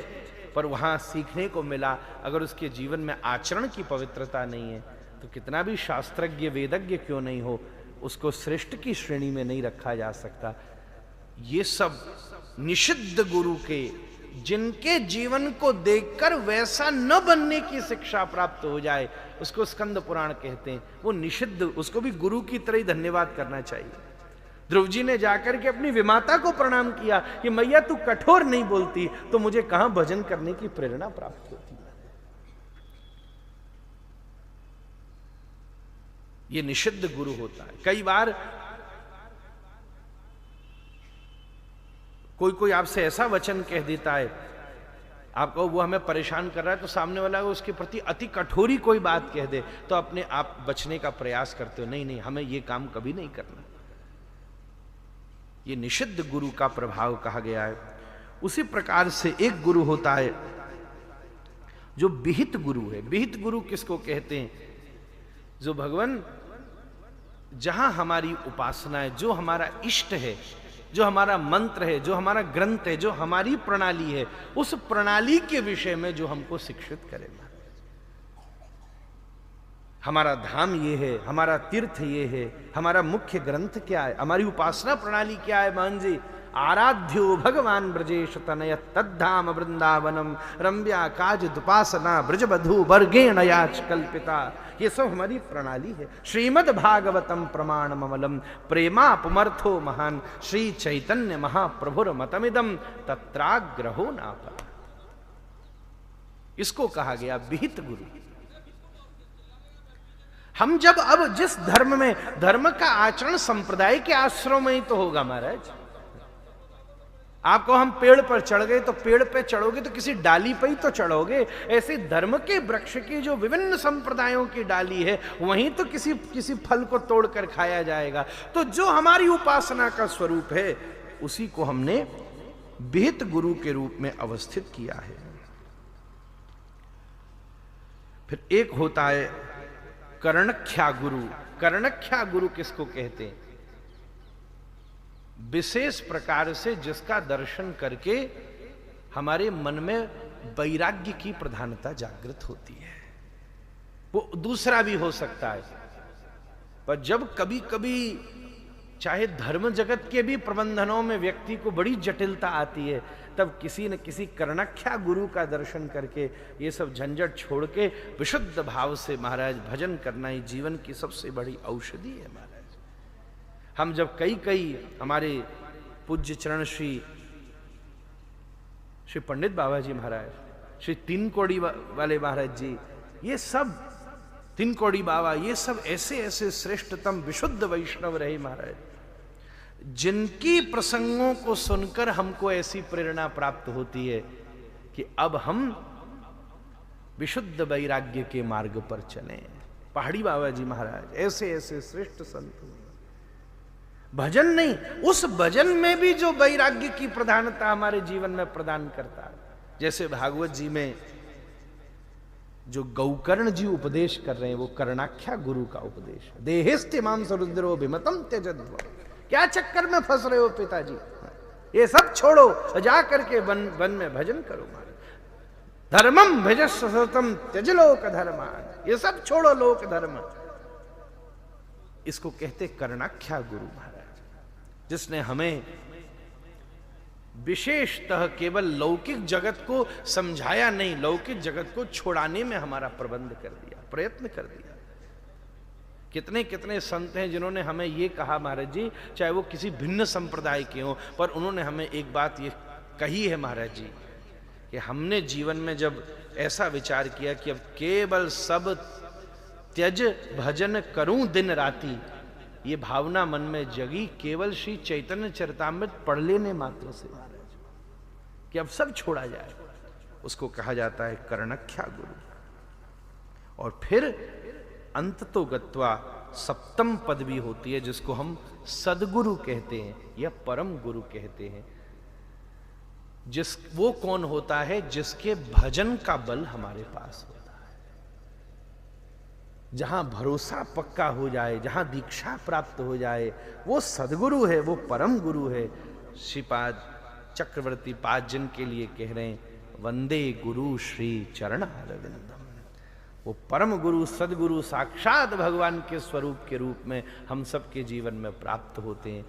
पर वहां सीखने को मिला अगर उसके जीवन में आचरण की पवित्रता नहीं है तो कितना भी शास्त्रज्ञ वेदज्ञ क्यों नहीं हो, उसको श्रेष्ठ की श्रेणी में नहीं रखा जा सकता। ये सब निषिद्ध गुरु के, जिनके जीवन को देखकर वैसा न बनने की शिक्षा प्राप्त हो जाए, उसको स्कंद पुराण कहते हैं। वो निषिद्ध, उसको भी गुरु की तरह ही धन्यवाद करना चाहिए। ध्रुव जी ने जाकर के अपनी विमाता को प्रणाम किया कि मैया तू कठोर नहीं बोलती तो मुझे कहां भजन करने की प्रेरणा प्राप्त होती। ये निषिद्ध गुरु होता है। कई बार कोई आपसे ऐसा वचन कह देता है, आप कहो वो हमें परेशान कर रहा है, तो सामने वाला उसके प्रति अति कठोरी कोई बात कह दे तो अपने आप बचने का प्रयास करते हो, नहीं हमें ये काम कभी नहीं करना। ये निषिद्ध गुरु का प्रभाव कहा गया है। उसी प्रकार से एक गुरु होता है जो विहित गुरु है। विहित गुरु किसको कहते हैं? जो भगवान जहां हमारी उपासना है, जो हमारा इष्ट है, जो हमारा मंत्र है, जो हमारा ग्रंथ है, जो हमारी प्रणाली है, उस प्रणाली के विषय में जो हमको शिक्षित करेगा। हमारा धाम ये है, हमारा तीर्थ ये है, हमारा मुख्य ग्रंथ क्या है, हमारी उपासना प्रणाली क्या है। मान जी, आराध्यो भगवान ब्रजेश तनय तद्धाम वृंदावनम रम्या काज दुपासना ब्रजबधु वर्गेण याच कल्पिता। ये सब हमारी प्रणाली है। श्रीमद् भागवतम प्रमाण ममलम प्रेमा पुमर्थो महान श्री चैतन्य महाप्रभुर मतमिदम तत्राग्रहो नापा। इसको कहा गया विहित गुरु। हम जब अब जिस धर्म में, धर्म का आचरण संप्रदाय के आश्रम में ही तो होगा महाराज। आपको हम पेड़ पर चढ़ गए तो पेड़ पे चढ़ोगे तो किसी डाली पर ही तो चढ़ोगे। ऐसे धर्म के वृक्ष की जो विभिन्न संप्रदायों की डाली है वहीं तो किसी फल को तोड़कर खाया जाएगा। तो जो हमारी उपासना का स्वरूप है उसी को हमने विहित गुरु के रूप में अवस्थित किया है। फिर एक होता है कर्णख्या गुरु। कर्णख्या गुरु किसको कहते हैं? विशेष प्रकार से जिसका दर्शन करके हमारे मन में वैराग्य की प्रधानता जागृत होती है। वो दूसरा भी हो सकता है, पर जब कभी कभी चाहे धर्म जगत के भी प्रबंधनों में व्यक्ति को बड़ी जटिलता आती है, तब किसी न किसी कर्णख्या गुरु का दर्शन करके ये सब झंझट छोड़ के विशुद्ध भाव से महाराज भजन करना ही जीवन की सबसे बड़ी औषधि है महाराज। हम जब कई हमारे पूज्य चरण श्री पंडित बाबा जी महाराज, श्री तीन कोड़ी वाले महाराज जी, ये सब तीन कोड़ी बाबा, ये सब ऐसे ऐसे श्रेष्ठतम विशुद्ध वैष्णव रहे महाराज, जिनकी प्रसंगों को सुनकर हमको ऐसी प्रेरणा प्राप्त होती है कि अब हम विशुद्ध वैराग्य के मार्ग पर चलें। पहाड़ी बाबा जी महाराज ऐसे ऐसे श्रेष्ठ संत। भजन नहीं, उस भजन में भी जो वैराग्य की प्रधानता हमारे जीवन में प्रदान करता है। जैसे भागवत जी में जो गौकर्ण जी उपदेश कर रहे हैं वो कर्णाख्या गुरु का उपदेश है। देहिस्ते माम सरुद्रो विमतम त्यजध्व। क्या चक्कर में फंस रहे हो पिताजी, ये सब छोड़ो, जा करके वन में भजन करो। धर्मम भजस्व सततम त्यज लोक धर्मान। ये सब छोड़ो लोक धर्म। इसको कहते कर्णाख्या गुरु महाराज, जिसने हमें विशेषतः केवल लौकिक जगत को समझाया नहीं, लौकिक जगत को छोड़ाने में हमारा प्रबंध कर दिया, प्रयत्न कर दिया। कितने कितने संत हैं जिन्होंने हमें ये कहा महाराज जी, चाहे वो किसी भिन्न संप्रदाय के हों, पर उन्होंने हमें एक बात ये कही है महाराज जी कि हमने जीवन में जब ऐसा विचार किया कि अब केवल सब त्यज भजन करूं दिन राती, ये भावना मन में जगी केवल श्री चैतन्य चरितामृत पढ़ लेने मात्र से महाराज, कि अब सब छोड़ा जाए। उसको कहा जाता है कर्णख्या गुरु। और फिर अंततो गत्वा सप्तम पदवी होती है, जिसको हम सदगुरु कहते हैं या परम गुरु कहते हैं। वो कौन होता है? जिसके भजन का बल हमारे पास होता है, जहां भरोसा पक्का हो जाए, जहां दीक्षा प्राप्त हो जाए, वो सदगुरु है, वो परम गुरु है। श्रीपाद चक्रवर्ती पाद जिन के लिए कह रहे हैं, वंदे गुरु श्री चरण अरविंदम। वो परम गुरु सदगुरु साक्षात भगवान के स्वरूप के रूप में हम सबके जीवन में प्राप्त होते हैं।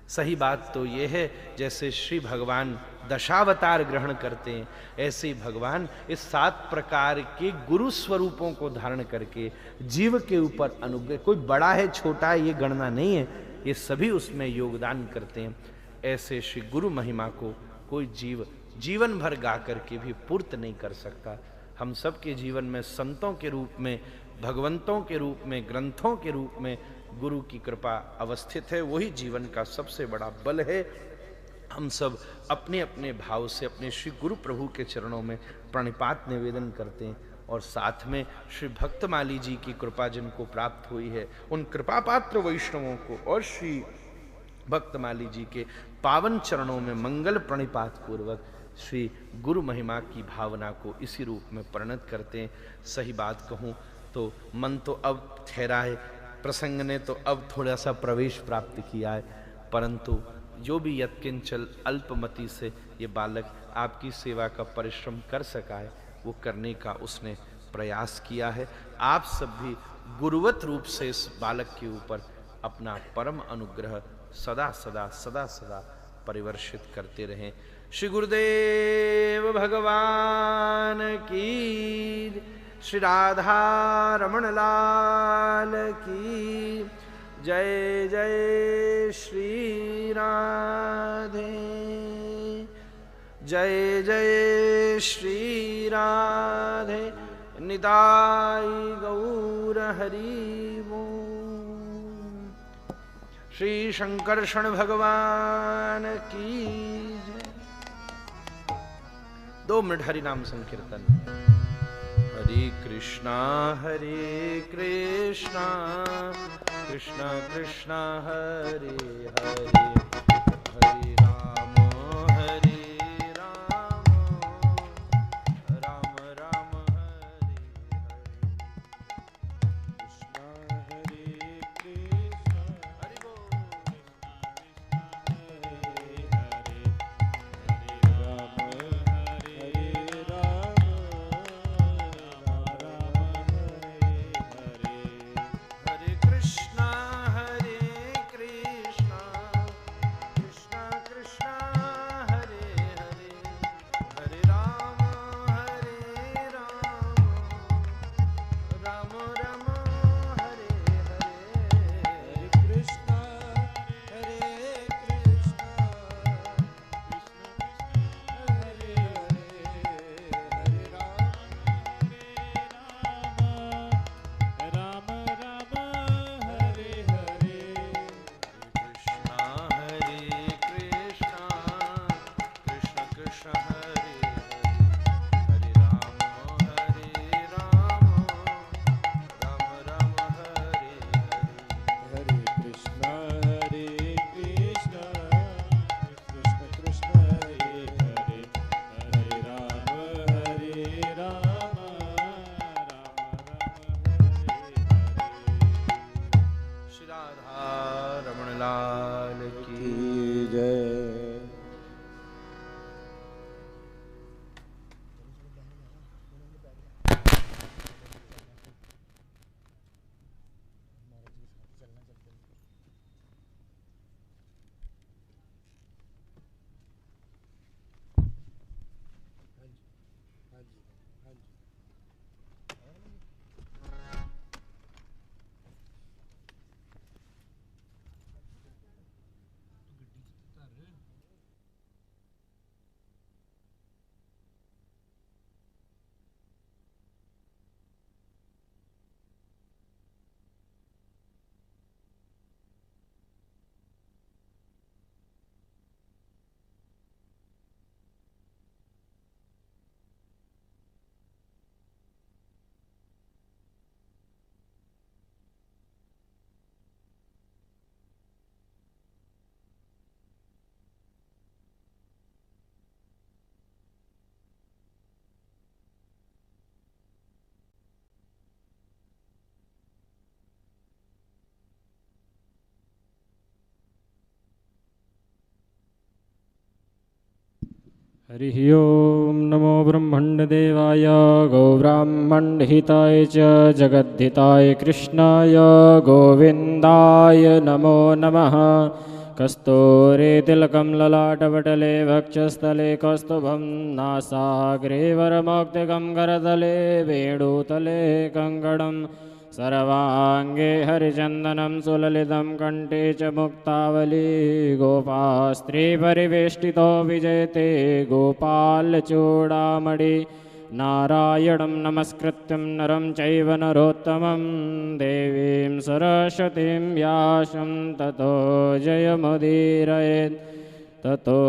सही बात तो ये है, जैसे श्री भगवान दशावतार ग्रहण करते हैं, ऐसे ही भगवान इस 7 प्रकार के गुरु स्वरूपों को धारण करके जीव के ऊपर अनुग्रह, कोई बड़ा है छोटा है ये गणना नहीं है, ये सभी उसमें योगदान करते हैं। ऐसे श्री गुरु महिमा को कोई जीव जीवन भर गा करके भी पूर्त नहीं कर सकता। हम सबके जीवन में संतों के रूप में, भगवंतों के रूप में, ग्रंथों के रूप में गुरु की कृपा अवस्थित है। वही जीवन का सबसे बड़ा बल है। हम सब अपने अपने भाव से अपने श्री गुरु प्रभु के चरणों में प्रणिपात निवेदन करते हैं, और साथ में श्री भक्तमाली जी की कृपा जिनको प्राप्त हुई है, उन कृपा पात्र वैष्णवों को और श्री भक्तमाली जी के पावन चरणों में मंगल प्रणिपात पूर्वक श्री गुरु महिमा की भावना को इसी रूप में परिणत करते हैं। सही बात कहूँ तो मन तो अब ठहरा है, प्रसंग ने तो अब थोड़ा सा प्रवेश प्राप्त किया है, परंतु जो भी यत्किंचल अल्पमति से ये बालक आपकी सेवा का परिश्रम कर सका है, वो करने का उसने प्रयास किया है। आप सब भी गुरुवत रूप से इस बालक के ऊपर अपना परम अनुग्रह सदा सदा सदा सदा परिवर्षित करते रहें। श्री गुरुदेव भगवान की, श्री राधा रमण लाल की जय। जय श्री राधे, जय जय श्री राधे। निताई गौर हरि बोल। श्री शंकरषण भगवान की जय। 2 मिनट हरि नाम संकीर्तन। हरे कृष्णा कृष्णा कृष्णा हरे हरे, हरे राम राम राम हरे हरे। कृष्णा हरे कृष्णा, हरि बोल। हरे कृष्णा कृष्णा कृष्णा हरे हरे, हरे राम राम राम हरे हरे। हरे कृष्णा कृष्णा हरे हरे, हरे राम राम हरे हरे। कृष्णा कृष्णा कृष्णा हरे हरे, हरे राम राम हरे हरे। हरे कृष्णा कृष्णा कृष्णा हरे हरे, हरे राम राम हरे हरे। श्री राधा रमण लाल की जय। हरिः ओं नमो ब्रह्मण्डदेवाय गौब्राह्मणहिताय च जगद्धिताय कृष्णाय गोविन्दाय नमो नमः। कस्तूरितिलकं ललाटपटले वक्षस्थले कौस्तुभं नासाग्रे वरमौक्तिकं करतले वेणुतले कङ्कणं सर्वाङ्गे हरिचन्दनं सुललितं कण्ठे च मुक्तावली। गोपास्त्रीपरिवेष्टितो विजयते गोपालचूडामणि। नारायणं नमस्कृत्यं नरं चैव नरोत्तमं देवीं सरस्वतीं व्यासं ततो जयमुदीरयेत्, ततो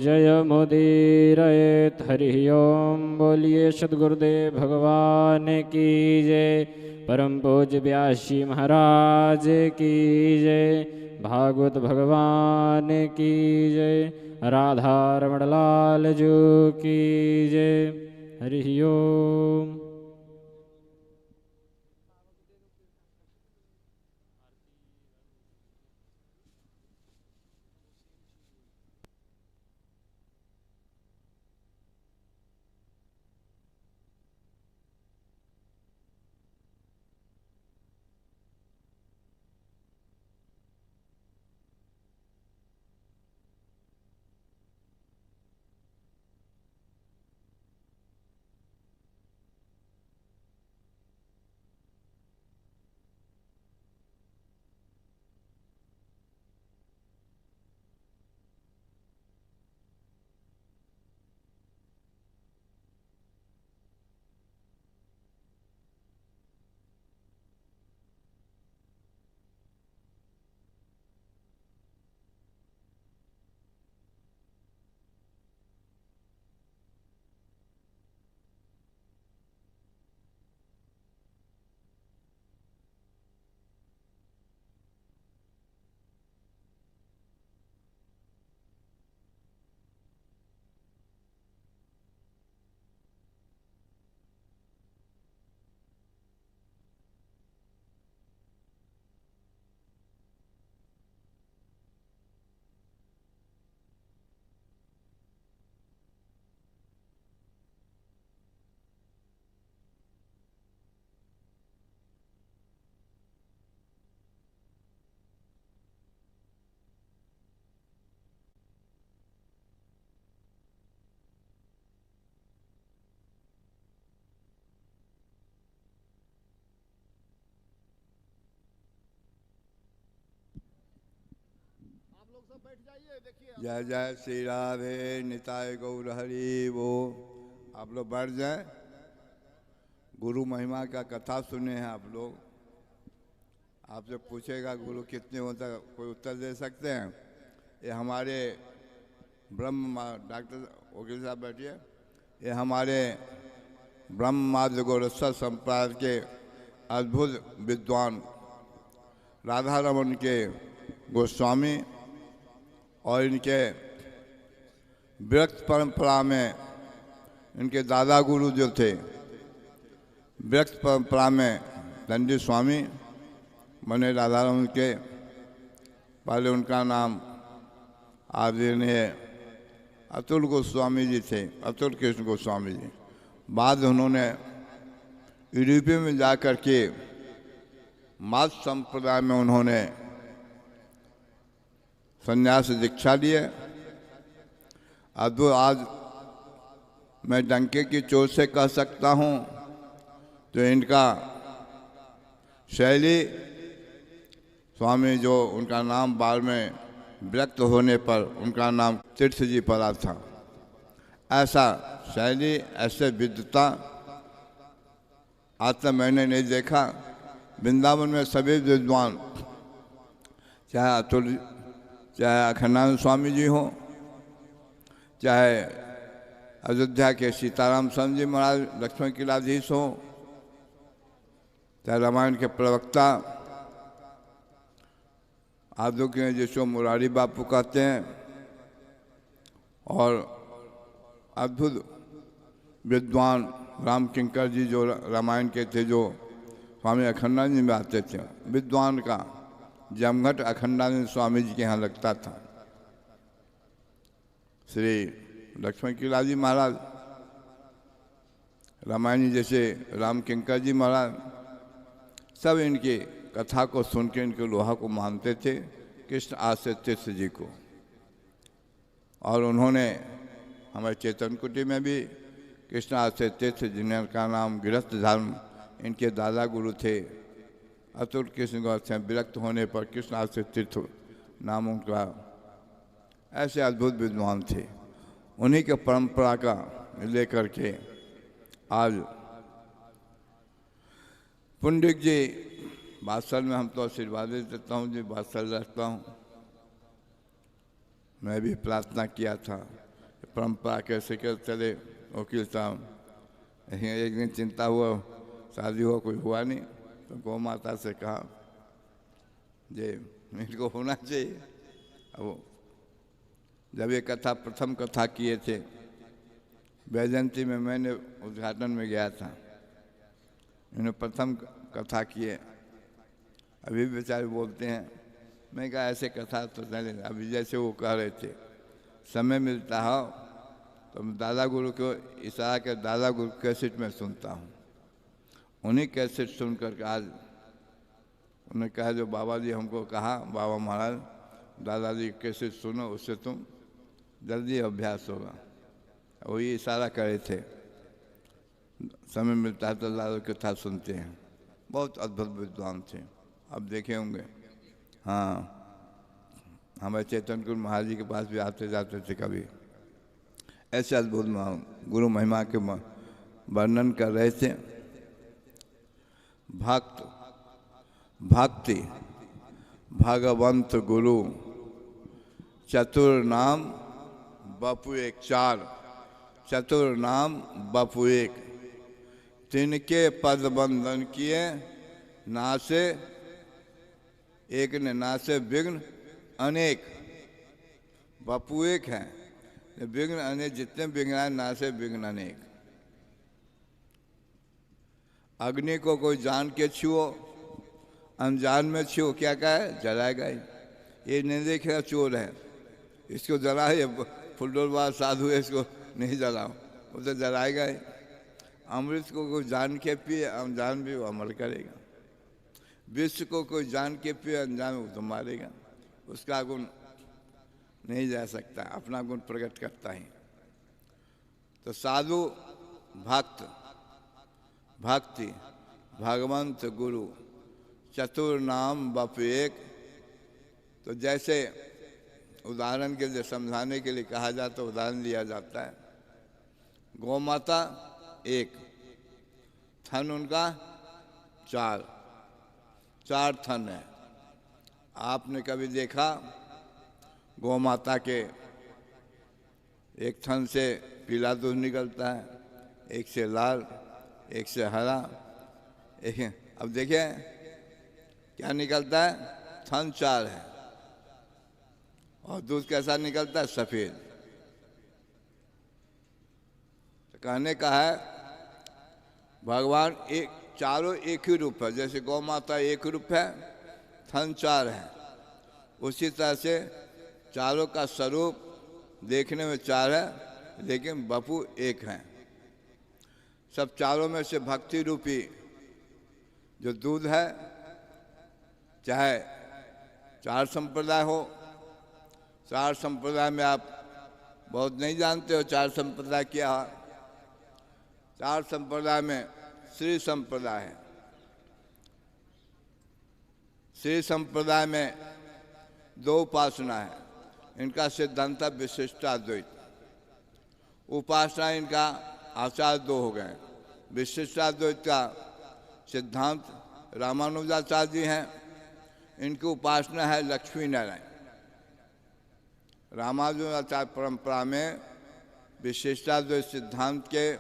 जयमुदीरयेत्। हरिः ओं बोलिए सद्गुरुदेव भगवान की जय। परम पूज्य व्यास जी महाराज की जय। भागवत भगवान की जय। राधा रमण लाल जो की जय। हरिः ओम। जय जय श्री राधे निताय गौर हरि वो। आप लोग बैठ जाए। गुरु महिमा का कथा सुने हैं आप लोग। आपसे पूछेगा गुरु कितने होता, कोई उत्तर दे सकते हैं? ये हमारे डॉक्टर वकील साहब बैठिए। ये हमारे ब्रह्म माध्य गोरक्षा संप्रदाय के अद्भुत विद्वान राधा रमन के गोस्वामी और इनके विरक्त परंपरा में इनके दादा गुरु जो थे, विरक्त परंपरा में दंडी स्वामी बने राधा रमन के। पहले उनका नाम आदरणीय अतुल गोस्वामी जी थे, अतुल कृष्ण गोस्वामी जी। बाद उन्होंने यूरोपीय में जाकर के माध संप्रदाय में उन्होंने संन्यास दीक्षा लिए। अद्भुत। आज मैं डंके की चोट से कह सकता हूँ तो इनका शैली स्वामी जो उनका नाम बाद में व्यक्त होने पर उनका नाम तीर्थ जी पड़ा था। ऐसा शैली, ऐसे विद्वता आज तक मैंने नहीं देखा। वृंदावन में सभी विद्वान, चाहे अतुल, चाहे अखंडानंद स्वामी जी हों, चाहे अयोध्या के सीताराम स्वामी जी महाराज लक्ष्मण किलाधीश हों, चाहे रामायण के प्रवक्ता आदो के जिसको मुरारी बापू कहते हैं, और अद्भुत विद्वान राम किंकर जी जो रामायण के थे, जो स्वामी अखंडानंद जी में आते थे। विद्वान का जमघट अखंडानंद स्वामी जी के यहाँ लगता था। श्री लक्ष्मण किला जी महाराज, रामायणी जैसे राम किंकर जी महाराज, सब इनकी कथा को सुन के इनके लोहा को मानते थे, कृष्ण आश्रित तीर्थ जी को। और उन्होंने हमारे चेतन कुटी में भी कृष्ण आश्रित तीर्थ जिनका नाम गृहस्थ धर्म, इनके दादा गुरु थे अतुल कृष्ण गोस्वामी। विरक्त होने पर कृष्ण आश्रित तीर्थ नाम उनका। ऐसे अद्भुत विद्वान थे। उन्हीं के परंपरा का लेकर के आज पुंडित जी बादशाह में हम तो आशीर्वाद देता हूँ जी, बादशाह रहता हूँ। मैं भी प्रार्थना किया था परंपरा कैसे कैसे चले। वकील साहब एक दिन चिंता हुआ, शादी हुआ, कोई हुआ नहीं, तो गौ माता से कहा जे इनको होना चाहिए। अब जब ये कथा प्रथम कथा किए थे वैजयंती में, मैंने उद्घाटन में गया था, इन्होंने प्रथम कथा किए। अभी बेचारे बोलते हैं, मैं कहा ऐसे कथा तो चले। अभी जैसे वो कह रहे थे, समय मिलता है तो दादा गुरु को इशारा कर दादा गुरु कैसेट में सुनता हूँ। उन्हीं कैसेट सुनकर आज उन्होंने कहा जो बाबा जी हमको कहा, बाबा महाराज दादाजी कैसेट सुनो, उससे तुम जल्दी अभ्यास होगा। वही इशारा करे थे, समय मिलता है तो दादा की कथा सुनते हैं। बहुत अद्भुत विद्वान थे। अब देखे होंगे, हाँ, हमारे चेतन कुमार महाराज जी के पास भी आते जाते थे कभी। ऐसे अद्भुत गुरु महिमा के वर्णन कर रहे थे। भक्ति भगवंत गुरु चतुर नाम बपु एक। चार चतुर नाम बपु एक, तिनके पद बंधन किए नासे एक ने, नासे विघ्न अनेक। बपु एक है, विघ्न अनेक, जितने विघ्न आए नासे विघ्न अनेक। अग्नि को कोई जान के छुओ, अनजान में छुओ, क्या कहे, जलाएगा ही। ये नहीं देखेगा चोर है, इसको जला, ये फुलडोलवार साधु है, इसको नहीं जलाओ, वो तो जलाएगा ही। अमृत को कोई जान के पिए, अनजान भी वो अमल करेगा। विश्व को कोई जान के पिए, अनजान वो तो मारेगा। उसका गुण नहीं जा सकता, अपना गुण प्रकट करता ही। तो साधु भक्त, भक्ति भगवंत गुरु चतुर नाम बप एक। तो जैसे उदाहरण के लिए समझाने के लिए कहा जाता है, उदाहरण लिया जाता है। गौ माता एक, थन उनका चार थन है। आपने कभी देखा गौ माता के एक थन से पीला दूध निकलता है, एक से लाल, एक से हरा, एक। अब देखिए क्या निकलता है, थन 4 है और दूध कैसा निकलता है, सफेद। तो कहने का है भगवान एक, चारों एक ही रूप है। जैसे गौ माता एक रूप है, थन 4 है, उसी तरह से चारों का स्वरूप देखने में 4 है, लेकिन बपू एक हैं। सब चारों में से भक्ति रूपी जो दूध है, चाहे 4 संप्रदाय हो, 4 संप्रदाय में आप बहुत नहीं जानते हो 4 संप्रदाय क्या है। 4 संप्रदाय में श्री संप्रदाय है। श्री संप्रदाय में 2 उपासना है। इनका सिद्धांत विशिष्टाद्वैत। उपासना इनका आचार्य 2 हो गए। विशिष्टाद्वैत का सिद्धांत रामानुजाचार्य जी हैं, इनकी उपासना है लक्ष्मी नारायण। रामानुजाचार्य परंपरा में विशिष्टाद्वैत सिद्धांत के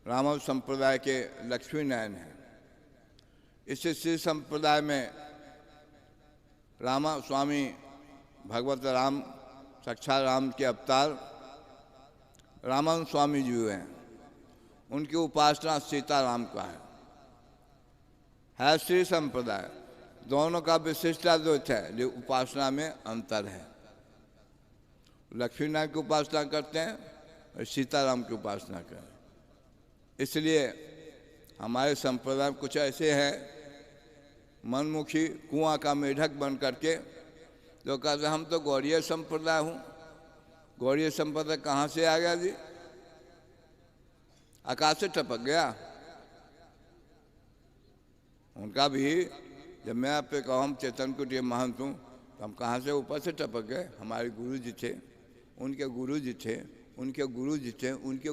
रामानुज संप्रदाय के लक्ष्मी नारायण हैं। इसी श्री संप्रदाय में रामा स्वामी भगवत राम, साक्षात राम के अवतार रामानंद स्वामी जी हैं। उनकी उपासना सीताराम का है श्री संप्रदाय। दोनों का विशिष्टाद्वैत है, लेकिन उपासना में अंतर है। लक्ष्मी नारायण की उपासना करते हैं और सीताराम की उपासना करें। इसलिए हमारे संप्रदाय में कुछ ऐसे हैं मनमुखी, कुआं का मेढक बन करके, जो कहते हम तो गौड़ीय संप्रदाय हूँ। गौड़ीय संप्रदाय कहाँ से आ गया जी? आकाश से टपक गया। उनका भी जब मैं आप पे कहूँ हम चेतन कुटीय महंत हूँ, तो हम कहाँ से ऊपर से टपक गए। हमारे गुरु जी थे, उनके गुरु जी थे, उनके गुरु जी थे, उनके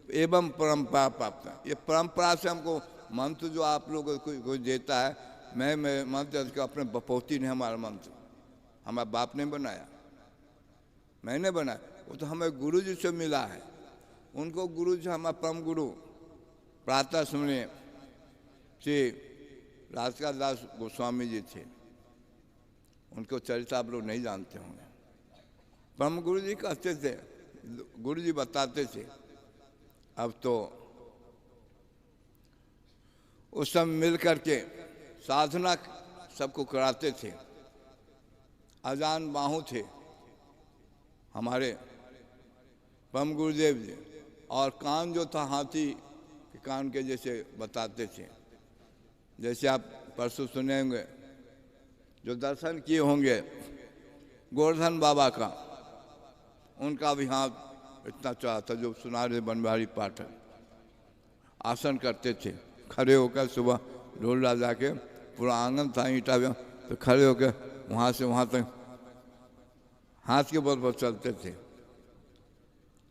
एवं परंपरा प्राप्त है। ये परंपरा से हमको मंत्र जो आप लोगों को देता है, मैं मंत्र अपने बपौती ने हमारा मंत्र, हमारा बाप ने बनाया, मैंने बनाया। वो तो हमें गुरु जी से मिला है। उनको गुरु जी हमारा परम गुरु प्रातः सुनिए श्री राधिका दास गोस्वामी जी थे। उनको चरित्र आप लोग नहीं जानते होंगे। परम गुरु जी कहते थे, गुरु जी बताते थे। अब तो उस सब मिल करके साधना सबको कराते थे। अजान बाहु थे हमारे परम गुरुदेव जी, और कान जो था हाथी के कान के जैसे बताते थे। जैसे आप परसों सुने होंगे, जो दर्शन किए होंगे गोवर्धन बाबा का, उनका भी हाथ इतना चौड़ा था, जो सुना रहे बनवारी पाठक। आसन करते थे, खड़े होकर सुबह ढोल राजा के पूरा आंगन था ईंटा, तो खड़े होकर वहाँ से वहाँ तक हाथ के बल पर चलते थे।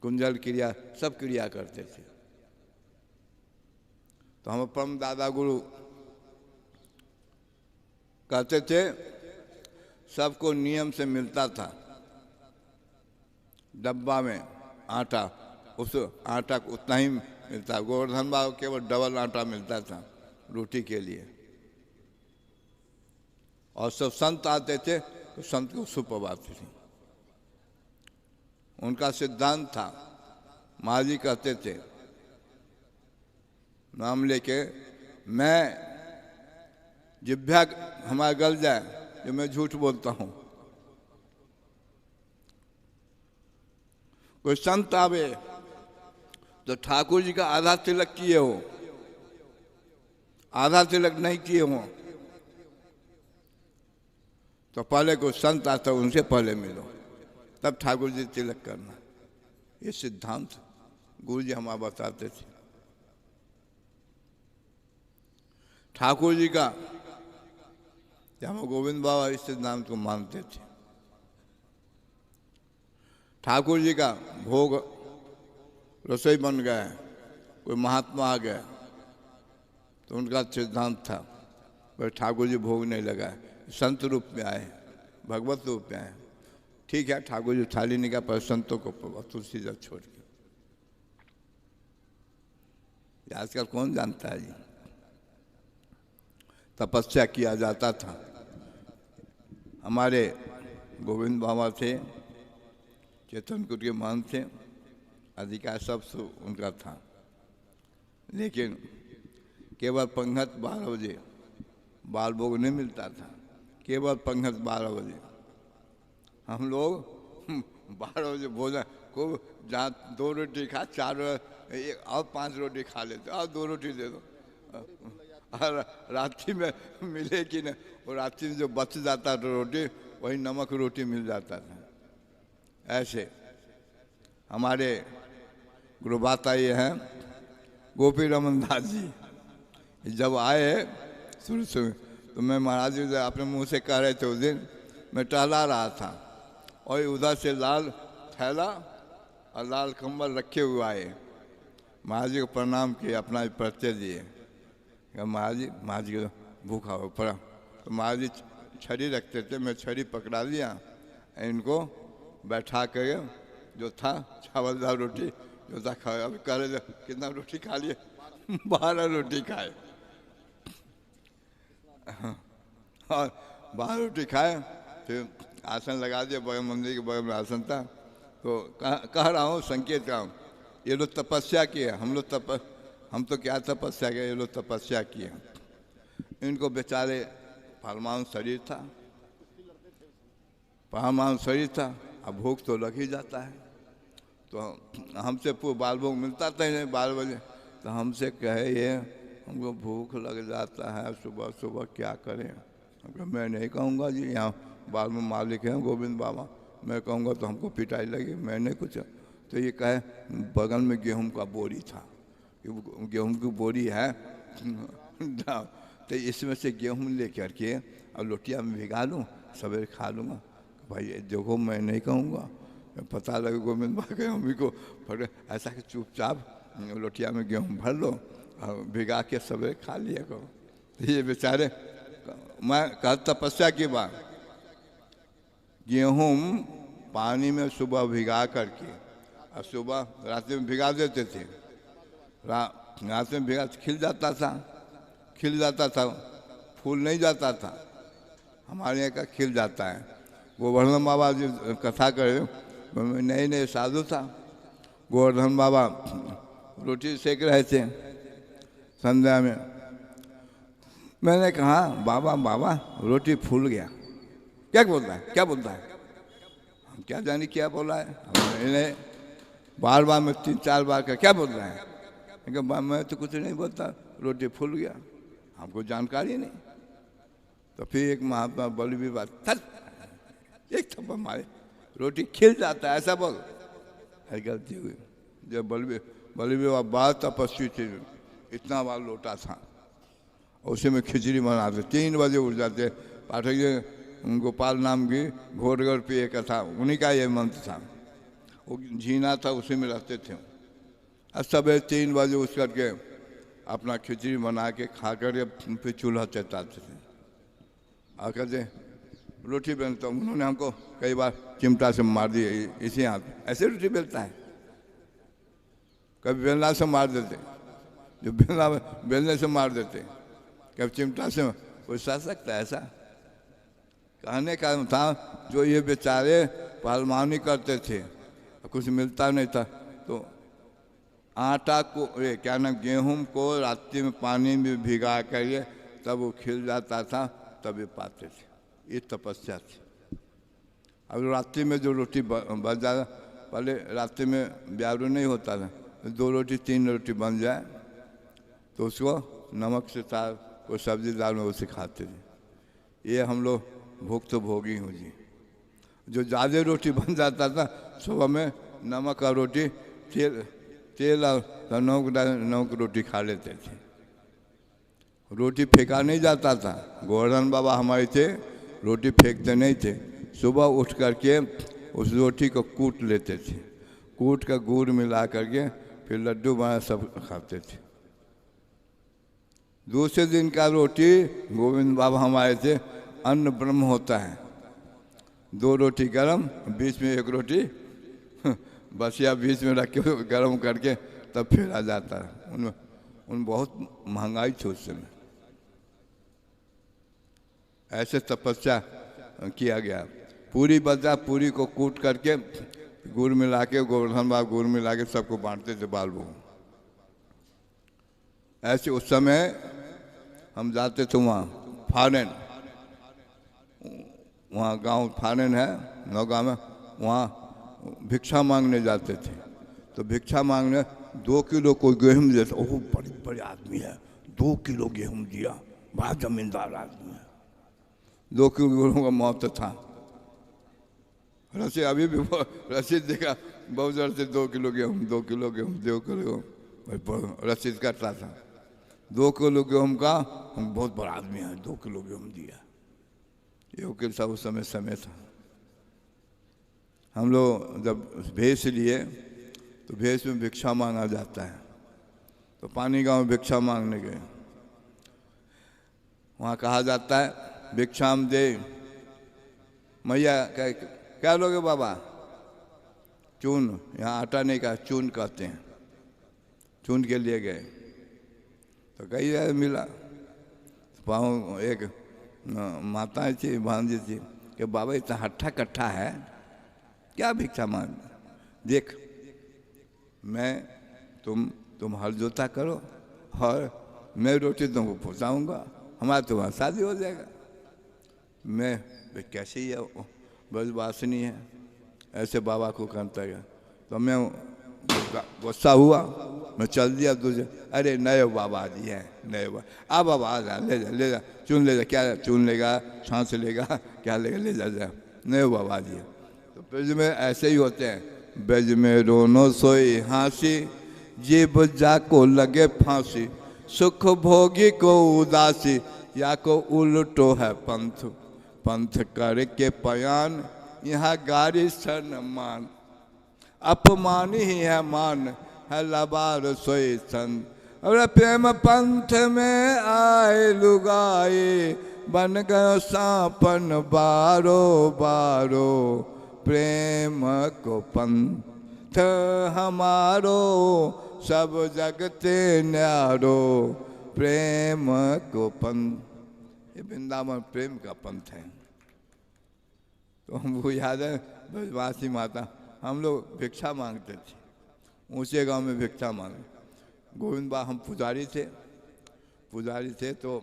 कुंजल क्रिया, सब क्रिया करते थे। तो हम परम दादा गुरु कहते थे सबको नियम से मिलता था। डब्बा में आटा, उस आटा उतना ही मिलता। गोवर्धन बाबा केवल डबल आटा मिलता था रोटी के लिए। और सब संत आते थे तो संत को सुप्रभात थी। उनका सिद्धांत था, महाजी कहते थे नाम लेके, मैं जिभ्या हमारा गल जाए जो मैं झूठ बोलता हूँ। कोई संत आवे तो ठाकुर जी का आधा तिलक किए हो, आधा तिलक नहीं किए हो, तो पहले कोई संत आता उनसे पहले मिलो, तब ठाकुर जी तिलक करना। ये सिद्धांत गुरु जी हमारा बताते थे। ठाकुर जी का हम गोविंद बाबा इस सिद्धांत को मानते थे। ठाकुर जी का भोग रसोई बन गया, कोई महात्मा आ गया तो उनका सिद्धांत था पर ठाकुर जी भोग नहीं लगाए, संत रूप में आए, भगवत रूप में आए। ठीक है, ठाकुर जी थाली नहीं का, पर संतों को तुलसी जल छोड़ के। आजकल कौन जानता है जी। तपस्या किया जाता था। हमारे गोविंद बाबा थे, चेतनपुर के महंत थे, अधिकार सब उनका था, लेकिन केवल पंगत 12 बजे, बाल भोग नहीं मिलता था, केवल पंगत 12 बजे। हम लोग 12 बजे भोजन को जहाँ 2 रोटी खा, 4 और 5 रोटी खा लेते, और 2 रोटी दे दो। और रात्रि में मिले कि नहीं, और रात्रि में जो बच जाता था रोटी, वही नमक रोटी मिल जाता था। ऐसे हमारे गुरुबाता ये हैं गोपी रमन दास जी, जब आए शुरू शुरू तो मैं महाराज जी अपने मुंह से कह रहे थे, उस दिन मैं टहला रहा था और उधर से लाल थैला और लाल कंबल रखे हुए आए। महाराज जी को प्रणाम किए, अपना परिचय दिए। महाराज जी भूखा हो पड़ा, तो महाराज जी छड़ी रखते थे, मैं छड़ी पकड़ा लिया, इनको बैठा कर जो था चावलदार रोटी जो था खाया। अभी कह रहे कितना रोटी खा लिए? 12 रोटी खाए और 12 रोटी खाए। फिर आसन लगा दिया, बगल मंदिर के बगल में आसन था। तो कह रहा हूँ, संकेत का हूँ, ये लोग तपस्या किए, हम तो क्या तपस्या किए, ये लोग तपस्या किए। इनको बेचारे परमाणु शरीर था, परमाणु शरीर था, अब भूख तो लग ही जाता है। तो हमसे बाल भोग मिलता था ही नहीं 12 बजे, तो हमसे कहे ये हमको भूख लग जाता है, सुबह सुबह क्या करें? मैं नहीं कहूँगा जी, यहाँ बाल में मालिक हैं गोविंद बाबा, मैं कहूँगा तो हमको पिटाई लगी, मैंने कुछ। तो ये कहे बगल में गेहूं का बोरी था, गेहूं की बोरी है तो इसमें से गेहूं ले करके और लोटिया में भिगा लूँ, सवेरे खा लूँगा। भाई देखो मैं नहीं कहूँगा, पता लगे गोविंद बाबा के मम्मी को फटे, ऐसा कि चुपचाप लोटिया में गेहूं भर लो और भिगा के सवेरे खा लिया करो। तो ये बेचारे, मैं कल तपस्या की बात, गेहूं पानी में सुबह भिगा करके और सुबह रात में भिगा देते थे, रात में भिगा खिल जाता था, फूल नहीं जाता था। हमारे यहाँ का खिल जाता है। गोवर्धन बाबा जी कथा करे, नए साधु था, गोवर्धन बाबा रोटी सेक रहे थे संध्या में। मैंने कहा बाबा रोटी फूल गया। क्या बोलता है? हम क्या जाने क्या बोला है, मैंने बार मैं 3-4 बार का क्या बोल रहा है? मैं तो कुछ नहीं बोलता, रोटी फूल गया, हमको जानकारी नहीं। तो फिर एक महात्मा बलि भी बात एक थप्पड़ मारे, रोटी खिल जाता है ऐसा बोल, गलती हुई। जब बलि भी बात तपस्वी थे, इतना बार लोटा था, उसी में खिचड़ी बनाते, 3 बजे उठ जाते। पाठक जी गोपाल नाम की घोड़गढ़ पे एक था, उन्हीं का ये मंत्र था, वो झीना था, उसी में रहते थे। अब सवेरे 3 बजे उठ करके अपना खिचड़ी बना के खा कर फिर चूल्हा चटाते थे। और कहते रोटी बेलता, उन्होंने हमको कई बार चिमटा से मार दिए, इसी हाथ ऐसे रोटी बेलता है, कभी बेलना से मार देते, जो बेलने से मार देते, कभी चिमटा से। कोई सह सकता है ऐसा? कहने का था जो ये बेचारे पहलवानी करते थे, कुछ मिलता नहीं था, तो आटा को क्या नाम गेहूं को रात्रि में पानी में भिगा कर तब वो खिल जाता था, तब ये पाते थे। ये तपस्या थी। अब रात्रि में जो रोटी बच जाता, पहले रात्रि में ब्यारू नहीं होता था, 2 रोटी 3 रोटी बन जाए तो उसको नमक से तार कोई सब्जी दाल में उसे खाते थे। ये हम लोग भूख तो भोगी हूँ जी। जो ज़्यादा रोटी बन जाता था, सुबह में नमक और रोटी, तेल और नमक रोटी खा लेते थे। रोटी फेंका नहीं जाता था। गोवर्धन बाबा हमारे थे, रोटी फेंकते नहीं थे। सुबह उठ करके उस रोटी को कूट लेते थे, कूट का गुड़ मिला करके फिर लड्डू बना सब खाते थे। दूसरे दिन का रोटी गोविंद बाबा हमारे थे, अन्न ब्रह्म होता है, 2 रोटी गरम, बीच में 1 रोटी बसिया बीच में रख के गरम करके तब फिर आ जाता है। उन बहुत महंगाई थी उस समय, ऐसे तपस्या किया गया। पूरी बचा, पूरी को कूट करके गुड़ मिला के, गोवर्धन बाबा गुड़ मिला के सबको बांटते थे बाल बहू। ऐसे उस समय हम जाते थे वहाँ फानेन, वहाँ गांव फानेन है नौगांव में, वहाँ भिक्षा मांगने जाते थे। तो भिक्षा मांगने 2 किलो कोई गेहूँ देता, ओह बड़े बड़े आदमी है, 2 किलो गेहूँ दिया, बड़ा जमींदार आदमी है। 2 किलो गेहूँ का महत्व था। रसीद अभी भी रसीद देखा, बहुत जल्द से 2 किलो गेहूँ, 2 किलो गेहूँ, 2 किलो रसीद कटता था। 2 किलो गेहूँ का, हम बहुत बड़ा आदमी है, 2 किलो गेहूँ दिया। ये वकील साहब उस समय था। हम लोग जब भेष लिए तो भेष में भिक्षा मांगा जाता है, तो पानी गांव में भिक्षा मांगने गए। वहाँ कहा जाता है भिक्षाम दे, मैया क्या लोगे बाबा? चून, यहाँ आटा नहीं कहा, चून कहते हैं। चून के लिए गए तो कई जगह मिला। पाँव एक माता थी, भांजी थी कि बाबा इतना हट्ठा कट्ठा है, क्या भिक्षा मांग? देख मैं तुम हल जोता करो और मैं रोटी तुमको पहुँचाऊँगा, हमारा तुम्हारा शादी हो जाएगा। मैं कैसे ही ब्रजवासिनी है, ऐसे बाबा को करता गया। तो मैं गुस्सा हुआ, मैं चल दिया दूसरे, अरे नए बाबा जी हैं, नए बाबा, आ बाबा आ जा, ले जा चुन ले जा, क्या चुन लेगा, सांस लेगा, क्या लेगा, ले जा नए बाबा जी है। तो ब्रज में ऐसे ही होते हैं, ब्रज में रोनो सोई हाँसी, जीव जाको लगे फांसी, सुख भोगी को उदासी, या को उल्टो है पंथ, पंथ करके पयान, यहाँ गारी सन मान, अपमान ही है मान, है लबार सोई सन। और प्रेम पंथ में आए लुगाए, बन गयो सांपन बारो बारो, प्रेम को पंथ हमारो, सब जगते न्यारो, प्रेम को पंथ। ये वृंदावन प्रेम का पंथ है। तो हमको याद है ब्रजवासी माता, हम लोग भिक्षा मांगते थे, ऊंचे गांव में भिक्षा मांगे। गोविंद बा हम पुजारी थे तो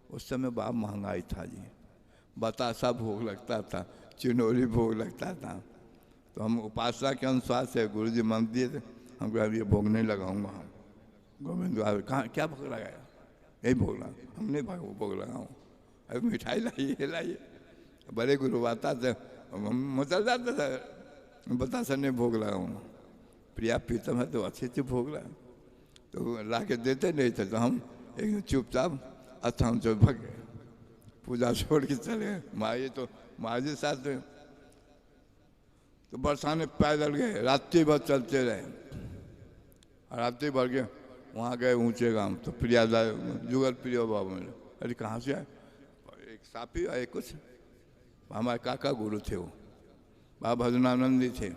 उस समय बड़ा महंगाई था जी, बतासा भोग लगता था, चिनोरी भोग लगता था। तो हम उपासना के अनुसार से गुरुजी मान दिए थे, हम कहा ये भोग नहीं लगाऊंगा। हम गोविंद बा कहाँ क्या भोग लगाया? यही भोग लगा, हम नहीं भोग लगाऊँ। अरे मिठाई लाइए, बड़े गुरु आता थे, मचल जाता था, बतासा नहीं भोग लगाऊँ। प्रिया प्रीतम है तो अच्छे भोग लगा, तो ला के देते नहीं थे। तो हम एक चुपचाप अस्थान से भाग गए, पूजा छोड़ के चले गए। माँ जी साथ में तो बरसाने पैदल गए, रात्रि भर चलते रहे। रात्रि भर गए, वहाँ गए ऊंचे गांव। तो प्रिया जुगल प्रिय बाबा मिले, अरे कहाँ से आए? एक साफी आए, कुछ हमारे काका गुरु थे, वो बाबा भजनानंदी थे,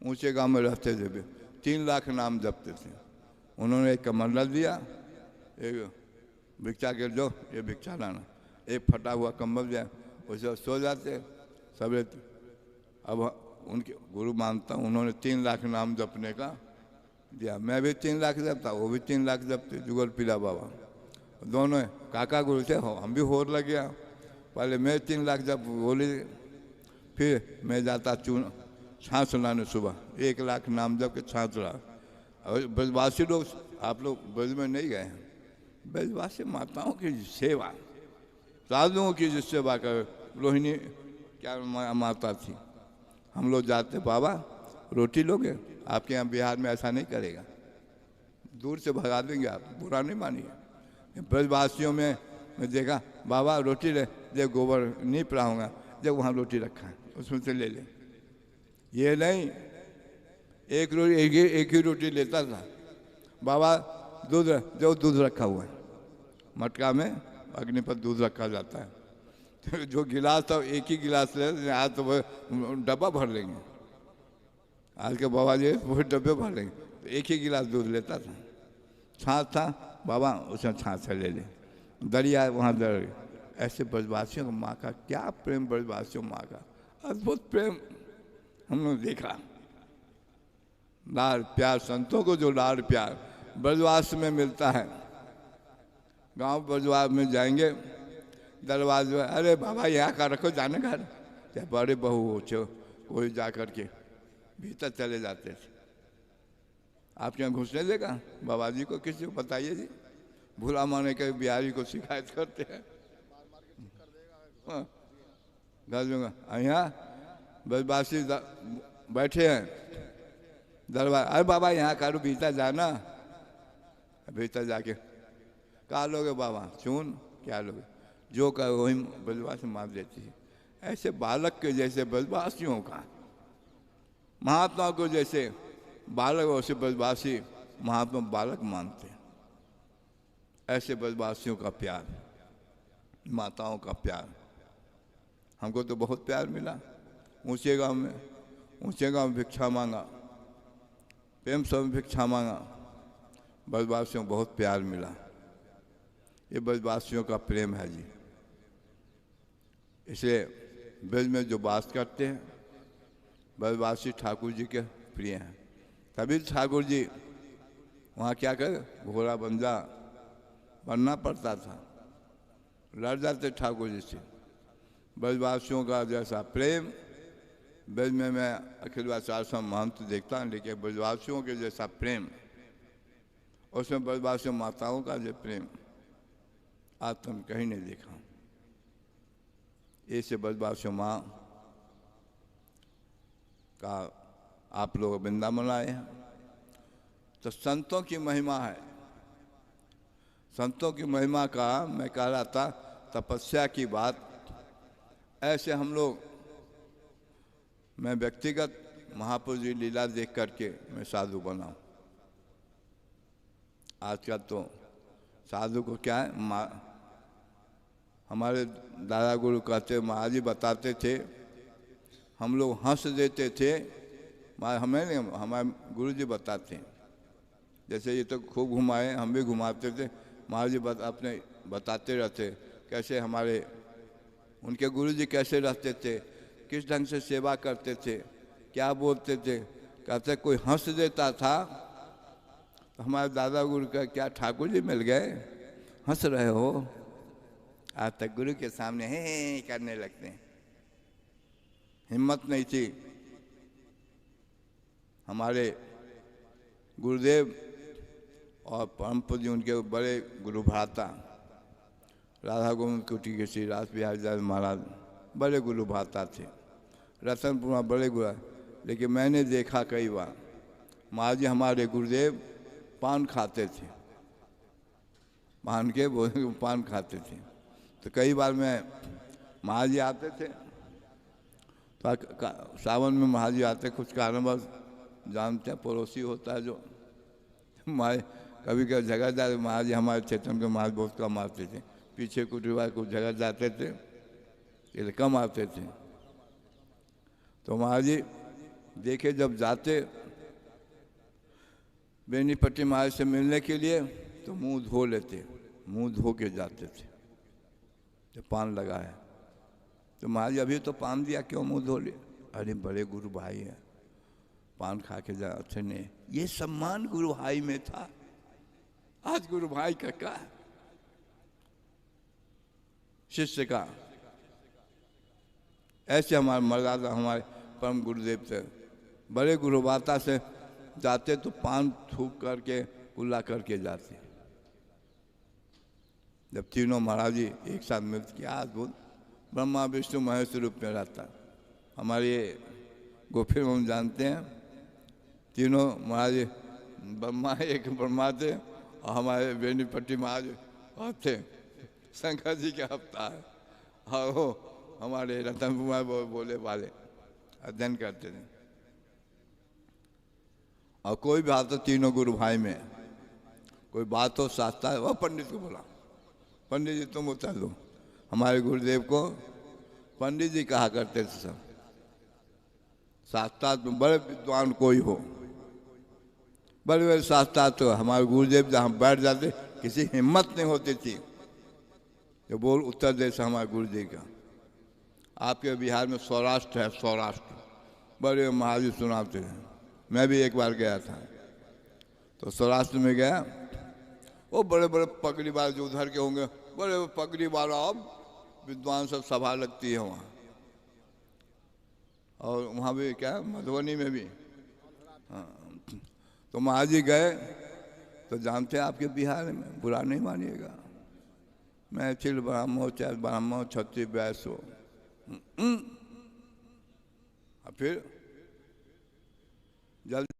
ऊंचे गांव में रहते थे, 3 लाख नाम जपते थे। उन्होंने एक कमंडल दिया, एक भिक्षा के जो ये भिक्षा लाना, एक फटा हुआ कंबल दिया, उसे सो जाते सवेरे। अब उनके गुरु मानता हूँ, उन्होंने 3 लाख नाम जपने का दिया। मैं भी 3 लाख जपता, वो भी 3 लाख जपते, जुगल पीला बाबा दोनों काका गुरु थे। हम भी होर लग गया, पहले मैं 3 लाख जब बोली, फिर मैं जाता छाछ लाने सुबह, 1 लाख नाम जप के छाछ ला। और ब्रजवासी लोग, आप लोग ब्रज में नहीं गए हैं, ब्रजवासी माताओं की सेवा, साधुओं की जो सेवा कर, रोहिणी क्या माता थी, हम लोग जाते, बाबा रोटी लोगे? आपके यहाँ बिहार में ऐसा नहीं करेगा, दूर से भगा देंगे, आप बुरा नहीं मानिए। ब्रजवासियों में मैं देखा, बाबा रोटी ले, जब गोबर नहीं पिलाऊंगा, जब वहाँ रोटी रखा है उसमें से ले ले। ये नहीं एक ही रोटी लेता था। बाबा दूध रखा हुआ है मटका में, अग्नि पर दूध रखा जाता है। तो जो गिलास था एक ही गिलास ले, आज तो वो डब्बा भर लेंगे, आज के बाबा जी वो डब्बे भर लेंगे। तो एक ही गिलास दूध लेता था। छाछ था बाबा, उसमें छाछ से ले ले, दरिया वहाँ दर। ऐसे ब्रजवासियों को माँ का क्या प्रेम, ब्रजवासियों माँ का अद्भुत प्रेम हमने देखा। लाड़ प्यार, संतों को जो लाड़ प्यार ब्रजवास में मिलता है। गांव ब्रजवास में जाएंगे, दरवाजे में, अरे बाबा यहाँ का रखो, जाने का, चाहे बड़े बहू हो कोई जा कर के भीतर चले जाते थे। आप यहाँ घुसने देगा बाबा जी को, किसी को बताइए जी, भूला माने के बिहारी को शिकायत करते हैं। यहाँ ब्रजवासी बैठे हैं दरबार, अरे बाबा यहाँ कारू भीतर जाना, भीतर जाके कहा लोगे बाबा, चून क्या लोगे, जो कहे वही ब्रजवासी मार देती है। ऐसे बालक के जैसे ब्रजवासियों का, महात्मा को जैसे बालक वैसे ब्रजवासी महात्मा बालक मानते हैं। ऐसे ब्रजवासियों का प्यार, माताओं का प्यार, हमको तो बहुत प्यार मिला। ऊंचे गांव में भिक्षा मांगा, प्रेम से भिक्षा मांगा, ब्रजवासियों को बहुत प्यार मिला। ये ब्रजवासियों का प्रेम है जी। इसलिए ब्रज में जो वास करते हैं ब्रजवासी ठाकुर जी के प्रिय हैं। तभी ठाकुर जी वहाँ क्या करे, घोड़ा बंजा बनना पड़ता था, लड़ जाते ठाकुर जी से। ब्रजवासियों का जैसा प्रेम ब्रज में मैं अखिलवासी आश्रम महंत देखता हूँ, लेकिन ब्रजवासियों के जैसा प्रेम, उसमें ब्रजवासियों माताओं का जो प्रेम आज तुम कहीं नहीं देखा। ऐसे ब्रजवासियों माँ का आप लोग वृंदावन आए हैं तो संतों की महिमा है। संतों की महिमा का मैं कह रहा था, तपस्या की बात। ऐसे हम लोग, मैं व्यक्तिगत महापुरुष जी लीला देख करके मैं साधु बना। आजकल तो साधु को क्या है, हमारे दादा गुरु कहते, महाराज जी बताते थे, हम लोग हंस देते थे, हमें नहीं, हमारे गुरु जी बताते हैं। जैसे ये तो खूब घुमाए, हम भी घुमाते थे, महाराज जी अपने बताते रहते कैसे हमारे उनके गुरु जी कैसे रहते थे, किस ढंग से सेवा करते थे, क्या बोलते थे। कहते कोई हंस देता था तो हमारे दादा गुरु का, क्या ठाकुर जी मिल गए, हंस रहे हो। आज तक गुरु के सामने हे करने लगते हैं, हिम्मत नहीं थी। हमारे गुरुदेव और परम पूज्य उनके बड़े गुरु भ्राता राधा गोविंद कुटी के श्री रास बिहारी दास महाराज बड़े गुरु भ्राता थे, रतनपुर में बड़े गुरु। लेकिन मैंने देखा कई बार महाराज जी हमारे गुरुदेव पान खाते थे, पान खाते थे। तो कई बार मैं महाराज जी आते थे तो सावन में महाराज जी आते, कुछ कारणवश जानते हैं पड़ोसी होता है जो हमारे कभी कभी जगह जाते, महाराज जी हमारे क्षेत्र में महाराज बहुत कम आते थे, पीछे कुछ जगह जाते थे इसलिए कम आते थे। तो महाराज जी देखे जब जाते बेनीपट्टी महाराज से मिलने के लिए तो मुंह धो लेते, मुंह धो के जाते थे। जब पान लगा है तो महाराज जी अभी तो पान दिया, क्यों मुंह धो ले, अरे बड़े गुरु भाई हैं, पान खा के जा। अच्छा नहीं, ये सम्मान गुरु भाई में था। आज गुरु भाई का क्या, शिष्य का। ऐसे हमारे मर्यादा, हमारे परम गुरुदेव थे, बड़े गुरु बाता से जाते तो पान थूक करके कुल्ला करके जाते। जब तीनों महाराज जी एक साथ मिलते, क्या अद्भुत, ब्रह्मा विष्णु महेश रूप में रहता। हमारे गोफिर हम जानते हैं, तीनों महाराज ब्रह्मा, एक ब्रह्मा थे और हमारे बेनीपट्टी महाराज और थे शंकर जी के अवतार, और वो हमारे रतन कुमार बोले वाले अध्ययन करते थे। और कोई भी आता तीनों गुरु भाई में कोई बात हो शास्त्रा है, वह पंडित को बोला, पंडित जी तुम उतर लो। हमारे गुरुदेव को पंडित जी कहा करते थे सब। शास्त्रार्थ में बड़े विद्वान कोई हो, बड़े बड़े शास्त्रार्थ तो हमारे गुरुदेव जहाँ बैठ जाते किसी हिम्मत नहीं होती थी जो बोल उत्तर देश हमारे गुरुदेव का। आपके बिहार में सौराष्ट्र है, सौराष्ट्र बड़े महाराज सुनाते हैं। मैं भी एक बार गया था तो सौराष्ट्र में गया, वो बड़े बड़े पगड़ी वाले जो उधर के होंगे, बड़े बड़े पगड़ी वाला अब विद्वान सब सभा लगती है वहाँ। और वहाँ भी क्या मधुबनी में भी, हाँ। तो महाराज जी गए तो जानते हैं आपके बिहार में, बुरा नहीं मानिएगा, मैथिल ब्राह्मण चाहे ब्राह्मण क्षत्रिय वैश्य हो, फिर जल्दी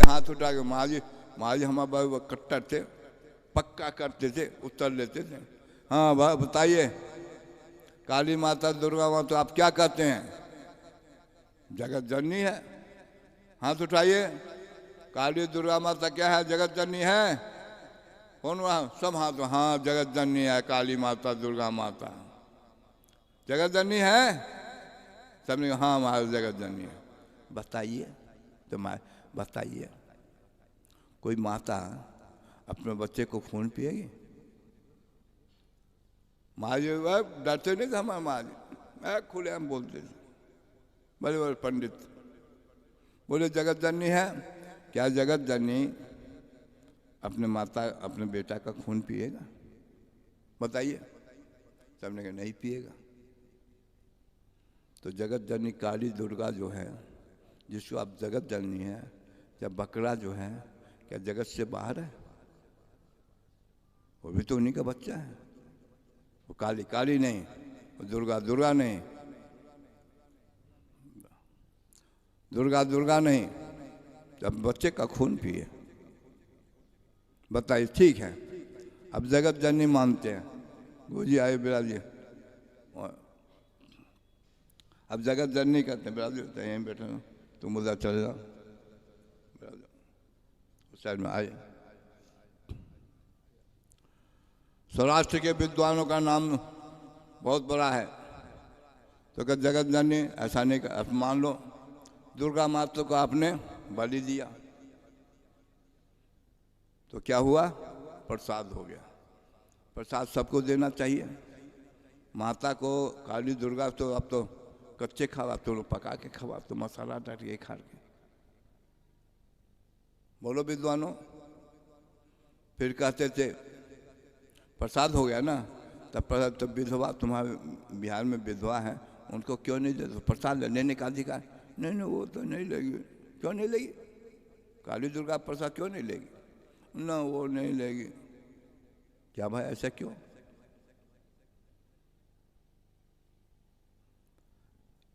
हाथ उठा के महाराज हमारे बाबू कट्टर थे, पक्का करते थे, उत्तर लेते थे। हाँ भाई बताइए, काली माता दुर्गा माता आप क्या कहते हैं? जगत जननी है। हाथ उठाइए, काली दुर्गा माता क्या है? जगत जननी है। कौन वहाँ सब हाथ? हाँ जगत जननी है, काली माता दुर्गा माता जगत जननी है। सबने हाँ महाराज जगत जननी है। बताइए तो बताइए, कोई माता अपने बच्चे को खून पिएगी? महाराज डरते नहीं थे हमारे महाराज, खुले हम बोलते थे। बड़े बड़े पंडित बोले जगत जननी है। क्या जगत जननी अपने माता अपने बेटा का खून पिएगा? बताइए। सबने कहा नहीं पिएगा। तो जगत जननी काली दुर्गा जो है, जिसको आप जगत जननी है, जब बकरा जो है क्या जगत से बाहर है? वो भी तो उन्हीं का बच्चा है। वो काली काली नहीं, वो दुर्गा दुर्गा नहीं, दुर्गा दुर्गा नहीं, जब बच्चे का खून पिए। बताइए ठीक है। अब जगत जननी मानते हैं, गुरुजी आए बिराजी, अब जगत जननी कहते हैं बिराजी होते हैं, यहीं बैठे तुम उधर चले जाओ। साइड में आए। सौराष्ट्र के विद्वानों का नाम बहुत बड़ा है। तो क्या जगत जननी ऐसा नहीं कर, मान लो दुर्गा माता को आपने बलि दिया तो क्या हुआ? प्रसाद हो गया। प्रसाद सबको देना चाहिए। माता को काली दुर्गा तो अब तो कच्चे खाओ, तो लोग पका के खाओ, तो मसाला डाल के खा के। बोलो विद्वानों। फिर कहते थे प्रसाद हो गया ना, तब प्रसाद तो विधवा, तुम्हारे बिहार में विधवा है, उनको क्यों नहीं देते? प्रसाद लेने का अधिकार नहीं। नहीं वो तो नहीं लेगी। क्यों नहीं लेगी? काली दुर्गा प्रसाद क्यों नहीं लेगी? ना वो नहीं लेगी। क्या भाई ऐसा क्यों?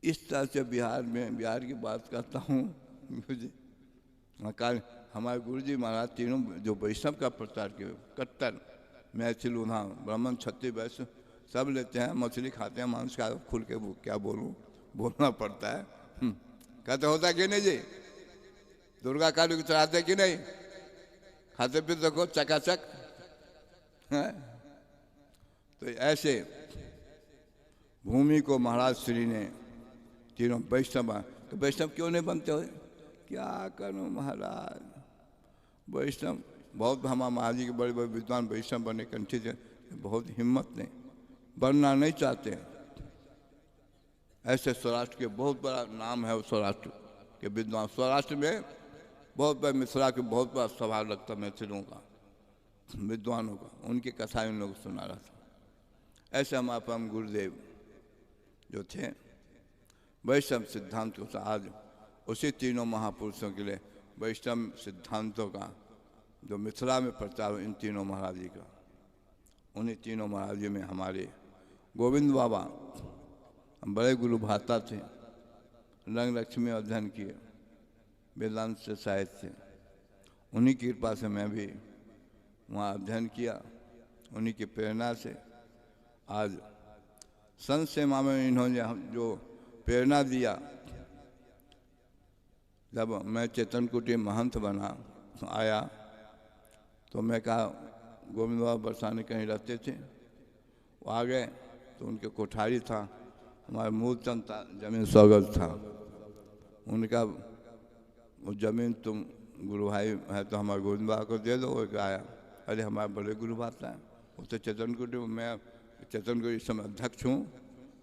इस तरह से बिहार में, बिहार की बात करता हूँ मुझे हमारे गुरुजी महाराज तीनों जो वैष्णव का प्रचार किए, कट्टर मैथिल उन्हा ब्राह्मण क्षत्रिय वैश्य सब लेते हैं, मछली खाते हैं, मांस खा, खुल के क्या बोलूँ, बोलना पड़ता है। कहते होता कि नहीं जी? दुर्गा काली को चढ़ाते कि नहीं? खाते पीते देखो चकाचक है। तो ऐसे भूमि को महाराज श्री ने तीनों वैष्णव, तो वैष्णव क्यों नहीं बनते हो? क्या करूं महाराज, वैष्णव बहुत हमारे महाराज जी के बड़े बड़े विद्वान वैष्णव बने कंठी थे, बहुत हिम्मत नहीं, बनना नहीं चाहते। ऐसे सौराष्ट्र के बहुत बड़ा नाम है, सौराष्ट्र के विद्वान, सौराष्ट्र में बहुत बड़ा मिश्रा के बहुत बड़ा सभा लगता मैथिलों का, विद्वानों का, उनकी कथाएं उन लोग सुना रहा था। ऐसे हमारे परम गुरुदेव जो थे वैष्णव सिद्धांत को आज उसी तीनों महापुरुषों के लिए वैष्णव सिद्धांतों का जो मिथिला में प्रचार इन तीनों महाराज जी का, उन्हीं तीनों महाराज जी में हमारे गोविंद बाबा बड़े गुरु भाता थे, रंग लक्ष्मी अध्ययन किए, वेदांत से साहित्य, उन्हीं की कृपा से मैं भी वहाँ अध्ययन किया, उन्हीं की प्रेरणा से आज संत सेवा में इन्होंने जो प्रेरणा दिया। जब मैं चेतन कुटी महंत बना आया तो मैं कहा गोविंद बाबा बरसाने कहीं रहते थे, वो आ गए तो उनके कोठारी था, हमारे मूलचंद था, जमीन सौगत था, उनका वो जमीन तुम गुरु भाई है तो हमारे गोविंद बाबा को दे दो। वो आया, अरे हमारे बड़े गुरु भाता है, वो तो चेतन कुटी, मैं चेतन कुटी इस समय अध्यक्ष हूँ,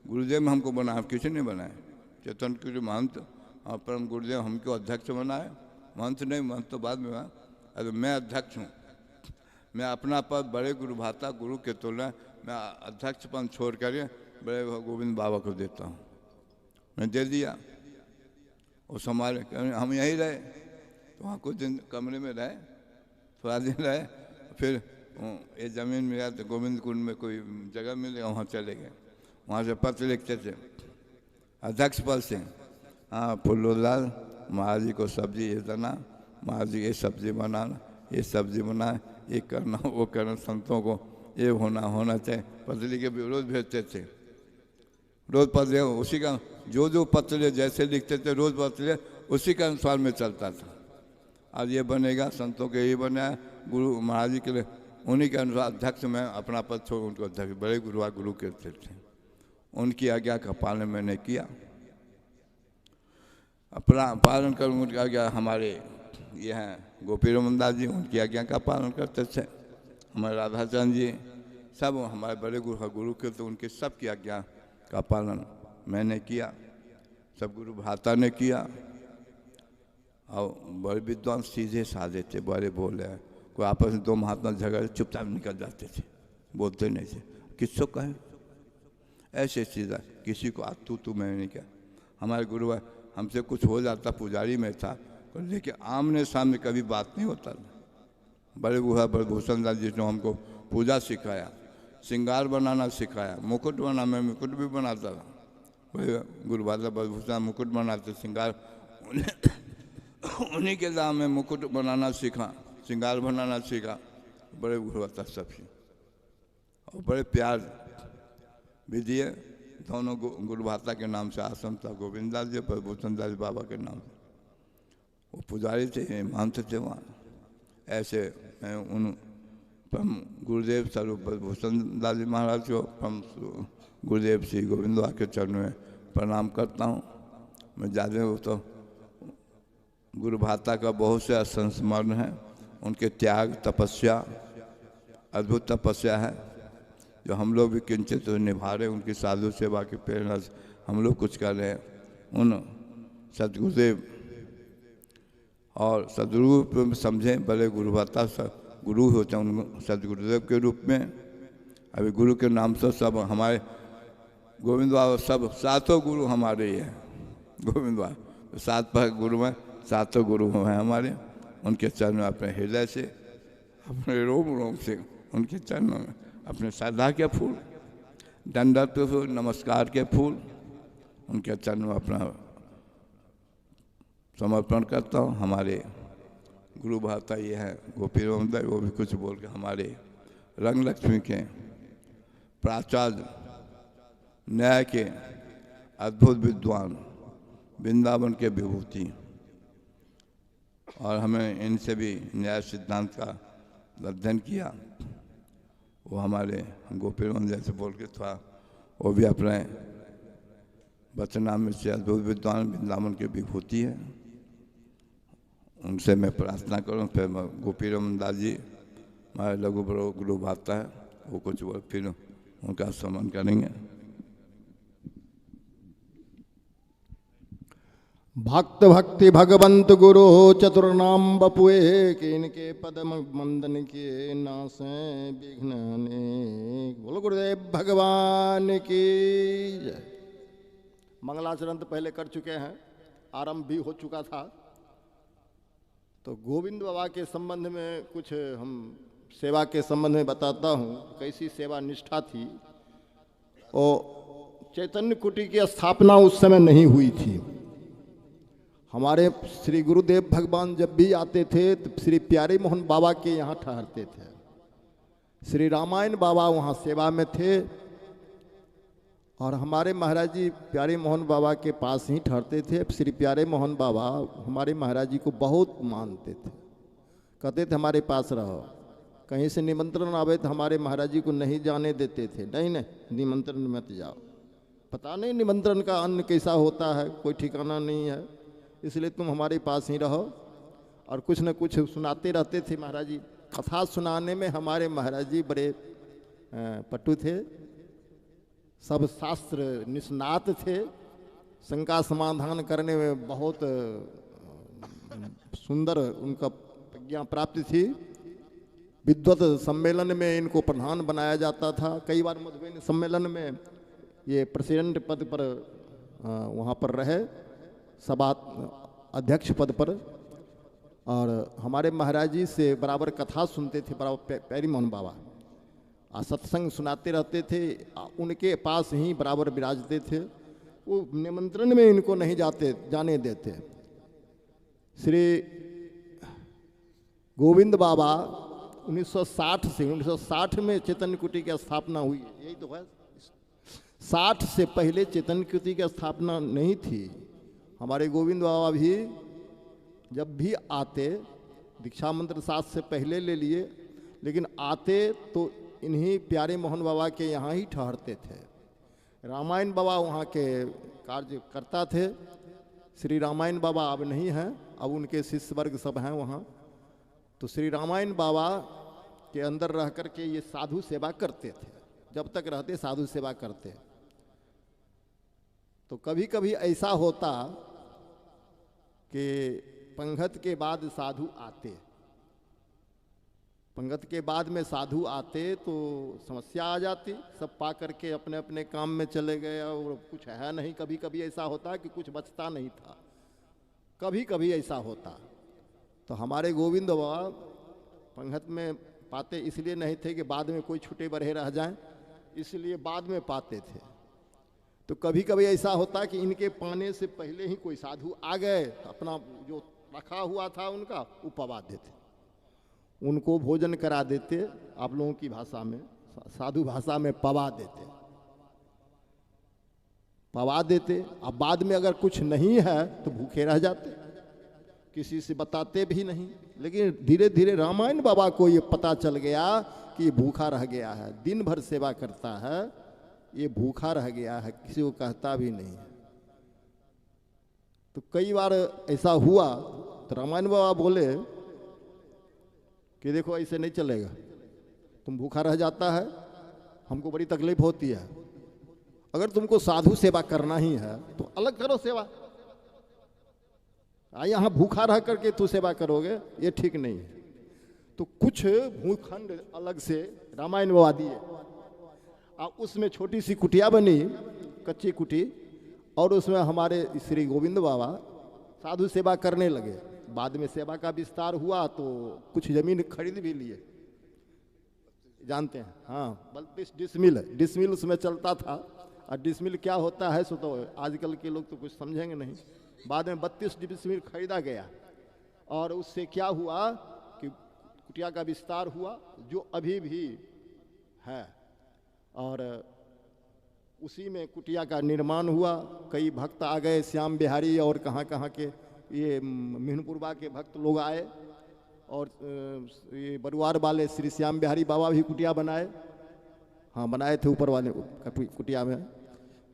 गुरुदेव में हमको बनाया, किसी ने बनाया, चेतन कुटी महंत और परम गुरुदेव हमको अध्यक्ष बनाए, महंत नहीं, महंत तो बाद में हुआ, अरे मैं अध्यक्ष हूँ, मैं अपना पद बड़े गुरु भाता गुरु के तुलना मैं अध्यक्ष पद छोड़ कर बड़े गोविंद बाबा को देता हूँ। मैं दे दिया, वो संभाले, हम यहीं रहे तो वहाँ कुछ दिन कमरे में रहे, थोड़ा दिन रहे, फिर ये ज़मीन मिला तो गोविंद कुंड में कोई जगह मिलेगा, वहाँ चले गए, वहाँ से पत्र लिखते थे अध्यक्ष पद से, हाँ फुल्लूलाल महाराज जी को सब्जी ये देना, महाराज जी ये सब्जी बनाना, ये सब्जी बनाए, ये करना, वो करना, संतों को ये होना चाहिए, पत्र लिख के रोज भेजते थे, रोज पत्र उसी का जो पत्र जैसे लिखते थे रोज पत्र उसी के अनुसार में चलता था। आज ये बनेगा, संतों के ये बना, गुरु महाराज जी के लिए उन्हीं के अनुसार अध्यक्ष में अपना पद छोड़ उनको अध्यक्ष, बड़े गुरु कहते थे, उनकी आज्ञा का पालन मैंने किया, अपना पालन कर उनकी आज्ञा। हमारे ये हैं गोपी रमन दास जी, उनकी आज्ञा का पालन करते थे, हमारे राधाचंद जी, सब हमारे बड़े गुरु के, तो उनके सब की आज्ञा का पालन मैंने किया, सब गुरु भ्राता ने किया। और बड़े विद्वान सीधे साधे थे, बड़े बोले, कोई आपस में दो महात्मा झगड़े चुपचाप निकल जाते थे, बोलते नहीं थे, किसको कहे, ऐसे सीधा, किसी को आज तू मैंने नहीं किया। हमारे गुरु हमसे कुछ हो जाता, पुजारी में था, लेकिन आमने सामने कभी बात नहीं होता था। बड़े बूढ़ा ब्रजभूषण दास जी ने हमको पूजा सिखाया, श्रृंगार बनाना सिखाया, मुकुट बना, मैं मुकुट भी बनाता था, गुरु भाता ब्रजभूषण मुकुट बनाते, श्रृंगार उन्हीं के दाम में मुकुट बनाना सीखा, श्रृंगार बनाना सीखा, बड़े गुरु भाता सबसे, और बड़े प्यार भी दिए। दोनों गुरु भाता के नाम से आश्रम था, गोविंद दास जी ब्रजभूषण दास बाबा के नाम से, वो पुजारी थे, महंत थे वहाँ। ऐसे मैं उन परम गुरुदेव स्वरूप ब्रजभूषण दास जी महाराज को, परम गुरुदेव श्री गोविंद बाबा के चरणों में प्रणाम करता हूँ। मैं ज़्यादा वो तो गुरु भाता का बहुत से संस्मरण है, उनके त्याग तपस्या, अद्भुत तपस्या है जो हम लोग भी किंचित तो निभा रहे, उनकी साधु सेवा की प्रेरणा से हम लोग कुछ कर रहे हैं। उन सदगुरुदेव और सदरूप में समझें, बड़े गुरु भाता गुरु होते हैं उन सदगुरुदेव के रूप में। अभी गुरु के नाम से सब हमारे गोविंद बाबा, सब सातों गुरु हमारे ही हैं, गोविंद बाबा सात पर गुरु हैं, सातों गुरु हैं हमारे। उनके चरण में अपने हृदय से, अपने रोम रोम से उनके चरणों में अपने श्रद्धा के फूल, दंडवत के फूल, नमस्कार के फूल उनके चरण में अपना समर्पण करता हूँ। हमारे गुरु भाता ये हैं गोपी रमन दास, वो भी कुछ बोल के हमारे रंग लक्ष्मी के प्राचार्य, न्याय के अद्भुत विद्वान, वृंदावन के विभूति, और हमें इनसे भी न्याय सिद्धांत का अध्ययन किया। वो हमारे गोपी रमन जैसे बोल के था, वो भी अपने वचनामृत से अद्भुत विद्वान, वृंदावन के विभूति है। उनसे मैं प्रार्थना करूं, फिर गोपी राम दास जी हमारे लघु गुरु भाता है, वो कुछ फिर उनका सम्मान करेंगे। भक्त भक्ति भगवंत गुरु चतुर्नाम बपुए के इनके पदम मंदन के नासे विघ्न अनेक। बोलो गुरुदेव भगवान की जय। मंगलाचरण तो पहले कर चुके हैं, आरंभ भी हो चुका था। तो गोविंद बाबा के संबंध में कुछ हम सेवा के संबंध में बताता हूँ, कैसी सेवा निष्ठा थी। और चैतन्य कुटी की स्थापना उस समय नहीं हुई थी। हमारे श्री गुरुदेव भगवान जब भी आते थे तो श्री प्यारे मोहन बाबा के यहाँ ठहरते थे। श्री रामायण बाबा वहाँ सेवा में थे और हमारे महाराज जी प्यारे मोहन बाबा के पास ही ठहरते थे। श्री प्यारे मोहन बाबा हमारे महाराज जी को बहुत मानते थे, कहते थे हमारे पास रहो। कहीं से निमंत्रण आवे तो हमारे महाराज जी को नहीं जाने देते थे, नहीं नहीं निमंत्रण मत जाओ। पता नहीं निमंत्रण का अन्न कैसा होता है, कोई ठिकाना नहीं है, इसलिए तुम हमारे पास ही रहो। और कुछ न कुछ सुनाते रहते थे महाराज जी। कथा सुनाने में हमारे महाराज जी बड़े पटु थे, सब शास्त्र निष्णात थे, शंका समाधान करने में बहुत सुंदर उनका प्रज्ञा प्राप्ति थी। विद्वत सम्मेलन में इनको प्रधान बनाया जाता था। कई बार मधुबनी सम्मेलन में ये प्रेसिडेंट पद पर वहाँ पर रहे, सभा अध्यक्ष पद पर। और हमारे महाराज जी से बराबर कथा सुनते थे, बराबर प्यारी मोहन बाबा सत्संग सुनाते रहते थे, उनके पास ही बराबर विराजते थे। वो निमंत्रण में इनको नहीं जाने देते। श्री गोविंद बाबा 1960 में चैतन्य कुटी की स्थापना हुई, यही तो है। 60 से पहले चैतन्य कुटी की स्थापना नहीं थी। हमारे गोविंद बाबा भी जब भी आते, दीक्षा मंत्र 7 से पहले ले लिए, लेकिन आते तो इन्हीं प्यारे मोहन बाबा के यहाँ ही ठहरते थे। रामायण बाबा वहाँ के कार्य करता थे। श्री रामायण बाबा अब नहीं हैं, अब उनके शिष्य वर्ग सब हैं वहाँ। तो श्री रामायण बाबा के अंदर रह कर के ये साधु सेवा करते थे, जब तक रहते साधु सेवा करते। तो कभी कभी ऐसा होता कि पंगत के बाद साधु आते, पंगत के बाद में साधु आते तो समस्या आ जाती। सब पा करके अपने अपने काम में चले गए और कुछ है नहीं। कभी कभी ऐसा होता कि कुछ बचता नहीं था, कभी कभी ऐसा होता। तो हमारे गोविंद बाबा पंगत में पाते इसलिए नहीं थे कि बाद में कोई छूटे बरहे रह जाएं, इसलिए बाद में पाते थे। तो कभी कभी ऐसा होता कि इनके पाने से पहले ही कोई साधु आ गए, तो अपना जो रखा हुआ था उनका वो पवा देते, उनको भोजन करा देते। आप लोगों की भाषा में, साधु भाषा में पवा देते, पवा देते। अब बाद में अगर कुछ नहीं है तो भूखे रह जाते, किसी से बताते भी नहीं। लेकिन धीरे धीरे रामायण बाबा को ये पता चल गया कि ये भूखा रह गया है, दिन भर सेवा करता है, ये भूखा रह गया है, किसी को कहता भी नहीं है। तो कई बार ऐसा हुआ तो रामायण बाबा बोले कि देखो ऐसे नहीं चलेगा, तुम भूखा रह जाता है, हमको बड़ी तकलीफ होती है। अगर तुमको साधु सेवा करना ही है तो अलग करो सेवा, यहाँ भूखा रह करके तू सेवा करोगे, ये ठीक नहीं है। तो कुछ भूखंड अलग से रामायण बाबा दिए, और उसमें छोटी सी कुटिया बनी, कच्ची कुटी, और उसमें हमारे श्री गोविंद बाबा साधु सेवा करने लगे। बाद में सेवा का विस्तार हुआ तो कुछ जमीन खरीद भी लिए, जानते हैं, हाँ 32 डिसमिल उसमें चलता था। और डिसमिल क्या होता है सो तो आजकल के लोग तो कुछ समझेंगे नहीं। बाद में 32 डिसमिल खरीदा गया, और उससे क्या हुआ कि कुटिया का विस्तार हुआ, जो अभी भी है। और उसी में कुटिया का निर्माण हुआ। कई भक्त आ गए, श्याम बिहारी और कहाँ कहाँ के ये मिहनपुरवा के भक्त लोग आए, और ये बरुआर वाले श्री श्याम बिहारी बाबा भी कुटिया बनाए। हाँ बनाए थे, ऊपर वाले कुटिया में,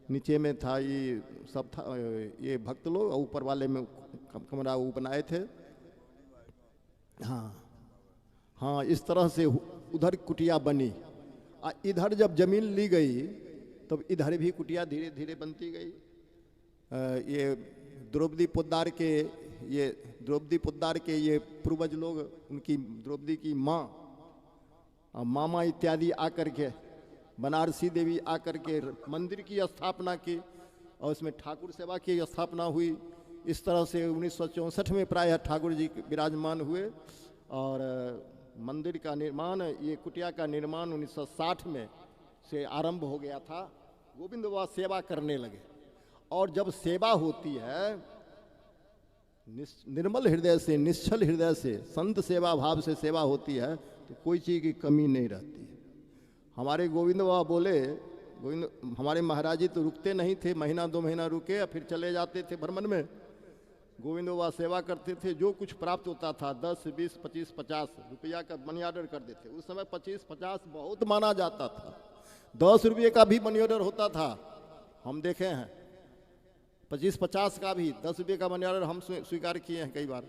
नीचे में था ये सब था ये भक्त लोग, और ऊपर वाले में कमरा वो बनाए थे। हाँ हाँ, इस तरह से उधर कुटिया बनी। इधर जब जमीन ली गई तब इधर भी कुटिया धीरे धीरे बनती गई। ये द्रौपदी पोद्दार के ये पूर्वज लोग, उनकी द्रौपदी की माँ, मामा इत्यादि आकर के, बनारसी देवी आकर के मंदिर की स्थापना की और इसमें ठाकुर सेवा की स्थापना हुई। इस तरह से 1964 में प्रायः ठाकुर जी विराजमान हुए और मंदिर का निर्माण, ये कुटिया का निर्माण 1960 में से आरंभ हो गया था। गोविंद बाबा सेवा करने लगे और जब सेवा होती है निर्मल हृदय से, निश्चल हृदय से, संत सेवा भाव से सेवा होती है तो कोई चीज़ की कमी नहीं रहती है। हमारे गोविंद बाबा बोले, हमारे महाराज जी तो रुकते नहीं थे, महीना 2 महीना रुके और फिर चले जाते थे भ्रमण में। गोविंद बाबा सेवा करते थे, जो कुछ प्राप्त होता था 10, 20, 25, 50 रुपया का मनी ऑर्डर कर देते। उस समय 25, 50 बहुत माना जाता था। 10 रुपये का भी मनी ऑर्डर होता था, हम देखे हैं। 25, 50 का भी, 10 रुपये का मनी ऑर्डर हम स्वीकार किए हैं कई बार।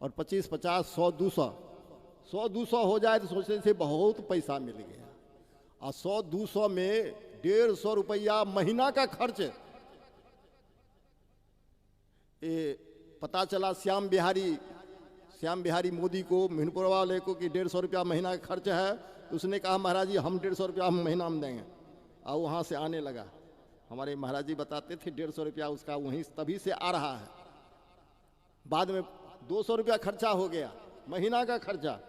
और 25, 50, 100, 200, 100, 200 हो जाए तो सोचते थे बहुत पैसा मिल गया। और 100, 200 में 150 रुपया महीना का खर्च। ये पता चला श्याम बिहारी मोदी को, मिनपुर वाले को कि 150 रुपया महीना का खर्च है। तो उसने कहा महाराज जी हम 150 रुपया महीना में देंगे। और वहाँ से आने लगा। हमारे महाराज जी बताते थे 150 रुपया उसका वहीं तभी से आ रहा है। बाद में 200 रुपया खर्चा हो गया, महीना का खर्चा।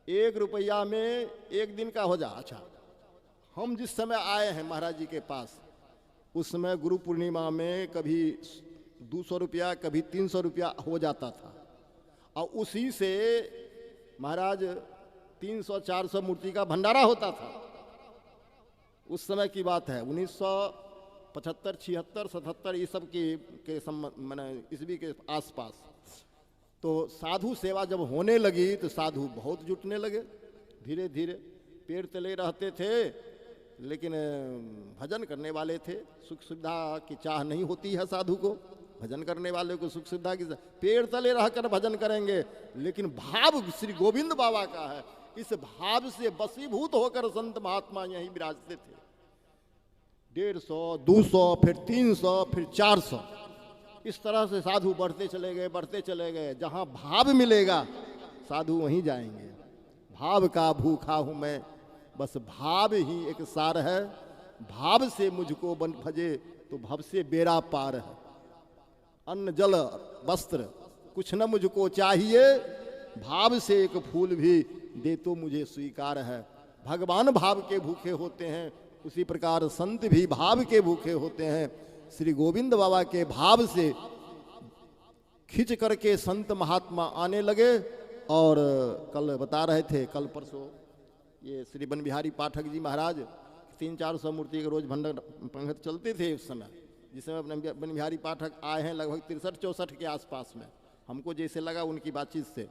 1 रुपया में 1 दिन का हो जा। अच्छा, हम जिस समय आए हैं महाराज जी के पास, उस समय गुरु पूर्णिमा में कभी 200 रुपया, कभी 300 रुपया हो जाता था। और उसी से महाराज 300-400 मूर्ति का भंडारा होता था। उस समय की बात है, 1975, 76, 77 ये सब के मैंने ईस्वी के आसपास। तो साधु सेवा जब होने लगी तो साधु बहुत जुटने लगे। धीरे धीरे पेड़ तले रहते थे लेकिन भजन करने वाले थे। सुख सुविधा की चाह नहीं होती है साधु को। भजन करने वाले को सुख सुविधा की, पेड़ तले रहकर भजन करेंगे, लेकिन भाव श्री गोविंद बाबा का है। इस भाव से वशीभूत होकर संत महात्मा यहीं विराजते थे। 150, 200, फिर 300, फिर 400, इस तरह से साधु बढ़ते चले गए। जहाँ भाव मिलेगा साधु वहीं जाएंगे। भाव का भूखा हूँ मैं, बस भाव ही एक सार है। भाव से मुझको बन भजे तो भव से बेड़ा पार है। अन्न जल वस्त्र कुछ न मुझको चाहिए, भाव से एक फूल भी दे तो मुझे स्वीकार है। भगवान भाव के भूखे होते हैं, उसी प्रकार संत भी भाव के भूखे होते हैं। श्री गोविंद बाबा के भाव से खिंच करके संत महात्मा आने लगे। और कल बता रहे थे, कल परसों ये श्री बन बिहारी पाठक जी महाराज 300-400 मूर्ति के रोज भंडार पंगत चलते थे। उस समय जिस समय बन बिहारी पाठक आए हैं लगभग 63-64 के आसपास में, हमको जैसे लगा उनकी बातचीत से,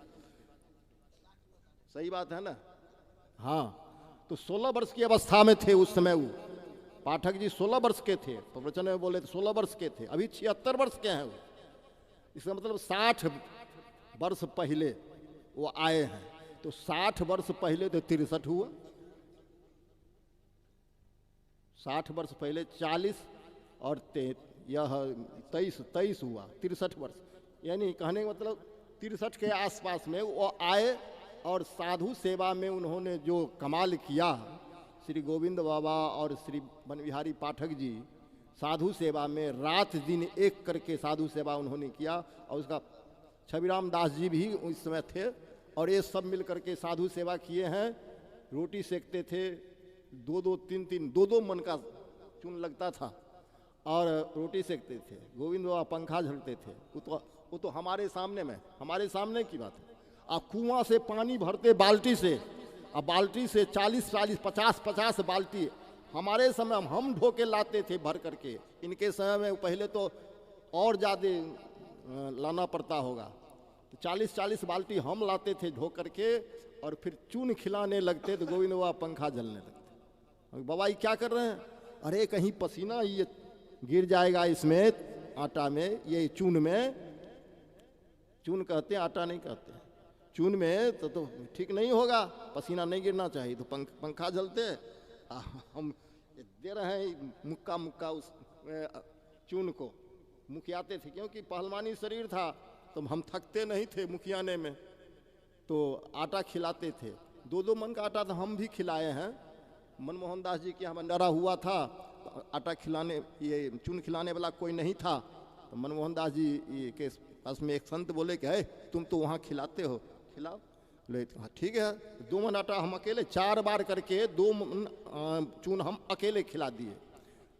सही बात है ना। हाँ, तो 16 वर्ष की अवस्था में थे उस समय। वो पाठक जी 16 वर्ष के थे, प्रवचन में बोले 16 वर्ष के थे। अभी 76 वर्ष के हैं वो। इसका मतलब 60 वर्ष पहले वो आए हैं। तो 60 वर्ष पहले तो 63 हुआ, 60 वर्ष पहले 40 और यह 23 हुआ, 63 वर्ष। यानी कहने का मतलब 63 के आसपास में वो आए। और साधु सेवा में उन्होंने जो कमाल किया, श्री गोविंद बाबा और श्री बन बिहारी पाठक जी साधु सेवा में रात दिन एक करके साधु सेवा उन्होंने किया। और उसका छविराम दास जी भी उस समय थे। और ये सब मिल करके साधु सेवा किए हैं। रोटी सेकते थे, 2-2, 3-3, 2-2 मन का चून लगता था और रोटी सेकते थे। गोविंद बाबा पंखा झलते थे। वो तो हमारे सामने की बात है। आप कुआं से पानी भरते बाल्टी से, अब बाल्टी से 40-40, 50-50 बाल्टी हमारे समय हम ढो के लाते थे भर करके। इनके समय में पहले तो और ज़्यादा लाना पड़ता होगा। तो 40-40 बाल्टी हम लाते थे ढो करके और फिर चून खिलाने लगते तो गोविंद बाबा पंखा जलने लगते। बाबा ये क्या कर रहे हैं? अरे कहीं पसीना ये गिर जाएगा इसमें आटा में, ये चून में। चून कहते हैं, आटा नहीं कहते हैं। चून में तो ठीक नहीं होगा, पसीना नहीं गिरना चाहिए, तो पंखा झलते हम दे रहे हैं मुक्का मुक्का उस चून को मुखियाते थे, क्योंकि पहलवानी शरीर था तो हम थकते नहीं थे मुखियाने में, तो आटा खिलाते थे। 2-2 मन का आटा तो हम भी खिलाए हैं। मनमोहन दास जी के यहाँ भंडारा हुआ था, आटा खिलाने, ये चून खिलाने वाला कोई नहीं था, तो मनमोहन दास जी के पास में एक संत बोले कि है तुम तो वहाँ खिलाते हो, खिलाओ। बोले ठीक है, 2 मन आटा हम अकेले 4 बार करके 2 मन चून हम अकेले खिला दिए।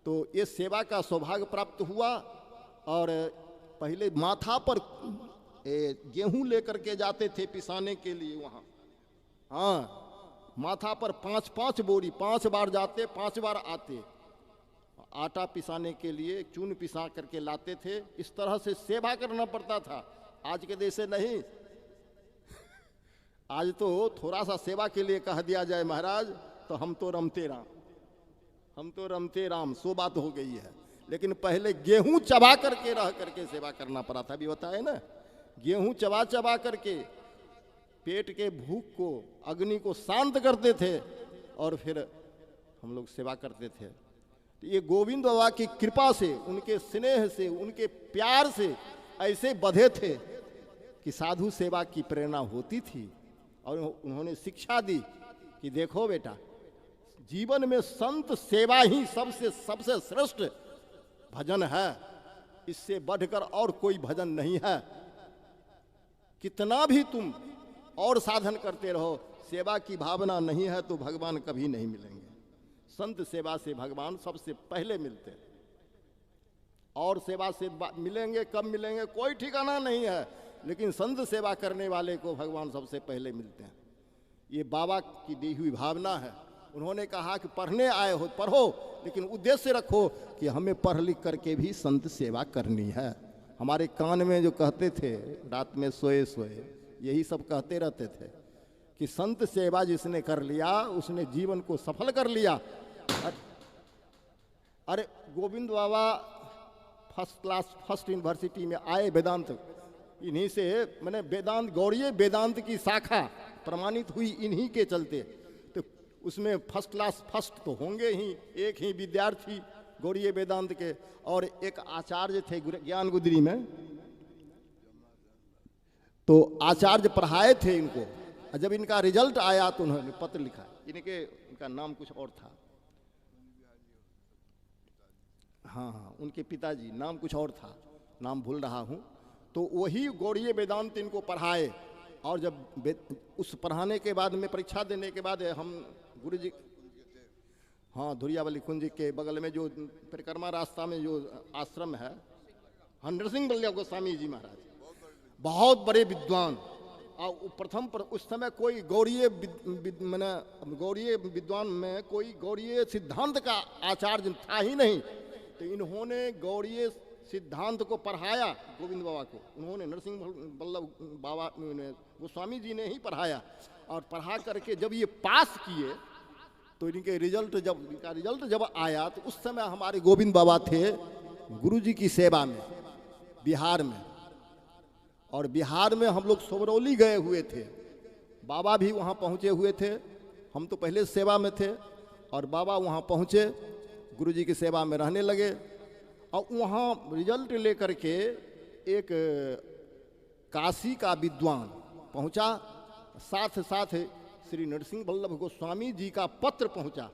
तो ये सेवा का सौभाग्य प्राप्त हुआ। और पहले माथा पर गेहूं लेकर के जाते थे पिसाने के लिए वहाँ, हाँ, माथा पर 5-5 बोरी, 5 बार जाते 5 बार आते, आटा पिसाने के लिए चून पिसा करके लाते थे। इस तरह से सेवा करना पड़ता था। आज के देश से नहीं, आज तो थोड़ा सा सेवा के लिए कह दिया जाए महाराज तो हम तो रमते राम, हम तो रमते राम, सो बात हो गई है। लेकिन पहले गेहूं चबा करके रह करके सेवा करना पड़ा था, भी बताए ना, गेहूं चबा चबा करके पेट के भूख को, अग्नि को शांत करते थे और फिर हम लोग सेवा करते थे। तो ये गोविंद बाबा की कृपा से, उनके स्नेह से, उनके प्यार से ऐसे बधे थे कि साधु सेवा की प्रेरणा होती थी। और उन्होंने शिक्षा दी कि देखो बेटा, जीवन में संत सेवा ही सबसे श्रेष्ठ भजन है, इससे बढ़कर और कोई भजन नहीं है। कितना भी तुम और साधन करते रहो, सेवा की भावना नहीं है तो भगवान कभी नहीं मिलेंगे। संत सेवा से भगवान सबसे पहले मिलते हैं, और सेवा से मिलेंगे कब मिलेंगे कोई ठिकाना नहीं है, लेकिन संत सेवा करने वाले को भगवान सबसे पहले मिलते हैं। ये बाबा की दी हुई भावना है। उन्होंने कहा कि पढ़ने आए हो पढ़ो, लेकिन उद्देश्य रखो कि हमें पढ़ लिख करके भी संत सेवा करनी है। हमारे कान में जो कहते थे रात में सोए सोए, यही सब कहते रहते थे कि संत सेवा जिसने कर लिया उसने जीवन को सफल कर लिया। अरे गोविंद बाबा फर्स्ट क्लास फर्स्ट यूनिवर्सिटी में आए वेदांत, इन्हीं से मैंने वेदांत, गौड़ीय वेदांत की शाखा प्रमाणित हुई इन्हीं के चलते। तो उसमें फर्स्ट क्लास फर्स्ट तो होंगे ही, एक ही विद्यार्थी गौड़ीय वेदांत के, और एक आचार्य थे ज्ञान गुदरी में, तो आचार्य पढ़ाए थे इनको। और जब इनका रिजल्ट आया तो उन्होंने पत्र लिखा, इनका नाम कुछ और था, हाँ, उनके पिताजी नाम कुछ और था, नाम भूल रहा हूँ। तो वही गौड़ीय वेदांत इनको पढ़ाए, और जब उस पढ़ाने के बाद में परीक्षा देने के बाद हम गुरु जी, हाँ, धुरियावली कुंज के बगल में जो परिक्रमा रास्ता में जो आश्रम है, नरसिंह बल्लभ गोस्वामी जी महाराज बहुत बड़े विद्वान। और प्रथम पर उस समय कोई गौड़ीय विद्वान में कोई गौड़ीय सिद्धांत का आचार्य था ही नहीं, तो इन्होंने गौड़ीय सिद्धांत को पढ़ाया गोविंद बाबा को, उन्होंने नरसिंह बल्लभ बाबा गोस्वामी जी ने ही पढ़ाया। और पढ़ा करके जब ये पास किए तो इनका रिजल्ट जब आया तो उस समय हमारे गोविंद बाबा थे गुरु जी की सेवा में बिहार में। और बिहार में हम लोग सोबरौली गए हुए थे, बाबा भी वहाँ पहुँचे हुए थे। हम तो पहले सेवा में थे और बाबा वहाँ पहुँचे, गुरु जी की सेवा में रहने लगे। और वहाँ रिजल्ट लेकर के एक काशी का विद्वान पहुँचा, साथ साथ श्री नरसिंह बल्लभ गोस्वामी जी का पत्र पहुँचा।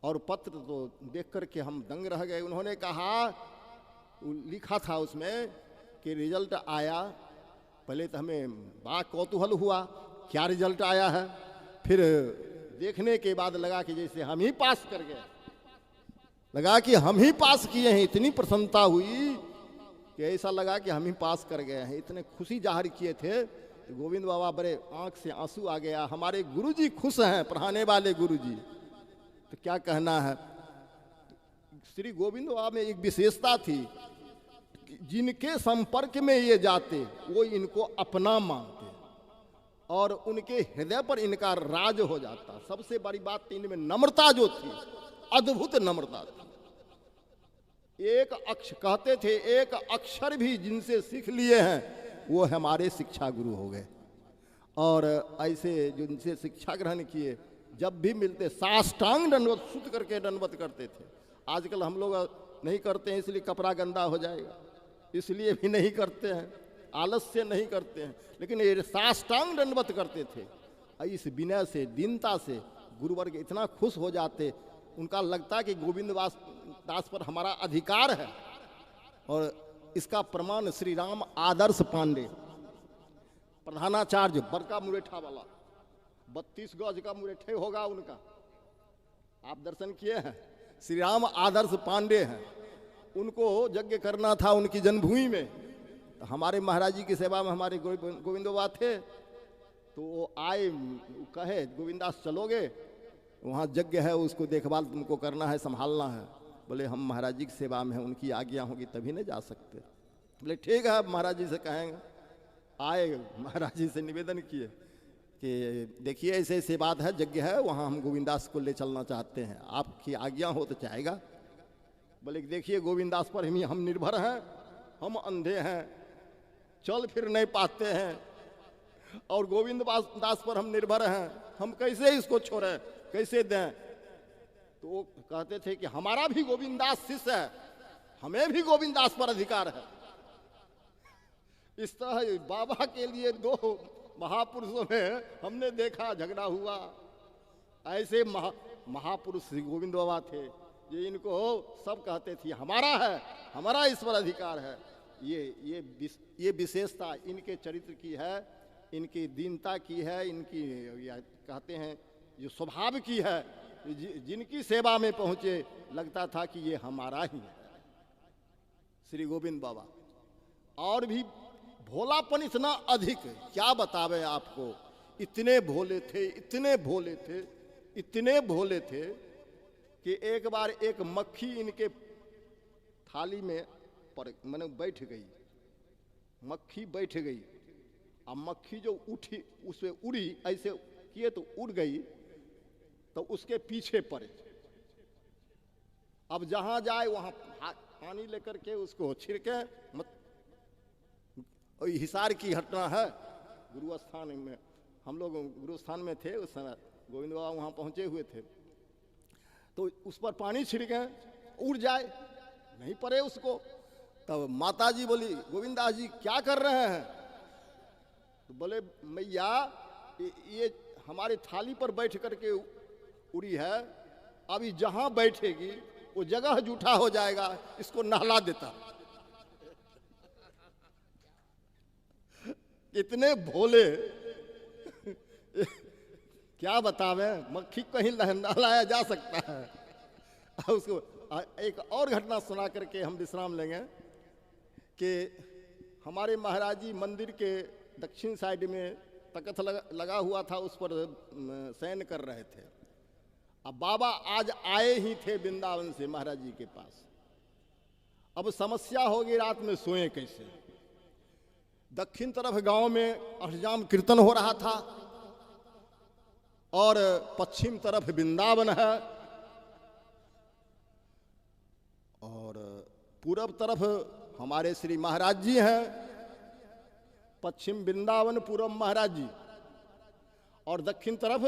और पत्र तो देख कर के हम दंग रह गए। उन्होंने कहा, लिखा था उसमें कि रिजल्ट आया, पहले तो हमें बड़ा कौतूहल हुआ क्या रिजल्ट आया है, फिर देखने के बाद लगा कि जैसे हम ही पास कर गए, लगा कि हम ही पास किए हैं। इतनी प्रसन्नता हुई कि ऐसा लगा कि हम ही पास कर गए हैं, इतने खुशी जाहिर किए थे। तो गोविंद बाबा बड़े आंख से आंसू आ गया, हमारे गुरुजी खुश हैं, पढ़ाने वाले गुरुजी, तो क्या कहना है। श्री गोविंद बाबा में एक विशेषता थी, जिनके संपर्क में ये जाते वो इनको अपना मानते और उनके हृदय पर इनका राज हो जाता। सबसे बड़ी बात इनमें नम्रता जो थी, अद्भुत नम्रता थी। एक कहते थे एक अक्षर भी जिनसे सीख लिए हैं वो हमारे शिक्षा गुरु हो गए। और ऐसे जिनसे शिक्षा ग्रहण किए, जब भी मिलते साष्टांग दंडवत सुत करके दंडवत करते थे। आजकल हम लोग नहीं करते हैं, इसलिए कपड़ा गंदा हो जाएगा, इसलिए भी नहीं करते हैं, आलस से नहीं करते हैं, लेकिन ये साष्टांग दंडवत करते थे। इस विनय से, दीनता से गुरुवर्ग इतना खुश हो जाते, उनका लगता कि गोविंद दास पर हमारा अधिकार है। और इसका प्रमाण श्री राम आदर्श पांडे, प्रधानाचार्य, बड़का मुरेठा वाला, 32 गज का मुरेठे होगा उनका, आप दर्शन किए हैं। श्री राम आदर्श पांडे हैं, उनको यज्ञ करना था उनकी जन्मभूमि में। तो हमारे महाराज जी की सेवा में हमारे गोविंद बाबा थे, तो वो आए, कहे गोविंदास चलोगे, वहाँ यज्ञ है, उसको देखभाल तुमको करना है, संभालना है। बोले हम महाराज जी की सेवा में हैं, उनकी आज्ञा होगी तभी नहीं जा सकते। बोले ठीक है, महाराज जी से कहेंगे। आए, महाराज जी से निवेदन किए कि देखिए ऐसे ऐसे बात है, यज्ञ है, वहाँ हम गोविंदास को ले चलना चाहते हैं, आपकी आज्ञा हो तो चाहेगा। बोले देखिए गोविंदास पर हम निर्भर हैं, हम अंधे हैं, चल फिर नहीं पाते हैं, और गोविंद दास पर हम निर्भर हैं, हम कैसे इसको छोड़ें, कैसे दें। तो वो कहते थे कि हमारा भी गोविंदास शिष्य है, हमें भी गोविंदास पर अधिकार है। इस तरह बाबा के लिए दो महापुरुषों में हमने देखा झगड़ा हुआ। ऐसे महापुरुष श्री गोविंद बाबा थे, ये इनको सब कहते थे हमारा है, हमारा इस पर अधिकार है। ये विशेषता इनके चरित्र की है, इनकी दीनता की है, इनकी कहते हैं जो स्वभाव की है। जिनकी सेवा में पहुंचे लगता था कि ये हमारा ही है, श्री गोविंद बाबा। और भी भोलापन इतना अधिक, क्या बतावे आपको, इतने भोले थे, इतने भोले थे, इतने भोले थे कि एक बार एक मक्खी इनके थाली में मैंने बैठ गई, मक्खी बैठ गई, अब मक्खी जो उठी उससे उड़ी, ऐसे किए तो उड़ गई, तो उसके पीछे पड़े। अब जहां जाए वहां पानी लेकर के उसको छिड़के। हिसार की घटना है, गुरु स्थान में हम लोग गुरु स्थान में थे उस समय, गोविंद बाबा वहां पहुंचे हुए थे, तो उस पर पानी छिड़के, उड़ जाए, नहीं पड़े उसको। तब माता जी बोली गोविंदास जी क्या कर रहे हैं? तो बोले मैया ये हमारी थाली पर बैठ करके उड़ी है, अभी जहां बैठेगी वो जगह जूठा हो जाएगा, इसको नहला देता। इतने भोले क्या बतावे, मक्खी कहीं नहलाया जा सकता है। उसको एक और घटना सुना करके हम विश्राम लेंगे कि हमारे महाराज जी मंदिर के दक्षिण साइड में तख्त लगा हुआ था, उस पर शयन कर रहे थे। अब बाबा आज आए ही थे वृंदावन से महाराज जी के पास। अब समस्या होगी रात में सोए कैसे। दक्षिण तरफ गांव में अष्टजाम कीर्तन हो रहा था और पश्चिम तरफ वृंदावन है और पूरब तरफ हमारे श्री महाराज जी हैं। पश्चिम वृंदावन, पूरब महाराज जी, और दक्षिण तरफ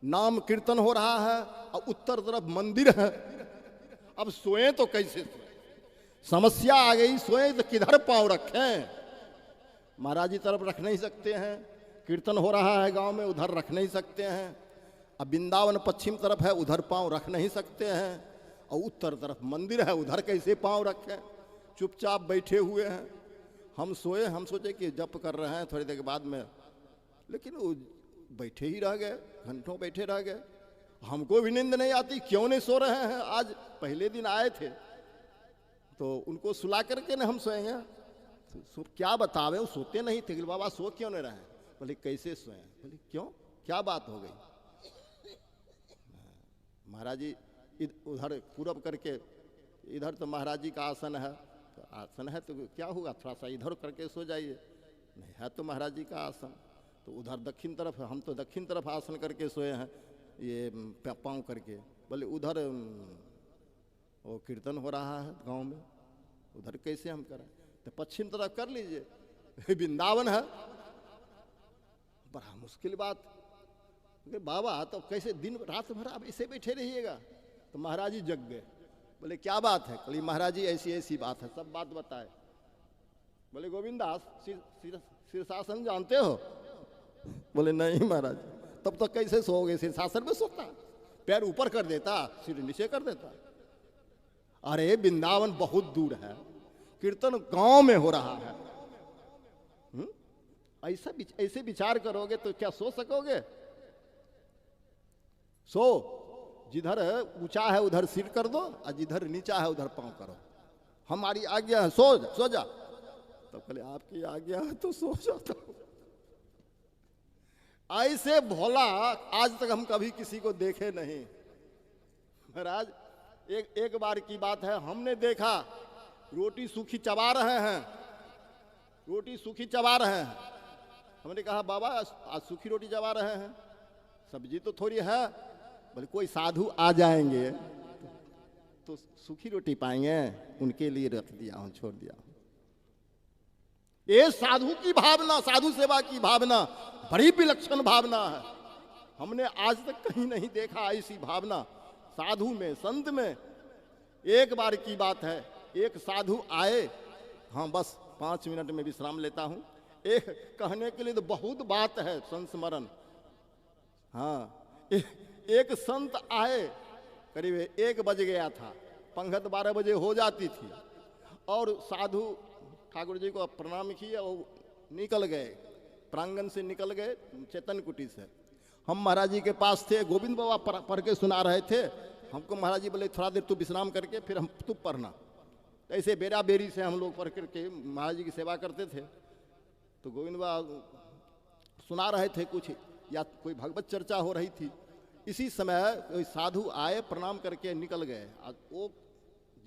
नाम कीर्तन हो रहा है और उत्तर तरफ मंदिर है। अब सोए तो कैसे सोए, समस्या आ गई। सोए तो किधर पांव रखें, महाराज जी तरफ रख नहीं सकते हैं, कीर्तन हो रहा है गांव में, उधर रख नहीं सकते हैं। अब वृंदावन पश्चिम तरफ है, उधर पांव रख नहीं सकते हैं, और उत्तर तरफ मंदिर है, उधर कैसे पांव रखें। चुपचाप बैठे हुए हैं। हम सोए, हम सोचे कि जप कर रहे हैं थोड़ी देर के बाद में, लेकिन वो बैठे ही रह गए, घंटों बैठे रह गए। हमको भी नींद नहीं आती, क्यों नहीं सो रहे हैं। आज पहले दिन आए थे तो उनको सुला करके ना हम सोएंगे। क्या बतावे, वो सोते नहीं थे। बाबा सो क्यों नहीं रहे? बोले कैसे सोए? बोले क्यों, क्या बात हो गई? महाराज जी उधर पूरब करके, इधर तो महाराज जी का आसन है, तो आसन है तो क्या होगा, थोड़ा सा इधर करके सो जाइए। नहीं है तो महाराज जी का आसन, तो उधर दक्षिण तरफ, हम तो दक्षिण तरफ आसन करके सोए हैं, ये पाँव करके। बोले उधर वो कीर्तन हो रहा है गांव में, उधर कैसे हम करें? तो पश्चिम तरफ कर लीजिए, वृंदावन है। बड़ा मुश्किल बात। बोले बाबा तो कैसे दिन रात भर आप ऐसे बैठे रहिएगा? तो महाराज जी जग गए। बोले क्या बात है? बोले महाराज जी ऐसी ऐसी बात है, सब बात बताए। बोले गोविंदास शीर्षासन जानते हो? बोले नहीं महाराज। तब तक कैसे सोओगे? शीर्षासन में सोता, पैर ऊपर कर देता, सिर नीचे कर देता। अरे वृंदावन बहुत दूर है, कीर्तन गांव में हो रहा है। ऐसे विचार करोगे तो क्या सो सकोगे? सो जिधर ऊंचा है उधर सिर कर दो, और जिधर नीचा है उधर पांव करो। हमारी आज्ञा है, सो जा। तो बोले आपकी आज्ञा है तो सो जाता हूं। ऐसे भोला आज तक हम कभी किसी को देखे नहीं महाराज। एक बार की बात है, हमने देखा रोटी सूखी चबा रहे हैं, रोटी सूखी चबा रहे हैं। हमने कहा बाबा आज सूखी रोटी चबा रहे हैं, सब्जी तो थोड़ी है। बोले कोई साधु आ जाएंगे तो सूखी रोटी पाएंगे, उनके लिए रख दिया हूं, छोड़ दिया हूं। ये साधु की भावना, साधु सेवा की भावना बड़ी विलक्षण भावना है। हमने आज तक कहीं नहीं देखा ऐसी भावना साधु में, संत में। एक बार की बात है, एक साधु आए, हाँ बस 5 मिनट में विश्राम लेता हूं। एक कहने के लिए तो बहुत बात है, संस्मरण। हाँ एक संत आए, करीब 1 बज गया था, पंगत 12 बजे हो जाती थी। और साधु ठाकुर जी को प्रणाम किया और निकल गए, प्रांगण से निकल गए चेतन कुटी से। हम महाराज जी के पास थे, गोविंद बाबा पढ़ के सुना रहे थे हमको। महाराज जी बोले थोड़ा देर तू विश्राम करके फिर हम तू पढ़ना। ऐसे बेरा बेरी से हम लोग पढ़ करके महाराज जी की सेवा करते थे। तो गोविंद बाबा सुना रहे थे कुछ, या कोई भगवत चर्चा हो रही थी। इसी समय कोई साधु आए, प्रणाम करके निकल गए। वो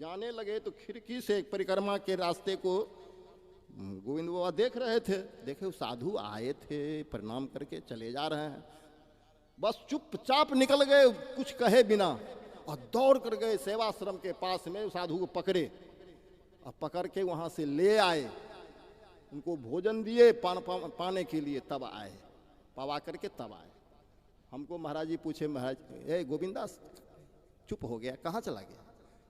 जाने लगे तो खिड़की से परिक्रमा के रास्ते को गोविंद बाबा देख रहे थे। देखे वो साधु आए थे, प्रणाम करके चले जा रहे हैं। बस चुपचाप निकल गए कुछ कहे बिना, और दौड़ कर गए सेवाश्रम के पास में, साधु को पकड़े और पकड़ के वहां से ले आए। उनको भोजन दिए पाने के लिए, तब आए, पवा करके तब आए। हमको महाराज जी पूछे, महाराज ए गोविंदास चुप हो गया, कहाँ चला गया?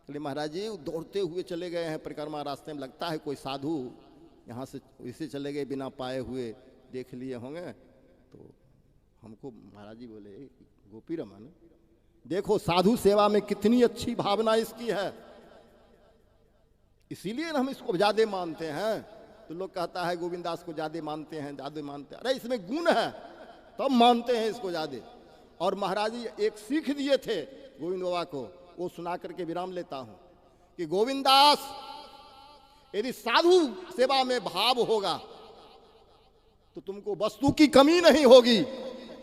बोले महाराज जी दौड़ते हुए चले गए हैं परिक्रमा रास्ते में, लगता है कोई साधु यहाँ से इसे चले गए बिना पाए हुए, देख लिए होंगे। तो हमको महाराज जी बोले गोपी रमन देखो साधु सेवा में कितनी अच्छी भावना इसकी है, इसीलिए हम इसको ज्यादा मानते हैं। तो लोग कहता है गोविंदास को ज्यादा मानते हैं, ज्यादा मानते हैं। अरे इसमें गुण है तब मानते हैं इसको ज्यादा। और महाराज जी एक सीख दिए थे गोविंद बाबा को, वो सुना करके विराम लेता हूं कि गोविंदास यदि साधु सेवा में भाव होगा तो तुमको वस्तु की कमी नहीं होगी,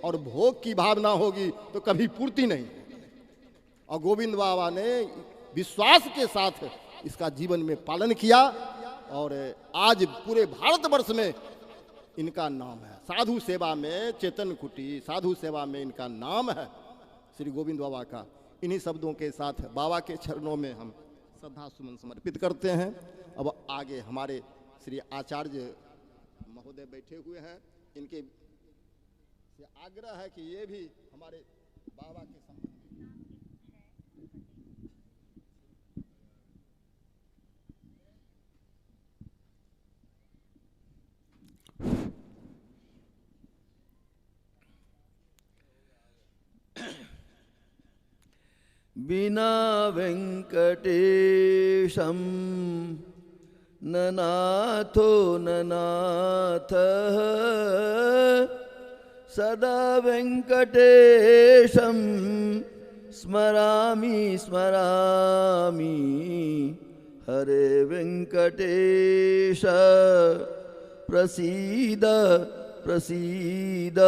और भोग की भावना होगी तो कभी पूर्ति नहीं। और गोविंद बाबा ने विश्वास के साथ इसका जीवन में पालन किया, और आज पूरे भारतवर्ष में इनका नाम है। साधु सेवा में चेतन कुटी, साधु सेवा में इनका नाम है श्री गोविंद बाबा का। इन्हीं शब्दों के साथ बाबा के चरणों में हम श्रद्धा सुमन समर्पित करते हैं। अब आगे हमारे श्री आचार्य महोदय बैठे हुए हैं, इनके आग्रह है कि ये भी हमारे बाबा के संबंध बिना वेंकटेशम ननाथो ननाथः सदा वेंकटेशम स्मरामि स्मरामि हरे वेंकटेश प्रसीद प्रसीद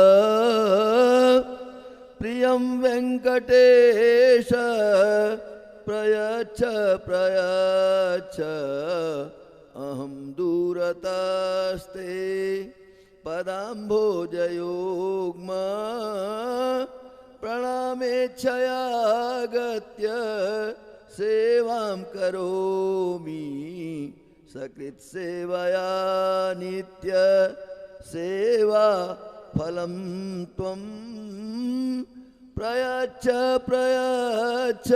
प्रियं वेंकटेश प्रयच्छ प्रयच्छ अहं दूरतस्ते पदाम्भोजयोग्म प्रणामेच्छयागत्य सेवां करोमि सकृत् सेवया नित्य सेवा फलं त्वं प्रयच्छ प्रयच्छ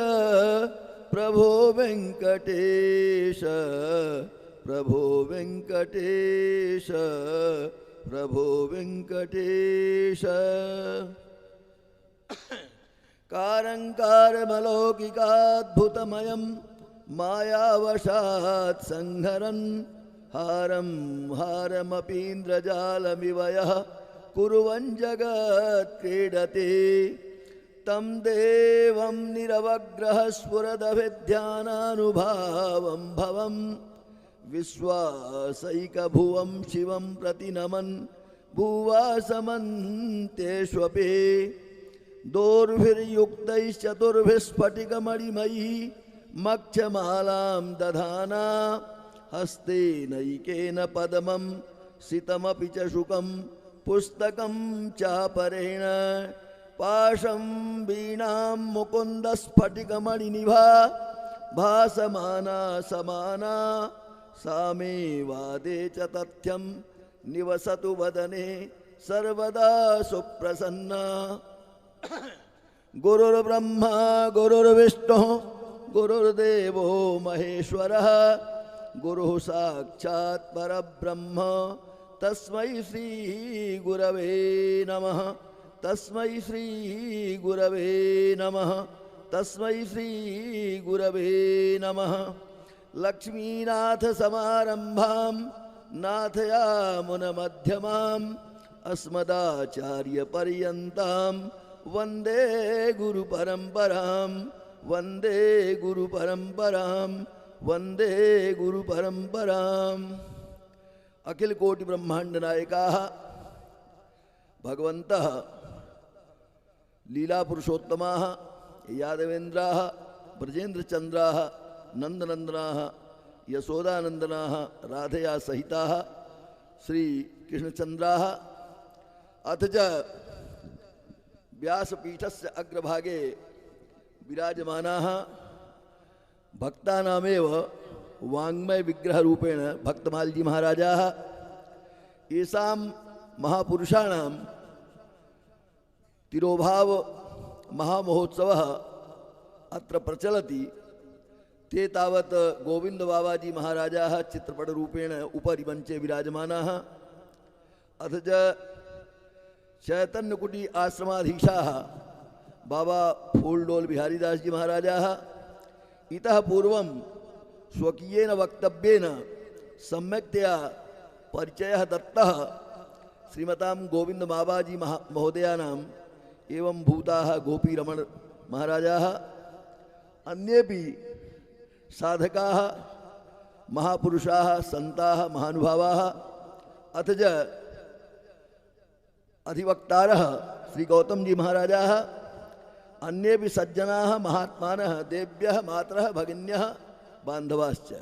प्रभो वेङ्कटेश प्रभो वेङ्कटेश प्रभो वेङ्कटेश। कारङ्कारमलौकिकाद्भुतमयं मायावशात् संहरन् हारं हारमपीन्द्रजालमिव यः कुर्वन् जगत् क्रीडते तं देवं निरवग्रह स्फुरदभिध्यानानुभावं भवं विश्वासैकभुवं शिवं प्रति नमन् भुवासमन्तेष्वपि दोर्भिर्युक्तैश्चतुर्भिस्फटिकमणिमयी मक्षमालां दधाना हस्तेनैकेन पद्मं सितमपि च शुकं पुस्तकं चापरेण पाशं वीणां मुकुन्दस्फटिकमणिनिभा भासमाना समाना सा मे वादे च तथ्यं निवसतु वदने सर्वदा सुप्रसन्ना। गुरुर्ब्रह्मा गुरुर्विष्णुः गुरुर्देवो महेश्वरः गुरुः साक्षात् परब्रह्म तस्मै श्री गुरवे नमः तस्मै श्री गुरवे नमः तस्मै श्री गुरवे नमः। लक्ष्मीनाथ समारंभां नाथयामुनमध्यमाम् अस्मदाचार्य पर्यन्तां वन्दे गुरुपरम्परां वन्दे गुरुपरम्परां वन्दे गुरुपरम्पराम्। अखिल कोटि ब्रह्मांड नायकाः भगवन्तः लीला पुरुषोत्तमाः यादवेन्द्राः ब्रजेन्द्रचन्द्राः नन्दनन्दनाः यशोदानन्दनाः राधया सहिताः श्री कृष्णचन्द्राः अथ च व्यासपीठस्य अग्रभागे विराजमानाः भक्तानामेव वाङ्मय विग्रहरूपेण भक्तमालजी महाराजाः येषां महापुरुषाणां तिरोभाव महामहोत्सवः अत्र प्रचलति ते तावत् गोविंद बाबाजी महाराजाः चित्रपटरूपेण उपरि मञ्चे विराजमानाः अथ च चैतन्यकुटी आश्रमाधीशाः बाबा फूलडोल बिहारीदास जी महाराजाः इतः पूर्वं स्वकीयेन वक्तव्येन सम्यक्तया परिचयः दत्तः श्रीमतां गोविंद बाबाजी महोदयानाम् एवं भूताः गोपीरमण महाराजाः अन्येपि साधकाः महापुरुषाः संताः महानुभावाः अथ च अधिवक्तारः श्री गौतम जी महाराजाः अन्येपि सज्जनाः महात्मानः देव्यः मातरः भगिन्यः बांधवाश्च।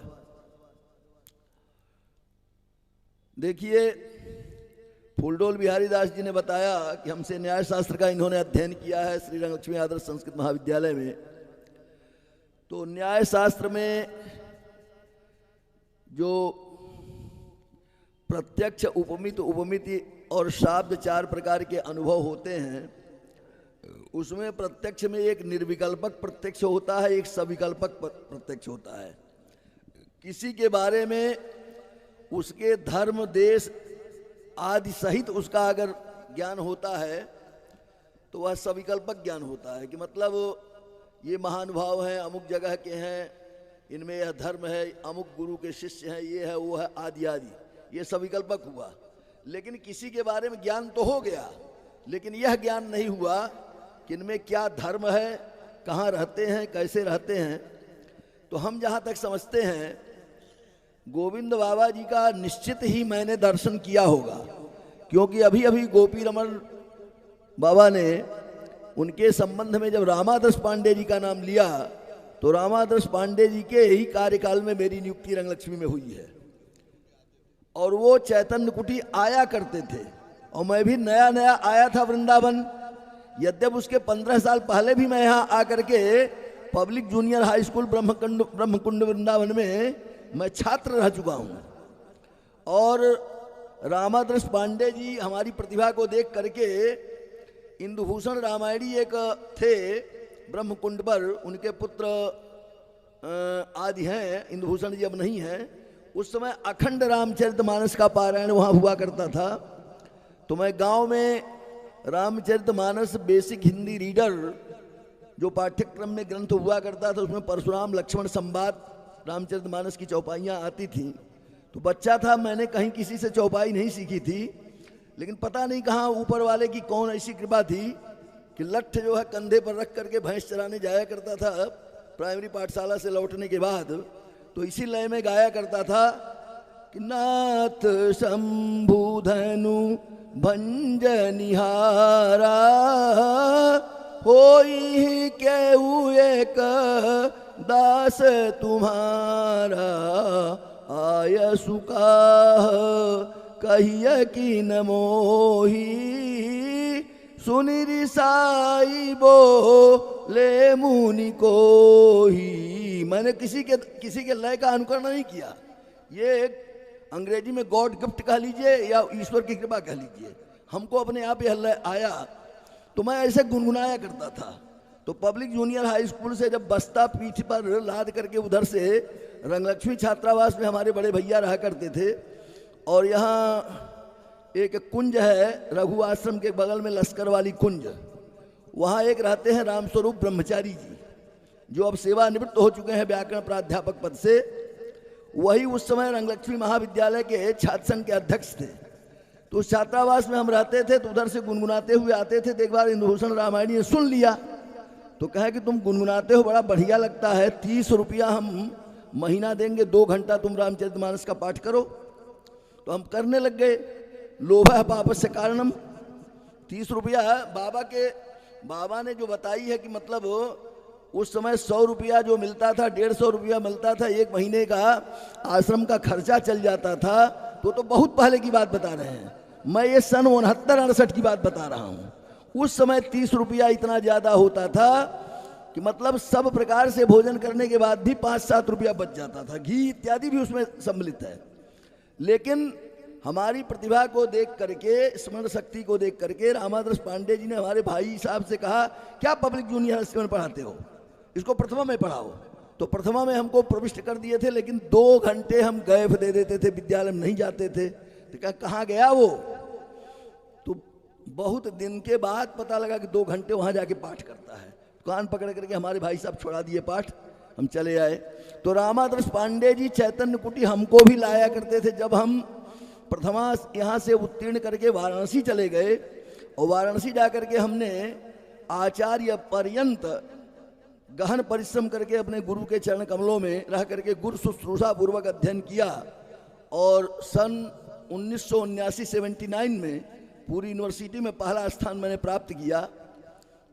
देखिए फूलडोल बिहारी दास जी ने बताया कि हमसे न्याय शास्त्र का इन्होंने अध्ययन किया है श्री रंगलक्ष्मी आदर्श संस्कृत महाविद्यालय में। तो न्याय शास्त्र में जो प्रत्यक्ष उपमित उपमिति और शाब्द चार प्रकार के अनुभव होते हैं उसमें प्रत्यक्ष में एक निर्विकल्पक प्रत्यक्ष होता है एक सविकल्पक प्रत्यक्ष होता है। किसी के बारे में उसके धर्म देश आदि सहित उसका अगर ज्ञान होता है तो वह सविकल्पक ज्ञान होता है कि मतलब ये महानुभाव हैं अमुक जगह के हैं इनमें यह धर्म है अमुक गुरु के शिष्य हैं ये है वो है आदि आदि ये सविकल्पक हुआ। लेकिन किसी के बारे में ज्ञान तो हो गया लेकिन यह ज्ञान नहीं हुआ कि इनमें क्या धर्म है कहाँ रहते हैं कैसे रहते हैं। तो हम जहाँ तक समझते हैं गोविंद बाबा जी का निश्चित ही मैंने दर्शन किया होगा क्योंकि अभी अभी गोपी रमन बाबा ने उनके संबंध में जब रामादर्श पांडे जी का नाम लिया तो रामादर्श पांडे जी के ही कार्यकाल में मेरी नियुक्ति रंगलक्ष्मी में हुई है और वो चैतन्य कुटी आया करते थे और मैं भी नया नया आया था वृंदावन। यद्यप उसके 15 साल पहले भी मैं यहाँ आकर के public junior high school Brahmakund Vrindavan में मैं छात्र रह चुका हूँ और रामादृश पांडे जी हमारी प्रतिभा को देख करके, इंदुभूषण रामायणी एक थे ब्रह्मकुंड पर, उनके पुत्र आदि हैं, इंदुभूषण जी अब नहीं हैं। उस समय अखंड रामचरितमानस का पारायण वहाँ हुआ करता था। तो मैं गांव में रामचरितमानस बेसिक हिंदी रीडर जो पाठ्यक्रम में ग्रंथ हुआ करता था, उसमें परशुराम लक्ष्मण संवाद रामचरितमानस की चौपाइयाँ आती थीं। तो बच्चा था, मैंने कहीं किसी से चौपाई नहीं सीखी थी, लेकिन पता नहीं कहाँ ऊपर वाले की कौन ऐसी कृपा थी कि लठ जो है कंधे पर रख करके भैंस चराने जाया करता था प्राइमरी पाठशाला से लौटने के बाद। तो इसी लय में गाया करता था कि नाथ शंभुधनु भंज निहारा, होई केहू एक दास तुम्हारा, आय सुकाह कहिय की न मोही, सुनिरि साई बोले मुनि कोही। मैंने किसी के लय का अनुकरण नहीं किया। ये अंग्रेजी में गॉड गिफ्ट कह लीजिए या ईश्वर की कृपा कह लीजिए, हमको अपने आप यह लय आया। तो मैं ऐसे गुनगुनाया करता था। तो पब्लिक जूनियर हाई स्कूल से जब बस्ता पीठ पर लाद करके उधर से रंगलक्ष्मी छात्रावास में हमारे बड़े भैया रहा करते थे, और यहाँ एक कुंज है रघु आश्रम के बगल में लश्कर वाली कुंज, वहाँ एक रहते हैं रामस्वरूप ब्रह्मचारी जी, जो अब सेवानिवृत्त हो चुके हैं व्याकरण प्राध्यापक पद से। वही उस समय रंगलक्ष्मी महाविद्यालय के छात्र संघ के अध्यक्ष थे। तो उस छात्रावास में हम रहते थे, तो उधर से गुनगुनाते हुए आते थे। तो एक बार इंदुभूषण रामायणी ने सुन लिया, तो कहे कि तुम गुनगुनाते हो, बड़ा बढ़िया लगता है, 30 रुपया हम महीना देंगे, 2 घंटा तुम रामचरितमानस का पाठ करो। तो हम करने लग गए। लोभः पापस्य कारणम। 30 रुपया बाबा ने जो बताई है कि मतलब उस समय 100 रुपया जो मिलता था, 150 रुपया मिलता था, 1 महीने का आश्रम का खर्चा चल जाता था। तो बहुत पहले की बात बता रहे हैं, मैं ये सन 69-68 की बात बता रहा हूँ। उस समय 30 रुपया इतना ज़्यादा होता था कि मतलब सब प्रकार से भोजन करने के बाद भी 5-7 रुपया बच जाता था। घी इत्यादि भी उसमें सम्मिलित है। लेकिन हमारी प्रतिभा को देख करके, स्मरण शक्ति को देख करके रामादृश पांडे जी ने हमारे भाई साहब से कहा, क्या पब्लिक जूनियर हाई स्कूल में पढ़ाते हो, इसको प्रथमा में पढ़ाओ। तो प्रथमा में हमको प्रविष्ट कर दिए थे, लेकिन 2 घंटे हम गैप दे देते थे, विद्यालय में नहीं जाते थे। तो कहाँ गया वो? तो बहुत दिन के बाद पता लगा कि 2 घंटे वहाँ जाके पाठ करता है। कान पकड़ करके हमारे भाई साहब छोड़ा दिए पाठ, हम चले आए। तो रामादृश पांडे जी चैतन्य कुटी हमको भी लाया करते थे। जब हम प्रथमा यहाँ से उत्तीर्ण करके वाराणसी चले गए, और वाराणसी जा करके हमने आचार्य पर्यंत गहन परिश्रम करके अपने गुरु के चरण कमलों में रह करके गुरु शुश्रूषा पूर्वक अध्ययन किया। और सन 1979 में पूरी यूनिवर्सिटी में पहला स्थान मैंने प्राप्त किया,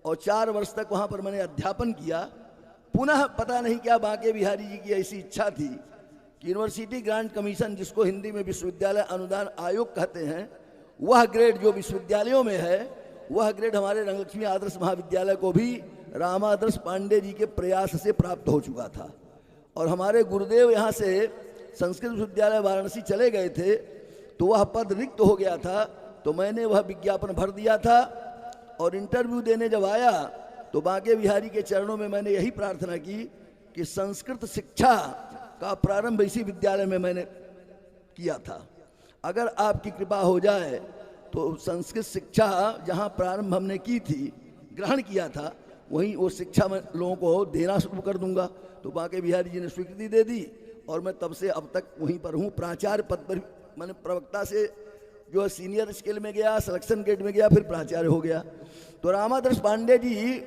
और 4 वर्ष तक वहाँ पर मैंने अध्यापन किया। पुनः पता नहीं क्या बांके बिहारी जी की ऐसी इच्छा थी कि यूनिवर्सिटी ग्रांट कमीशन, जिसको हिंदी में विश्वविद्यालय अनुदान आयोग कहते हैं, वह ग्रेड जो विश्वविद्यालयों में है, वह ग्रेड हमारे रंगलक्ष्मी आदर्श महाविद्यालय को भी रामादर्श पांडे जी के प्रयास से प्राप्त हो चुका था। और हमारे गुरुदेव यहाँ से संस्कृत विश्वविद्यालय वाराणसी चले गए थे, तो वह पद रिक्त हो गया था। तो मैंने वह विज्ञापन भर दिया था, और इंटरव्यू देने जब आया तो बांके बिहारी के चरणों में मैंने यही प्रार्थना की कि संस्कृत शिक्षा का प्रारंभ इसी विद्यालय में मैंने किया था। अगर आपकी कृपा हो जाए तो संस्कृत शिक्षा जहाँ प्रारंभ हमने की थी, ग्रहण किया था, वहीं वो शिक्षा मैं लोगों को देना शुरू कर दूंगा। तो बांके बिहारी जी ने स्वीकृति दे दी, और मैं तब से अब तक वहीं पर हूँ। प्राचार्य पद पर मैंने प्रवक्ता से जो है सीनियर स्केल में गया, सिलेक्शन ग्रेड में गया, फिर प्राचार्य हो गया। तो रामादर्श पांडे जी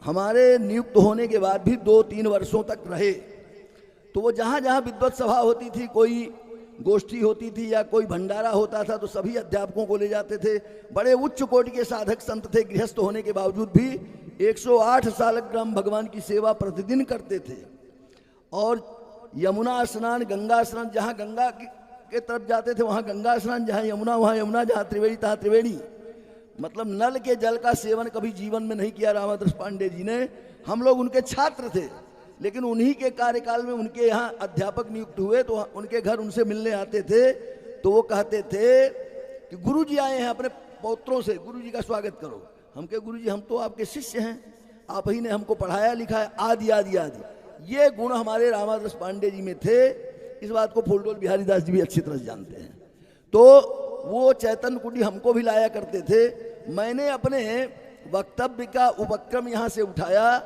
हमारे नियुक्त होने के बाद भी 2-3 वर्षों तक रहे। तो वो जहाँ जहाँ विद्वत सभा होती थी, कोई गोष्ठी होती थी या कोई भंडारा होता था, तो सभी अध्यापकों को ले जाते थे। बड़े उच्च कोटि के साधक संत थे, गृहस्थ होने के बावजूद भी 108 सालग्राम भगवान की सेवा प्रतिदिन करते थे। और यमुना स्नान, गंगा स्नान, जहाँ गंगा के तरफ जाते थे वहाँ गंगा स्नान, जहाँ यमुना वहाँ यमुना, जहाँ त्रिवेणी तहाँ त्रिवेणी। मतलब नल के जल का सेवन कभी जीवन में नहीं किया रामादर्श पांडे जी ने। हम लोग उनके छात्र थे, लेकिन उन्हीं के कार्यकाल में उनके यहाँ अध्यापक नियुक्त हुए, तो उनके घर उनसे मिलने आते थे। तो वो कहते थे कि गुरु जी आए हैं अपने पौत्रों से, गुरु जी का स्वागत करो। हम कहे गुरु जी हम तो आपके शिष्य हैं, आप ही ने हमको पढ़ाया लिखाया, आदि आदि आदि। ये गुण हमारे रामादास पांडे जी में थे। इस बात को फूलडोल बिहारी दास जी भी अच्छी तरह से जानते हैं। तो वो चैतन्य कुटी हमको भी लाया करते थे। मैंने अपने वक्तव्य का उपक्रम यहाँ से उठाया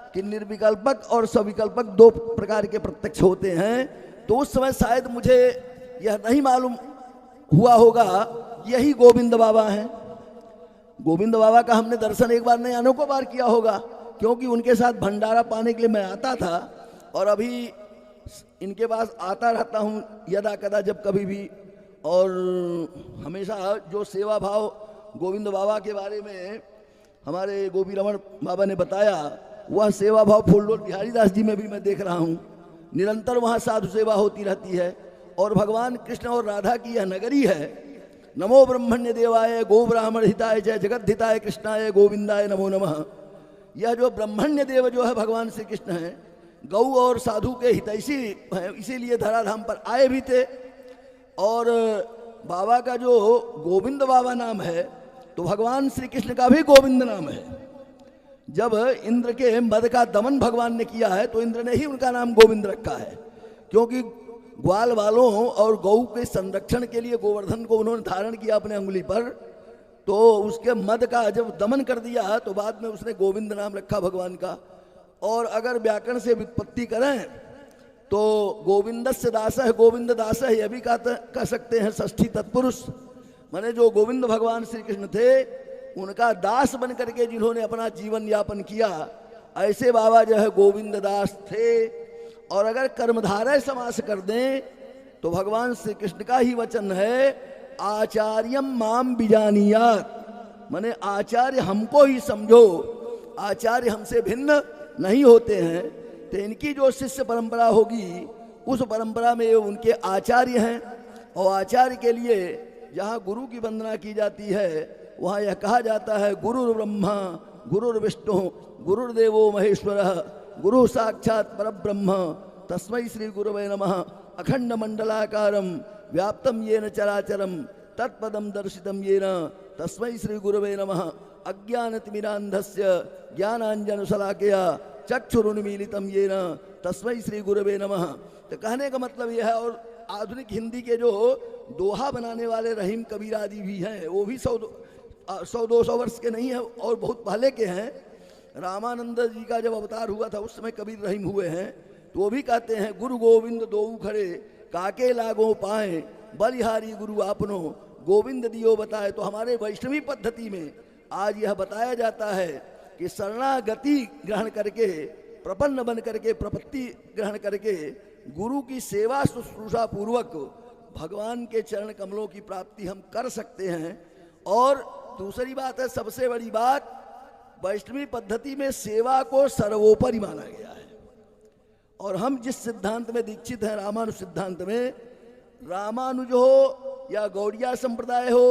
कि निर्विकल्पक और सविकल्पक दो प्रकार के प्रत्यक्ष होते हैं। तो उस समय शायद मुझे यह नहीं मालूम हुआ होगा, यही गोविंद बाबा हैं। गोविंद बाबा का हमने दर्शन एक बार नहीं अनेकों बार किया होगा, क्योंकि उनके साथ भंडारा पाने के लिए मैं आता था और अभी इनके पास आता रहता हूँ यदा कदा जब कभी भी। और हमेशा जो सेवा भाव गोविंद बाबा के बारे में हमारे गोपी रमण बाबा ने बताया, वह सेवा भाव फूलडोल बिहारी दास जी में भी मैं देख रहा हूँ। निरंतर वहाँ साधु सेवा होती रहती है और भगवान कृष्ण और राधा की यह नगरी है। नमो ब्रह्मण्य देवाय गो ब्राह्मण हिताय जय जगत हिताय कृष्णाय गोविंदाय नमो नमः। यह जो ब्रह्मण्य देव जो है भगवान श्री कृष्ण हैं, गौ और साधु के हितैषी हैं, इसीलिए धराधाम पर आए भी थे। और बाबा का जो गोविंद बाबा नाम है, तो भगवान श्री कृष्ण का भी गोविंद नाम है। जब इंद्र के मद का दमन भगवान ने किया है तो इंद्र ने ही उनका नाम गोविंद रखा है, क्योंकि ग्वाल वालों और गौ के संरक्षण के लिए गोवर्धन को उन्होंने धारण किया अपने अंगुली पर। तो उसके मद का जब दमन कर दिया तो बाद में उसने गोविंद नाम रखा भगवान का। और अगर व्याकरण से व्युत्पत्ति करें तो गोविंदस्य दास है, गोविंद दास है, यह भी कह सकते हैं षष्ठी तत्पुरुष। माने जो गोविंद भगवान श्री कृष्ण थे, उनका दास बन करके जिन्होंने अपना जीवन यापन किया, ऐसे बाबा जो है गोविंद दास थे। और अगर कर्मधारय समास कर दें तो भगवान श्री कृष्ण का ही वचन है, आचार्यम माम बिजानियात, माने आचार्य हमको ही समझो, आचार्य हमसे भिन्न नहीं होते हैं। तो इनकी जो शिष्य परंपरा होगी उस परंपरा में उनके आचार्य हैं। और आचार्य के लिए जहाँ गुरु की वंदना की जाती है वहाँ यह कहा जाता है, गुरुर् ब्रह्मा गुरुर्विष्णु गुरुर्देवो महेश्वरः गुरु साक्षात् परब्रह्म तस्मै श्री गुरवे नमः। अखंड मंडलाकारं व्याप्तं येन चराचरं तत्पदं दर्शितं येन तस्मै श्री गुरवे नमः। अज्ञानतिमिरान्धस्य ज्ञानाञ्जनशलाकया चक्षुरुन्मीलितं येन तस्मै श्री गुरवे नमः। तो कहने का मतलब यह है। और आधुनिक हिंदी के जो दोहा बनाने वाले रहीम कबीर आदि भी हैं, वो भी 100-200 वर्ष के नहीं हैं और बहुत पहले के हैं। रामानंद जी का जब अवतार हुआ था उस समय कबीर रहीम हुए हैं, तो वो भी कहते हैं, गुरु गोविंद दोऊ खड़े काके लागो पाए बलिहारी गुरु आपनो गोविंद दियो बताए। तो हमारे वैष्णवी पद्धति में आज यह बताया जाता है कि शरणागति ग्रहण करके, प्रपन्न बन करके, प्रपत्ति ग्रहण करके गुरु की सेवा शुश्रूषा पूर्वक भगवान के चरण कमलों की प्राप्ति हम कर सकते हैं। और दूसरी बात है, सबसे बड़ी बात, वैष्णवी पद्धति में सेवा को सर्वोपरि माना गया है। और हम जिस सिद्धांत में दीक्षित हैं, रामानुज सिद्धांत में, रामानुज हो या गौड़िया संप्रदाय हो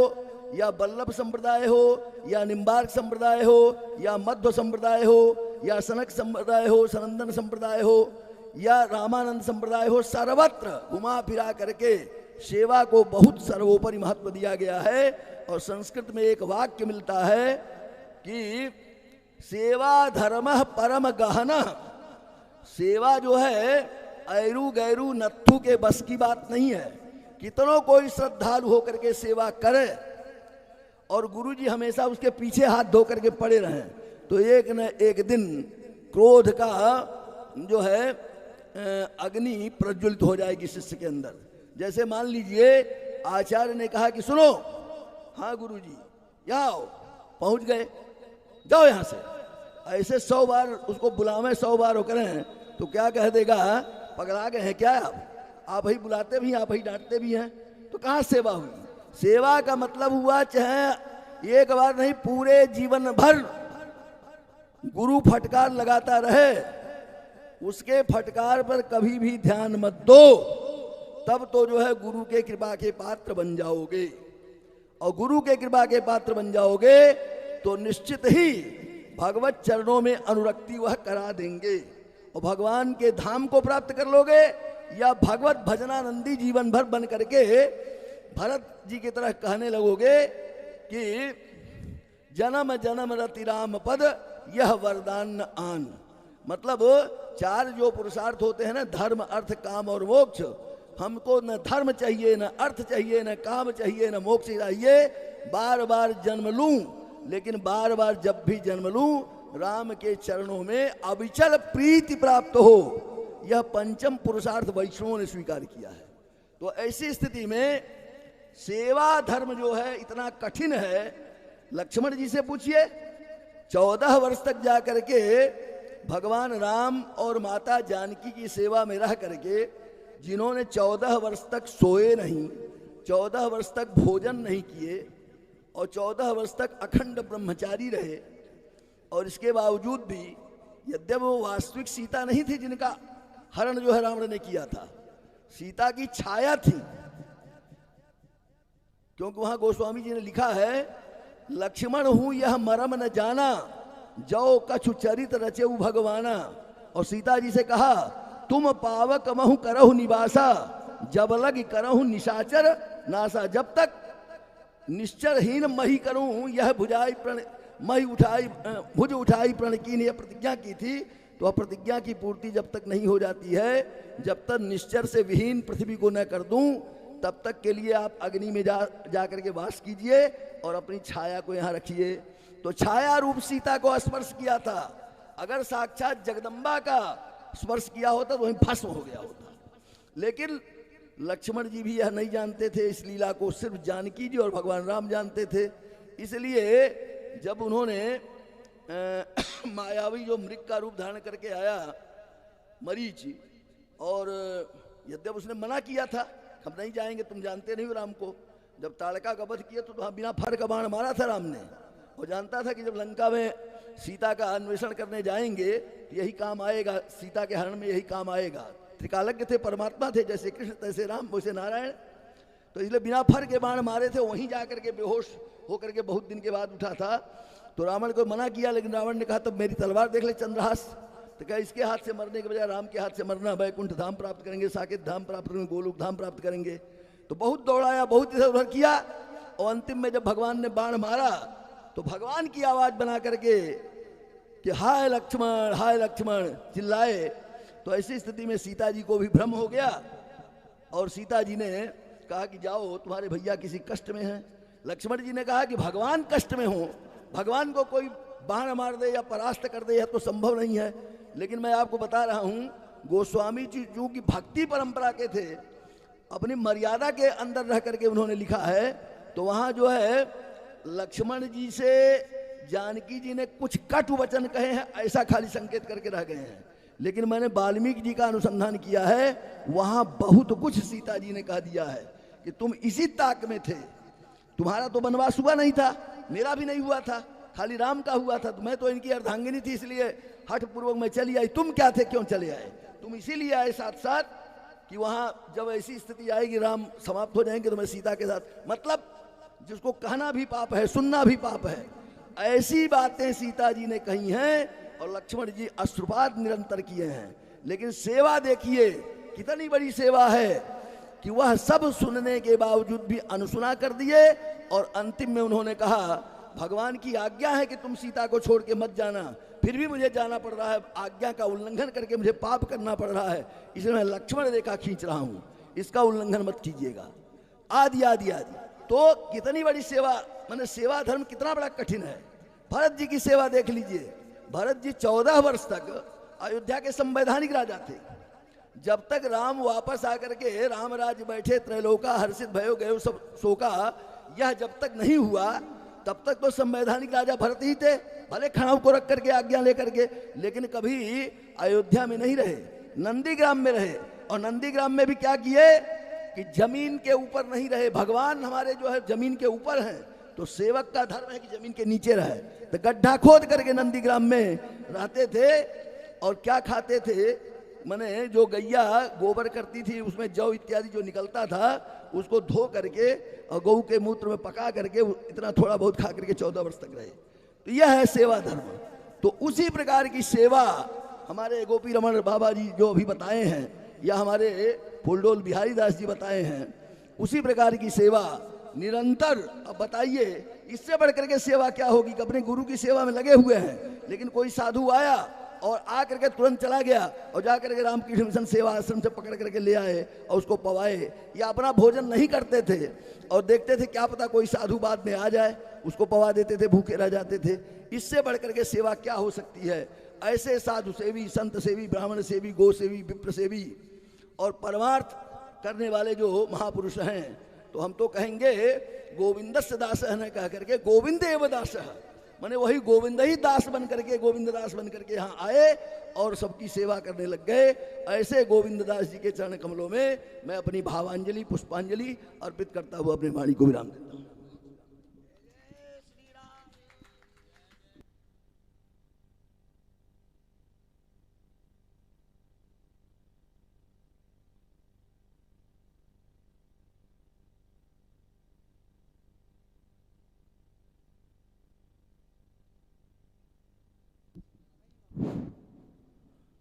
या वल्लभ संप्रदाय हो या निम्बार्क संप्रदाय हो या मध्व संप्रदाय हो या सनक संप्रदाय हो, सनंदन संप्रदाय हो या रामानंद संप्रदाय हो, सर्वत्र घुमा फिरा करके सेवा को बहुत सर्वोपरि महत्व दिया गया है। और संस्कृत में एक वाक्य मिलता है कि सेवा धर्म परम गहना। सेवा जो है ऐरू गैरू नत्थु के बस की बात नहीं है। कितनों कोई श्रद्धालु होकर के सेवा करे और गुरुजी हमेशा उसके पीछे हाथ धो करके पड़े रहें, तो एक न एक दिन क्रोध का जो है अग्नि प्रज्वलित हो जाएगी शिष्य के अंदर। जैसे मान लीजिए आचार्य ने कहा कि सुनो, हाँ गुरुजी यहाँ आओ, पहुंच गए, जाओ यहाँ से। ऐसे 100 बार उसको बुलावें, 100 बार होकर हैं, तो क्या कह देगा, पगला गए हैं क्या आप ही बुलाते भी हैं, आप ही डांटते भी हैं, तो कहाँ सेवा हुई। सेवा का मतलब हुआ चाहे एक बार नहीं, पूरे जीवन भर गुरु फटकार लगाता रहे, उसके फटकार पर कभी भी ध्यान मत दो, तब तो जो है गुरु के कृपा के पात्र बन जाओगे। और गुरु के कृपा के पात्र बन जाओगे तो निश्चित ही भगवत चरणों में अनुरक्ति वह करा देंगे और भगवान के धाम को प्राप्त कर लोगे। या भगवत भजनानंदी जीवन भर बन करके भरत जी की तरह कहने लगोगे कि जन्म जन्म रति राम पद यह वरदान न आन, मतलब चार जो पुरुषार्थ होते हैं ना, धर्म अर्थ काम और मोक्ष, हमको न धर्म चाहिए, न अर्थ चाहिए, न काम चाहिए, न मोक्ष चाहिए, बार बार जन्म लूं, लेकिन बार बार जब भी जन्म लूं राम के चरणों में अविचल प्रीति प्राप्त हो, यह पंचम पुरुषार्थ वैष्णवों ने स्वीकार किया है। तो ऐसी स्थिति में सेवा धर्म जो है इतना कठिन है। लक्ष्मण जी से पूछिए, 14 वर्ष तक जा करके भगवान राम और माता जानकी की सेवा में रह करके जिन्होंने 14 वर्ष तक सोए नहीं, 14 वर्ष तक भोजन नहीं किए और 14 वर्ष तक अखंड ब्रह्मचारी रहे, और इसके बावजूद भी यद्यपि वो वास्तविक सीता नहीं थी जिनका हरण जो है रावण ने किया था, सीता की छाया थी। क्योंकि वहां गोस्वामी जी ने लिखा है, लक्ष्मण हूं यह मरम न जाना, जो कछु चरित रचेऊ भगवाना। और सीता जी से कहा, तुम पावक महु करहु निवासा, जब लग करहु निशाचर नासा। जब तक निश्चरहीन मही करूं यह भुज उठाई प्रण की ने प्रतिज्ञा की थी, तो प्रतिज्ञा की पूर्ति जब तक नहीं हो जाती है, जब तक निश्चर से विहीन पृथ्वी को न कर दूं, तब तक के लिए आप अग्नि में जा करके वास कीजिए और अपनी छाया को यहाँ रखिए। तो छाया रूप सीता को स्पर्श किया था, अगर साक्षात जगदम्बा का स्पर्श किया होता तो वहीं भस्म हो गया होता। लेकिन लक्ष्मण जी भी यह नहीं जानते थे, इस लीला को सिर्फ जानकी जी और भगवान राम जानते थे। इसलिए जब उन्होंने मायावी जो मृग का रूप धारण करके आया मरीच, और यद्यप उसने मना किया था, हम नहीं जाएंगे, तुम जानते नहीं हो राम को। जब ताड़का का वध किया तो वहां बिना फर का बाण मारा था राम ने, और जानता था कि जब लंका में सीता का अन्वेषण करने जाएंगे तो यही काम आएगा, सीता के हरण में यही काम आएगा। त्रिकालज्ञ थे, परमात्मा थे, जैसे कृष्ण तैसे राम वैसे नारायण। तो इसलिए बिना फर के बाण मारे थे, वहीं जाकर के बेहोश होकर के बहुत दिन के बाद उठा था। तो रावण को मना किया, लेकिन रावण ने कहा तब मेरी तलवार देख ले चंद्रहास। तो कहा इसके हाथ से मरने के बजाय राम के हाथ से मरना, वैकुंठ धाम प्राप्त करेंगे, साकेत धाम प्राप्त करेंगे, गोलोक धाम प्राप्त करेंगे। तो बहुत दौड़ाया, बहुत इधर उधर किया, और अंतिम में जब भगवान ने बाण मारा तो भगवान की आवाज बना करके कि हाय लक्ष्मण चिल्लाए। तो ऐसी स्थिति में सीता जी को भी भ्रम हो गया, और सीता जी ने कहा कि जाओ तुम्हारे भैया किसी कष्ट में हैं। लक्ष्मण जी ने कहा कि भगवान कष्ट में हो, भगवान को कोई बाण मार दे या परास्त कर दे यह तो संभव नहीं है। लेकिन मैं आपको बता रहा हूं, गोस्वामी जी जो कि भक्ति परंपरा के थे, अपनी मर्यादा के अंदर रह करके उन्होंने लिखा है। तो वहां जो है लक्ष्मण जी से जानकी जी ने कुछ कटु वचन कहे हैं, ऐसा खाली संकेत करके रह गए हैं। लेकिन मैंने वाल्मीकि जी का अनुसंधान किया है, वहां बहुत कुछ सीता जी ने कह दिया है कि तुम इसी ताक में थे, तुम्हारा तो वनवास हुआ नहीं था, मेरा भी नहीं हुआ था, खाली राम का हुआ था। मैं तो इनकी अर्धांगिनी थी, इसलिए हठ पूर्वक मैं चली आई। तुम क्या थे, क्यों चले आए? तुम इसीलिए आए साथ साथ कि वहां जब ऐसी स्थिति आएगी राम समाप्त हो जाएंगे तो मैं सीता के साथ, मतलब जिसको कहना भी पाप है, सुनना भी पाप है, ऐसी बातें सीता जी ने कही हैं। और लक्ष्मण जी अश्रुपात निरंतर किए हैं। लेकिन सेवा देखिए कितनी बड़ी सेवा है कि वह सब सुनने के बावजूद भी अनसुना कर दिए, और अंतिम में उन्होंने कहा भगवान की आज्ञा है कि तुम सीता को छोड़ के मत जाना, फिर भी मुझे जाना पड़ रहा है, आज्ञा का उल्लंघन करके मुझे पाप करना पड़ रहा है, इसलिए मैं लक्ष्मण रेखा खींच रहा हूं, इसका उल्लंघन मत कीजिएगा, आदि आदि आदि। तो कितनी बड़ी सेवा, माने सेवा धर्म कितना बड़ा कठिन है। भरत जी की सेवा देख लीजिए, भरत जी 14 वर्ष तक अयोध्या के संवैधानिक राजा थे। जब तक राम वापस आकर के राम राज्य बैठे, त्रैलोका हर्षित भयो गयो सब शोका, यह जब तक नहीं हुआ तब तक तो संवैधानिक राजा भरत ही थे, भले खड़ाऊ को रख करके आज्ञा लेकर के, लेकिन कभी अयोध्या में नहीं रहे, नंदीग्राम में रहे। और नंदीग्राम में भी क्या किए कि जमीन के ऊपर नहीं रहे, भगवान हमारे जो है जमीन के ऊपर हैं, तो सेवक का धर्म है कि जमीन के नीचे रहे। तो गड्ढा खोद करके नंदीग्राम में रहते थे, और क्या खाते थे, माने जो गैया गोबर करती थी उसमें जौ इत्यादि जो निकलता था उसको धो करके और गऊ के मूत्र में पका करके इतना थोड़ा बहुत खा करके 14 वर्ष तक रहे। तो यह है सेवा धर्म। तो उसी प्रकार की सेवा हमारे गोपी रमण बाबा जी जो अभी बताए हैं, या हमारे फूलडोल बिहारी दास जी बताए हैं, उसी प्रकार की सेवा निरंतर। अब बताइए इससे बढ़कर के सेवा क्या होगी कि अपने गुरु की सेवा में लगे हुए हैं, लेकिन कोई साधु आया और आ करके तुरंत चला गया और जा करके रामकृष्ण मिशन सेवा आश्रम से पकड़ करके ले आए और उसको पवाए, या अपना भोजन नहीं करते थे और देखते थे क्या पता कोई साधु बाद में आ जाए, उसको पवा देते थे, भूखे रह जाते थे। इससे बढ़कर के सेवा क्या हो सकती है? ऐसे साधु सेवी, संत सेवी, ब्राह्मण सेवी, गो सेवी, विप्र सेवी और परमार्थ करने वाले जो महापुरुष हैं, तो हम तो कहेंगे गोविंदस्य दास न कह करके गोविंद एव दास, माने वही गोविंद ही दास बन करके, गोविंद दास बन करके यहाँ आए और सबकी सेवा करने लग गए। ऐसे गोविंद दास जी के चरण कमलों में मैं अपनी भावांजलि, पुष्पांजलि अर्पित करता हुआ अपने वाणी को विराम देता हूँ।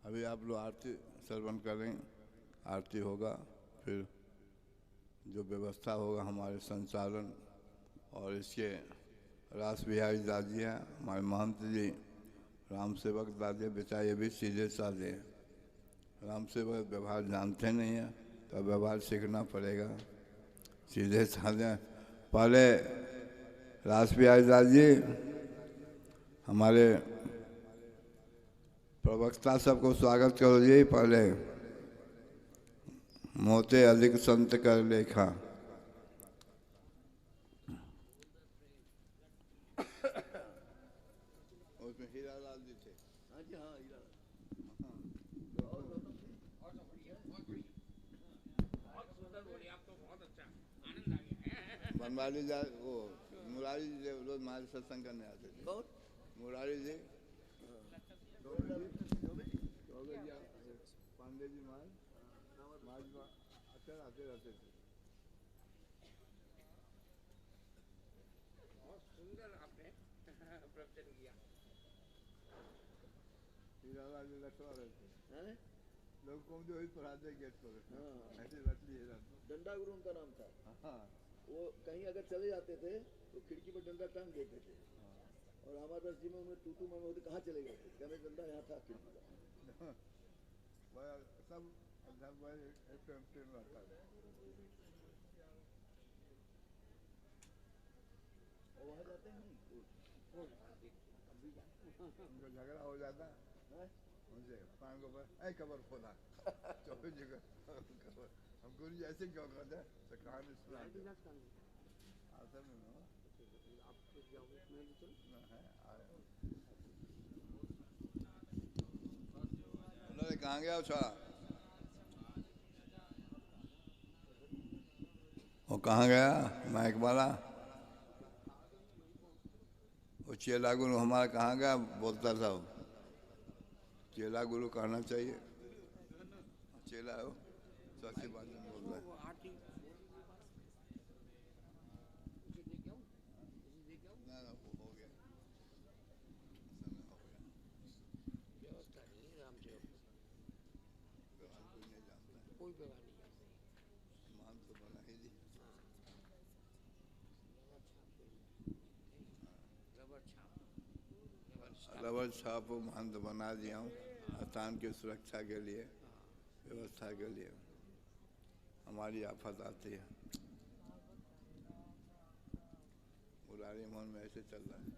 अभी आप लोग आरती श्रवण करें, आरती होगा, फिर जो व्यवस्था होगा हमारे संचालन और इसके रास बिहारी दादी हैं, हमारे महंत जी, राम सेवक दादी, बेटा ये भी सीधे साधे हैं। राम सेवक व्यवहार जानते नहीं हैं तो व्यवहार सीखना पड़ेगा, सीधे साधे। पहले रास बिहारी दादी हमारे प्रवक्ता सबको स्वागत करो जी। पहले मोते अधिक संत कर लेखा। उसमें हीरालाल जी थे। हाँ जी, हाँ हीरा। बनवाली जा वो मुरारी जी रोज हमारे सत्संग करने आते थे। कौन? मुरारी जी, पांडे जी, अक्सर आते रहते थे। हीरालाल जी रखवा रहे थे, लोग को जो पढ़ाते गेट पर ऐसे रख लिए रहते। डंडा गुरु उनका नाम था। हाँ, वो कहीं अगर चले जाते थे तो खिड़की पर डंडा टांग देते थे और रामादास जी में उन्हें टूटू में होते कहाँ चले गए थे, कहने डंडा यहाँ था खिड़की पर। सब प्रेम रहता है। और वहाँ जाते हैं उनको झगड़ा हो जाता है उनसे, पान को खबर खोला 24 जगह खबर। हम गुरु जी ऐसे क्यों करते हैं तो कहानी सुनाते उन्होंने कहाँ गया छोड़ा, वो कहाँ गया माइक वाला, वो चेला गुरु हमारा कहाँ गया बोलता था। वो चेला गुरु कहना चाहिए, चेला हो सच्ची बात बोल रहा है। ना ना वो हो गया, समय हो गया। व्यवहार कोई नहीं जानता है, कोई व्यवहार नहीं जानता, मान तो बना ही दी। रबर छाप महंत बना दिया हूँ स्थान की सुरक्षा के लिए, व्यवस्था के लिए। हमारी आफत आती है, मुरारी मोहन में ऐसे चल रहा है।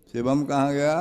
शिवम कहाँ गया?